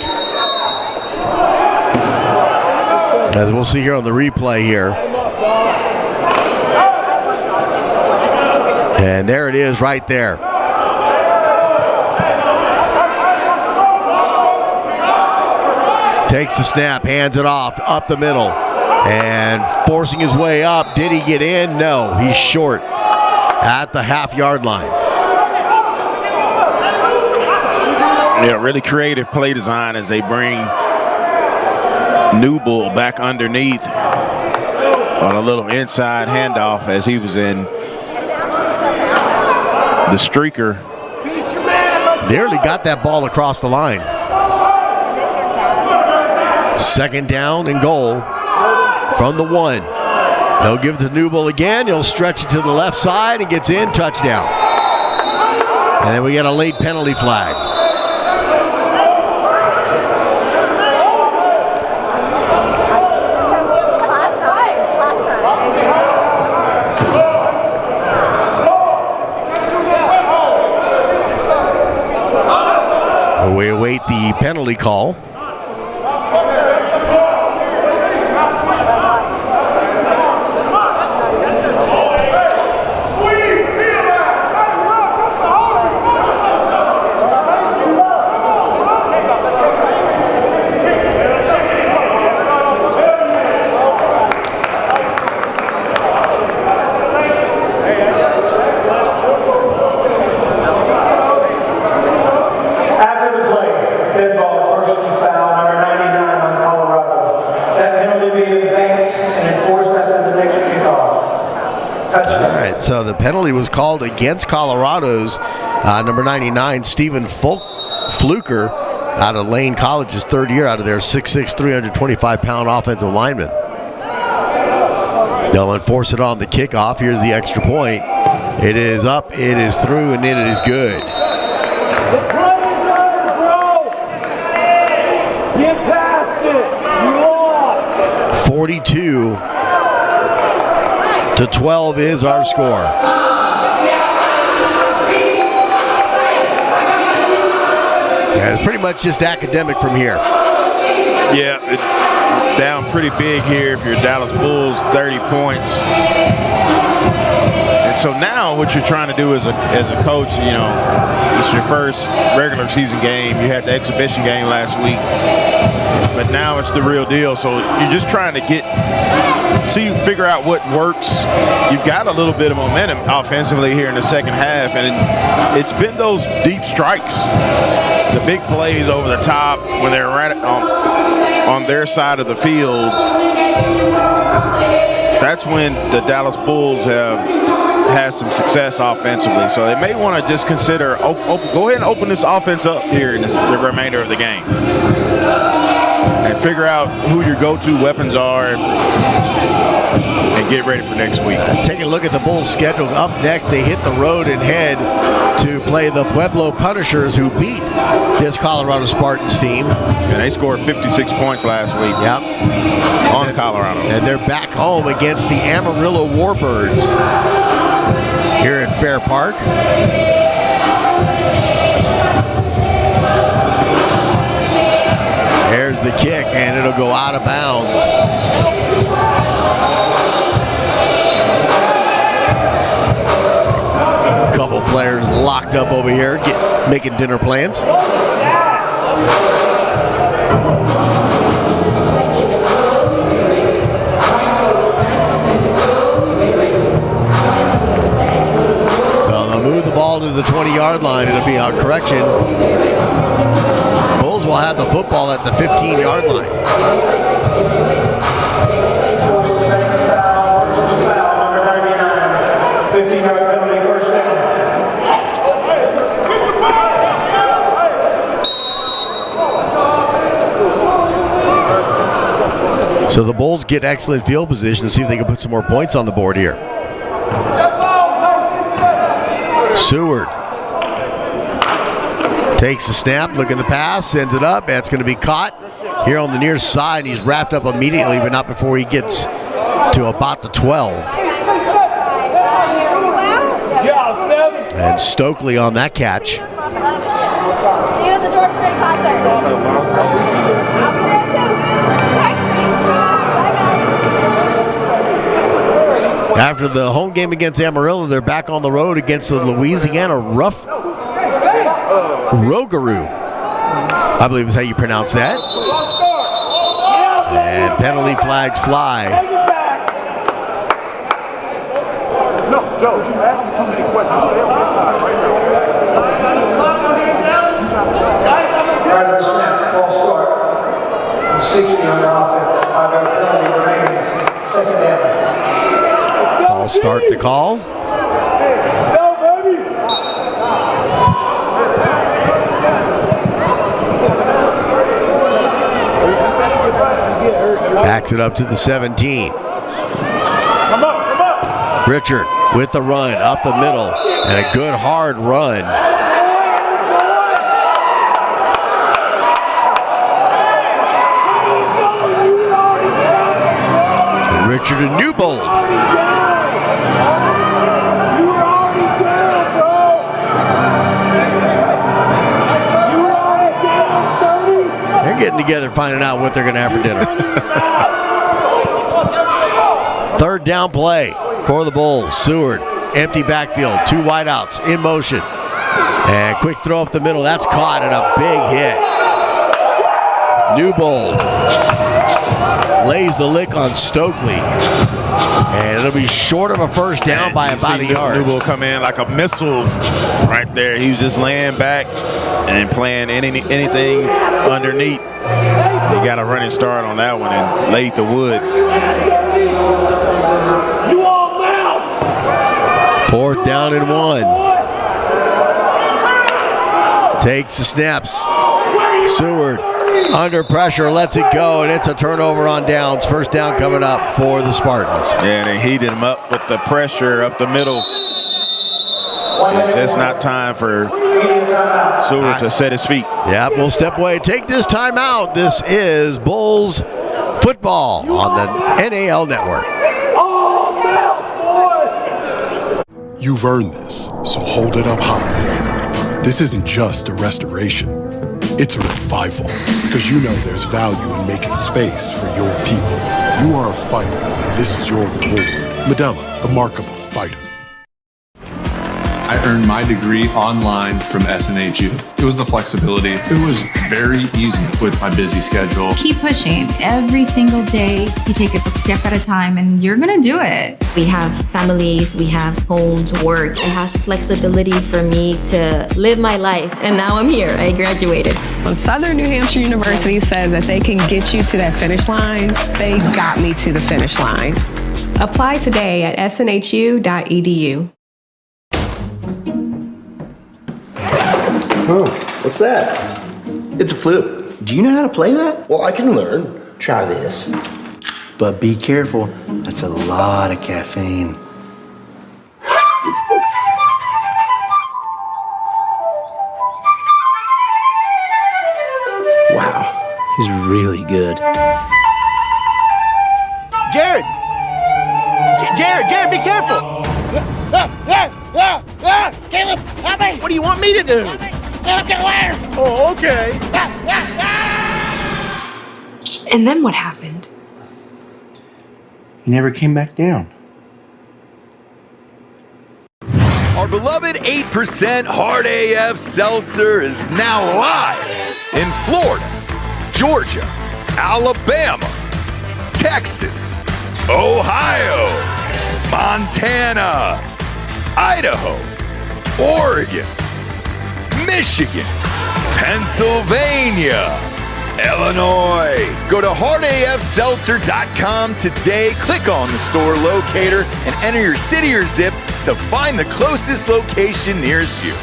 As we'll see here on the replay here. And there it is right there. Takes the snap, hands it off, up the middle. And forcing his way up. Did he get in? No, he's short at the half-yard line. Yeah, really creative play design as they bring Newbull back underneath on a little inside handoff as he was in the streaker. Nearly got that ball across the line. Second down and goal from the 1. They'll give it to Newble again. He'll stretch it to the left side and gets in. Touchdown. And then we get a late penalty flag. We await the penalty call. So the penalty was called against Colorado's number 99, Stephen Fluker, out of Lane College's third year out of their 6'6", 325-pound offensive lineman. They'll enforce it on the kickoff. Here's the extra point. It is up, it is through, and it is good. Get past it. You lost. 42-12 is our score. Yeah, it's pretty much just academic from here. Yeah, down pretty big here if you're Dallas Bulls, 30 points. And so now what you're trying to do as a coach, you know, it's your first regular season game. You had the exhibition game last week, but now it's the real deal. So you're just trying to figure out what works. You've got a little bit of momentum offensively here in the second half, and it's been those deep strikes, the big plays over the top when they're right on their side of the field. That's when the Dallas Bulls have had some success offensively. So they may want to just consider go ahead and open this offense up here in the remainder of the game and figure out who your go-to weapons are and get ready for next week. Take a look at the Bulls' schedule. Up next, they hit the road and head to play the Pueblo Punishers, who beat this Colorado Spartans team. And they scored 56 points last week. Yep. On Colorado. And they're back home against the Amarillo Warbirds here at Fair Park. There's the kick, and it'll go out of bounds. A couple players locked up over here, making dinner plans. Move the ball to the 20-yard line. It'll be a correction. Bulls will have the football at the 15-yard line. So the Bulls get excellent field position to see if they can put some more points on the board here. Seward takes the snap, looking the pass, sends it up. That's going to be caught here on the near side. He's wrapped up immediately, but not before he gets to about the 12. And Stokely on that catch. See you at the George Strait concert. After the home game against Amarillo, they're back on the road against the Louisiana Rougarou, I believe is how you pronounce that. And penalty flags fly. No, Joe, you asked me too many questions. Stay on this side, right here. Right of the snap, ball start. 60 on the offense. 5-yard penalty remains. Second down. I'll start the call. Go, baby! Backs it up to the 17. Richard with the run up the middle, and a good hard run. Richard and Newbold. They're getting together, finding out what they're going to have for dinner. Third down play for the Bulls. Seward, empty backfield, 2 wideouts in motion. And quick throw up the middle. That's caught and a big hit. Newbold lays the lick on Stokely. And it'll be short of a first down by about a yard. Newbold come in like a missile right there. He was just laying back and playing anything underneath. He got a running start on that one and laid the wood. Fourth down and 1. Takes the snaps. Seward under pressure, lets it go, and it's a turnover on downs. First down coming up for the Spartans. Yeah, they heated him up with the pressure up the middle. And just not time for Seward to set his feet. Yeah, we'll step away. Take this time out. This is Bulls football on the NAL Network. You've earned this, so hold it up high. This isn't just a restoration. It's a revival, because you know there's value in making space for your people. You are a fighter, and this is your reward. Medalla, the mark of a fighter. I earned my degree online from SNHU. It was the flexibility. It was very easy with my busy schedule. Keep pushing. Every single day, you take it a step at a time, and you're going to do it. We have families, we have homes, work. It has flexibility for me to live my life. And now I'm here. I graduated. When Southern New Hampshire University says that they can get you to that finish line, they got me to the finish line. Apply today at snhu.edu. Oh, what's that? It's a flute. Do you know how to play that? Well, I can learn. Try this. But be careful. That's a lot of caffeine. Wow, he's really good. Jared! Jared, be careful! Caleb, help me! What do you want me to do? Look at where! Oh, okay. And then what happened? He never came back down. Our beloved 8% Hard AF Seltzer is now live in Florida, Georgia, Alabama, Texas, Ohio, Montana, Idaho, Oregon, Michigan, Pennsylvania, Illinois. Go to hardafseltzer.com today, click on the store locator, and enter your city or zip to find the closest location nearest you.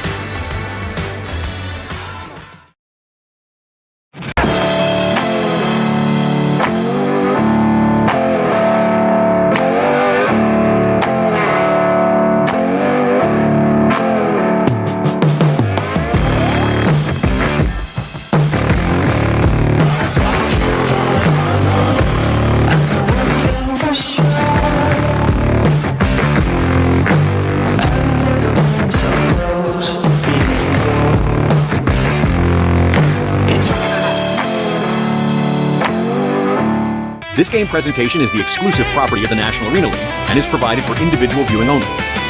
This game presentation is the exclusive property of the National Arena League and is provided for individual viewing only.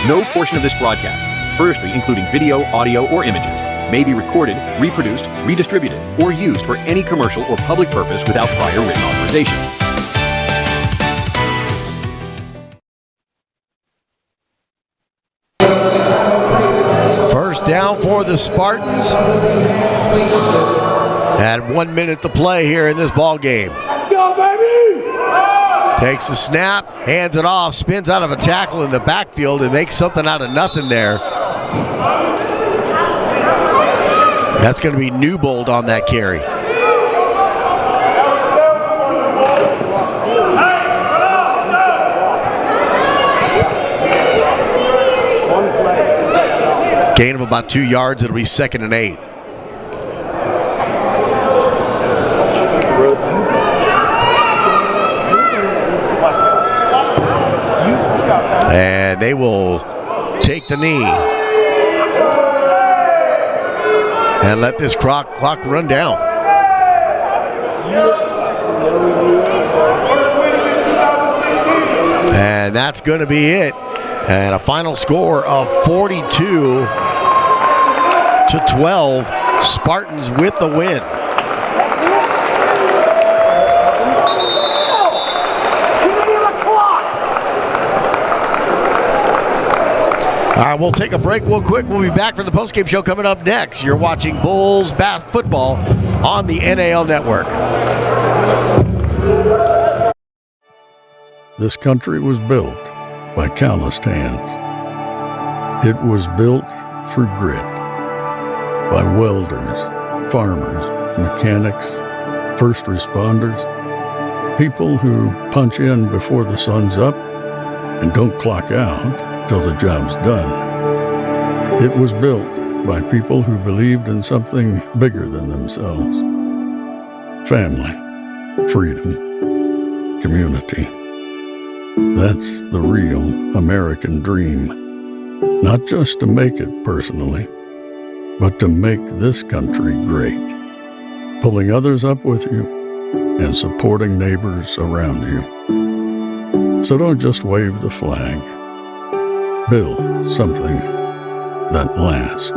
No portion of this broadcast, firstly including video, audio, or images, may be recorded, reproduced, redistributed, or used for any commercial or public purpose without prior written authorization. First down for the Spartans. Had 1 minute to play here in this ball game. Let's go, baby! Takes the snap, hands it off, spins out of a tackle in the backfield and makes something out of nothing there. That's going to be Newbold on that carry. Gain of about 2 yards. It'll be 2nd and 8. And they will take the knee and let this clock run down. And that's going to be it. And a final score of 42-12. Spartans with the win. All right, we'll take a break real quick. We'll be back for the postgame show coming up next. You're watching Bulls football on the NAL Network. This country was built by calloused hands. It was built through grit by welders, farmers, mechanics, first responders, people who punch in before the sun's up and don't clock out till the job's done. It was built by people who believed in something bigger than themselves. Family, freedom, community. That's the real American dream. Not just to make it personally, but to make this country great. Pulling others up with you and supporting neighbors around you. So don't just wave the flag. Build something that lasts.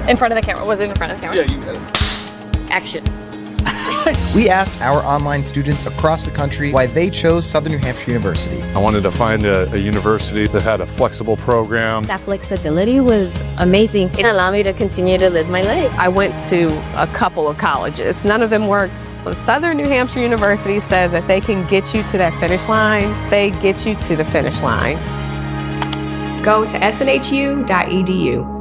In front of the camera. Was it in front of the camera? Yeah, you got it. Action. We asked our online students across the country why they chose Southern New Hampshire University. I wanted to find a university that had a flexible program. That flexibility was amazing. It allowed me to continue to live my life. I went to a couple of colleges. None of them worked. Well, Southern New Hampshire University says that they can get you to that finish line. They get you to the finish line. Go to snhu.edu.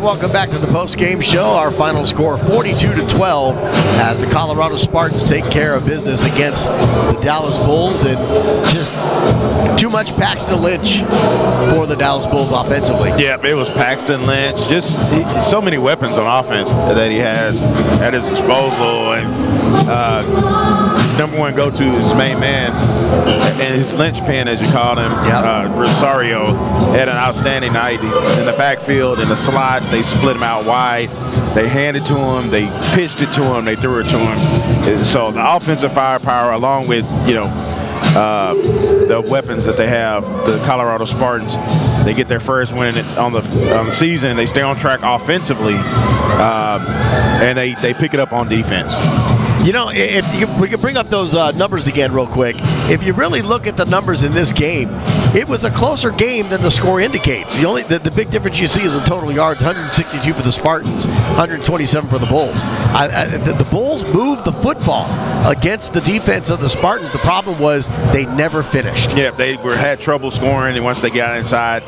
Welcome back to the post-game show. Our final score 42-12 as the Colorado Spartans take care of business against the Dallas Bulls, and just too much Paxton Lynch for the Dallas Bulls offensively. Yeah, it was Paxton Lynch. Just so many weapons on offense that he has at his disposal, and his number one go-to is his main man, and his linchpin, as you call him, Rosario, had an outstanding night. He was in the backfield in the slot. They split him out wide. They handed it to him. They pitched it to him. They threw it to him. And so the offensive firepower, along with the weapons that they have, the Colorado Spartans, they get their first win on the season. They stay on track offensively, and they pick it up on defense. You know, we can bring up those numbers again real quick. If you really look at the numbers in this game, It was a closer game than the score indicates. The big difference you see is in total yards, 162 for the Spartans, 127 for the Bulls. The Bulls moved the football against the defense of the Spartans. The problem was they never finished. Yeah, they had trouble scoring, and once they got inside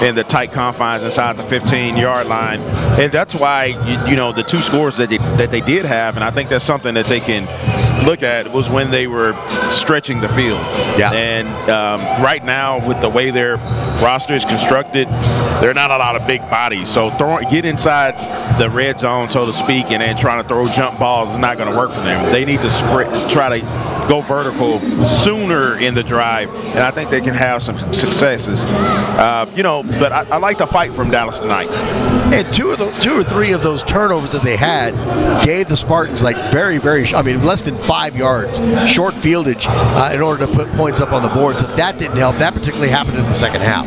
in the tight confines inside the 15-yard line, and that's why you know the two scores that they did have, and I think that's something that they can look at, was when they were stretching the field. Yeah. And right now, with the way their roster is constructed, there are not a lot of big bodies. So get inside the red zone, so to speak, and then trying to throw jump balls is not going to work for them. They need to try to go vertical sooner in the drive, and I think they can have some successes. But I like the fight from Dallas tonight. And two or three of those turnovers that they had gave the Spartans less than 5 yards short fieldage in order to put points up on the board. So that didn't help. That particularly happened in the second half.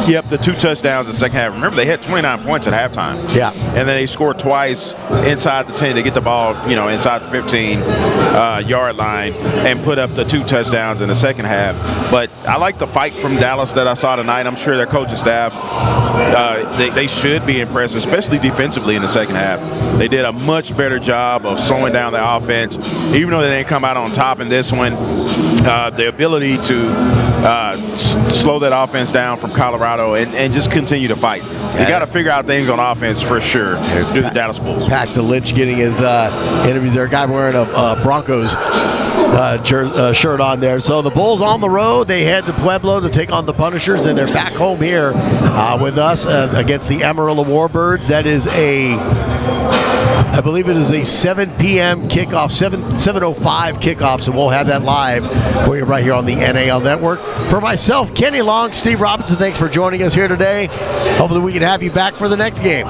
Yep, the 2 touchdowns in the second half. Remember, they had 29 points at halftime. Yeah. And then they scored twice inside the 10. They get the ball, inside the 15-yard line and put up the 2 touchdowns in the second half. But I like the fight from Dallas that I saw tonight. I'm sure their coaching staff, they should be impressed, especially defensively in the second half. They did a much better job of slowing down the offense. Even though they didn't come out on top in this one, the ability to slow that offense down from Colorado and just continue to fight. You got to figure out things on offense for sure. Do the Dallas Bulls. Paxton Lynch getting his interviews there. A guy wearing a Broncos shirt on there. So the Bulls on the road. They head to Pueblo to take on the Punishers. Then they're back home here with us against the Amarillo Warbirds. That is I believe it is a 7 p.m. kickoff, 7:05 kickoff, so we'll have that live for you right here on the NAL Network. For myself, Kenny Long, Steve Robinson, thanks for joining us here today. Hopefully we can have you back for the next game.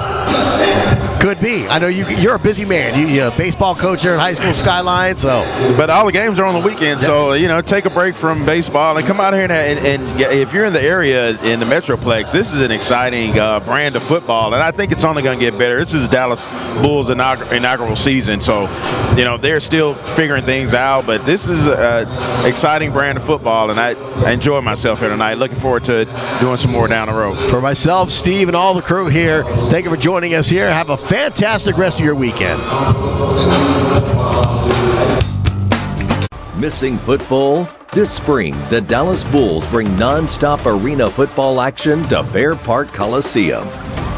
Could be. I know you're a busy man. You're a baseball coach there at High School Skyline, so. But all the games are on the weekend, so, take a break from baseball and come out here and if you're in the area in the Metroplex, this is an exciting brand of football, and I think it's only going to get better. This is Dallas Bulls' inaugural season, so, they're still figuring things out, but this is an exciting brand of football, and I enjoy myself here tonight. Looking forward to doing some more down the road. For myself, Steve, and all the crew here, thank you for joining us here. Have a fantastic rest of your weekend. Missing football? This spring, the Dallas Bulls bring non-stop arena football action to Fair Park Coliseum.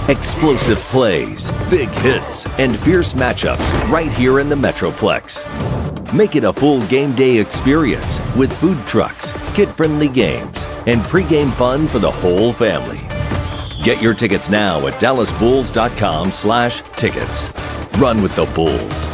Explosive plays, big hits, and fierce matchups right here in the Metroplex. Make it a full game day experience with food trucks, kid-friendly games, and pregame fun for the whole family. Get your tickets now at dallasbulls.com/tickets. Run with the Bulls.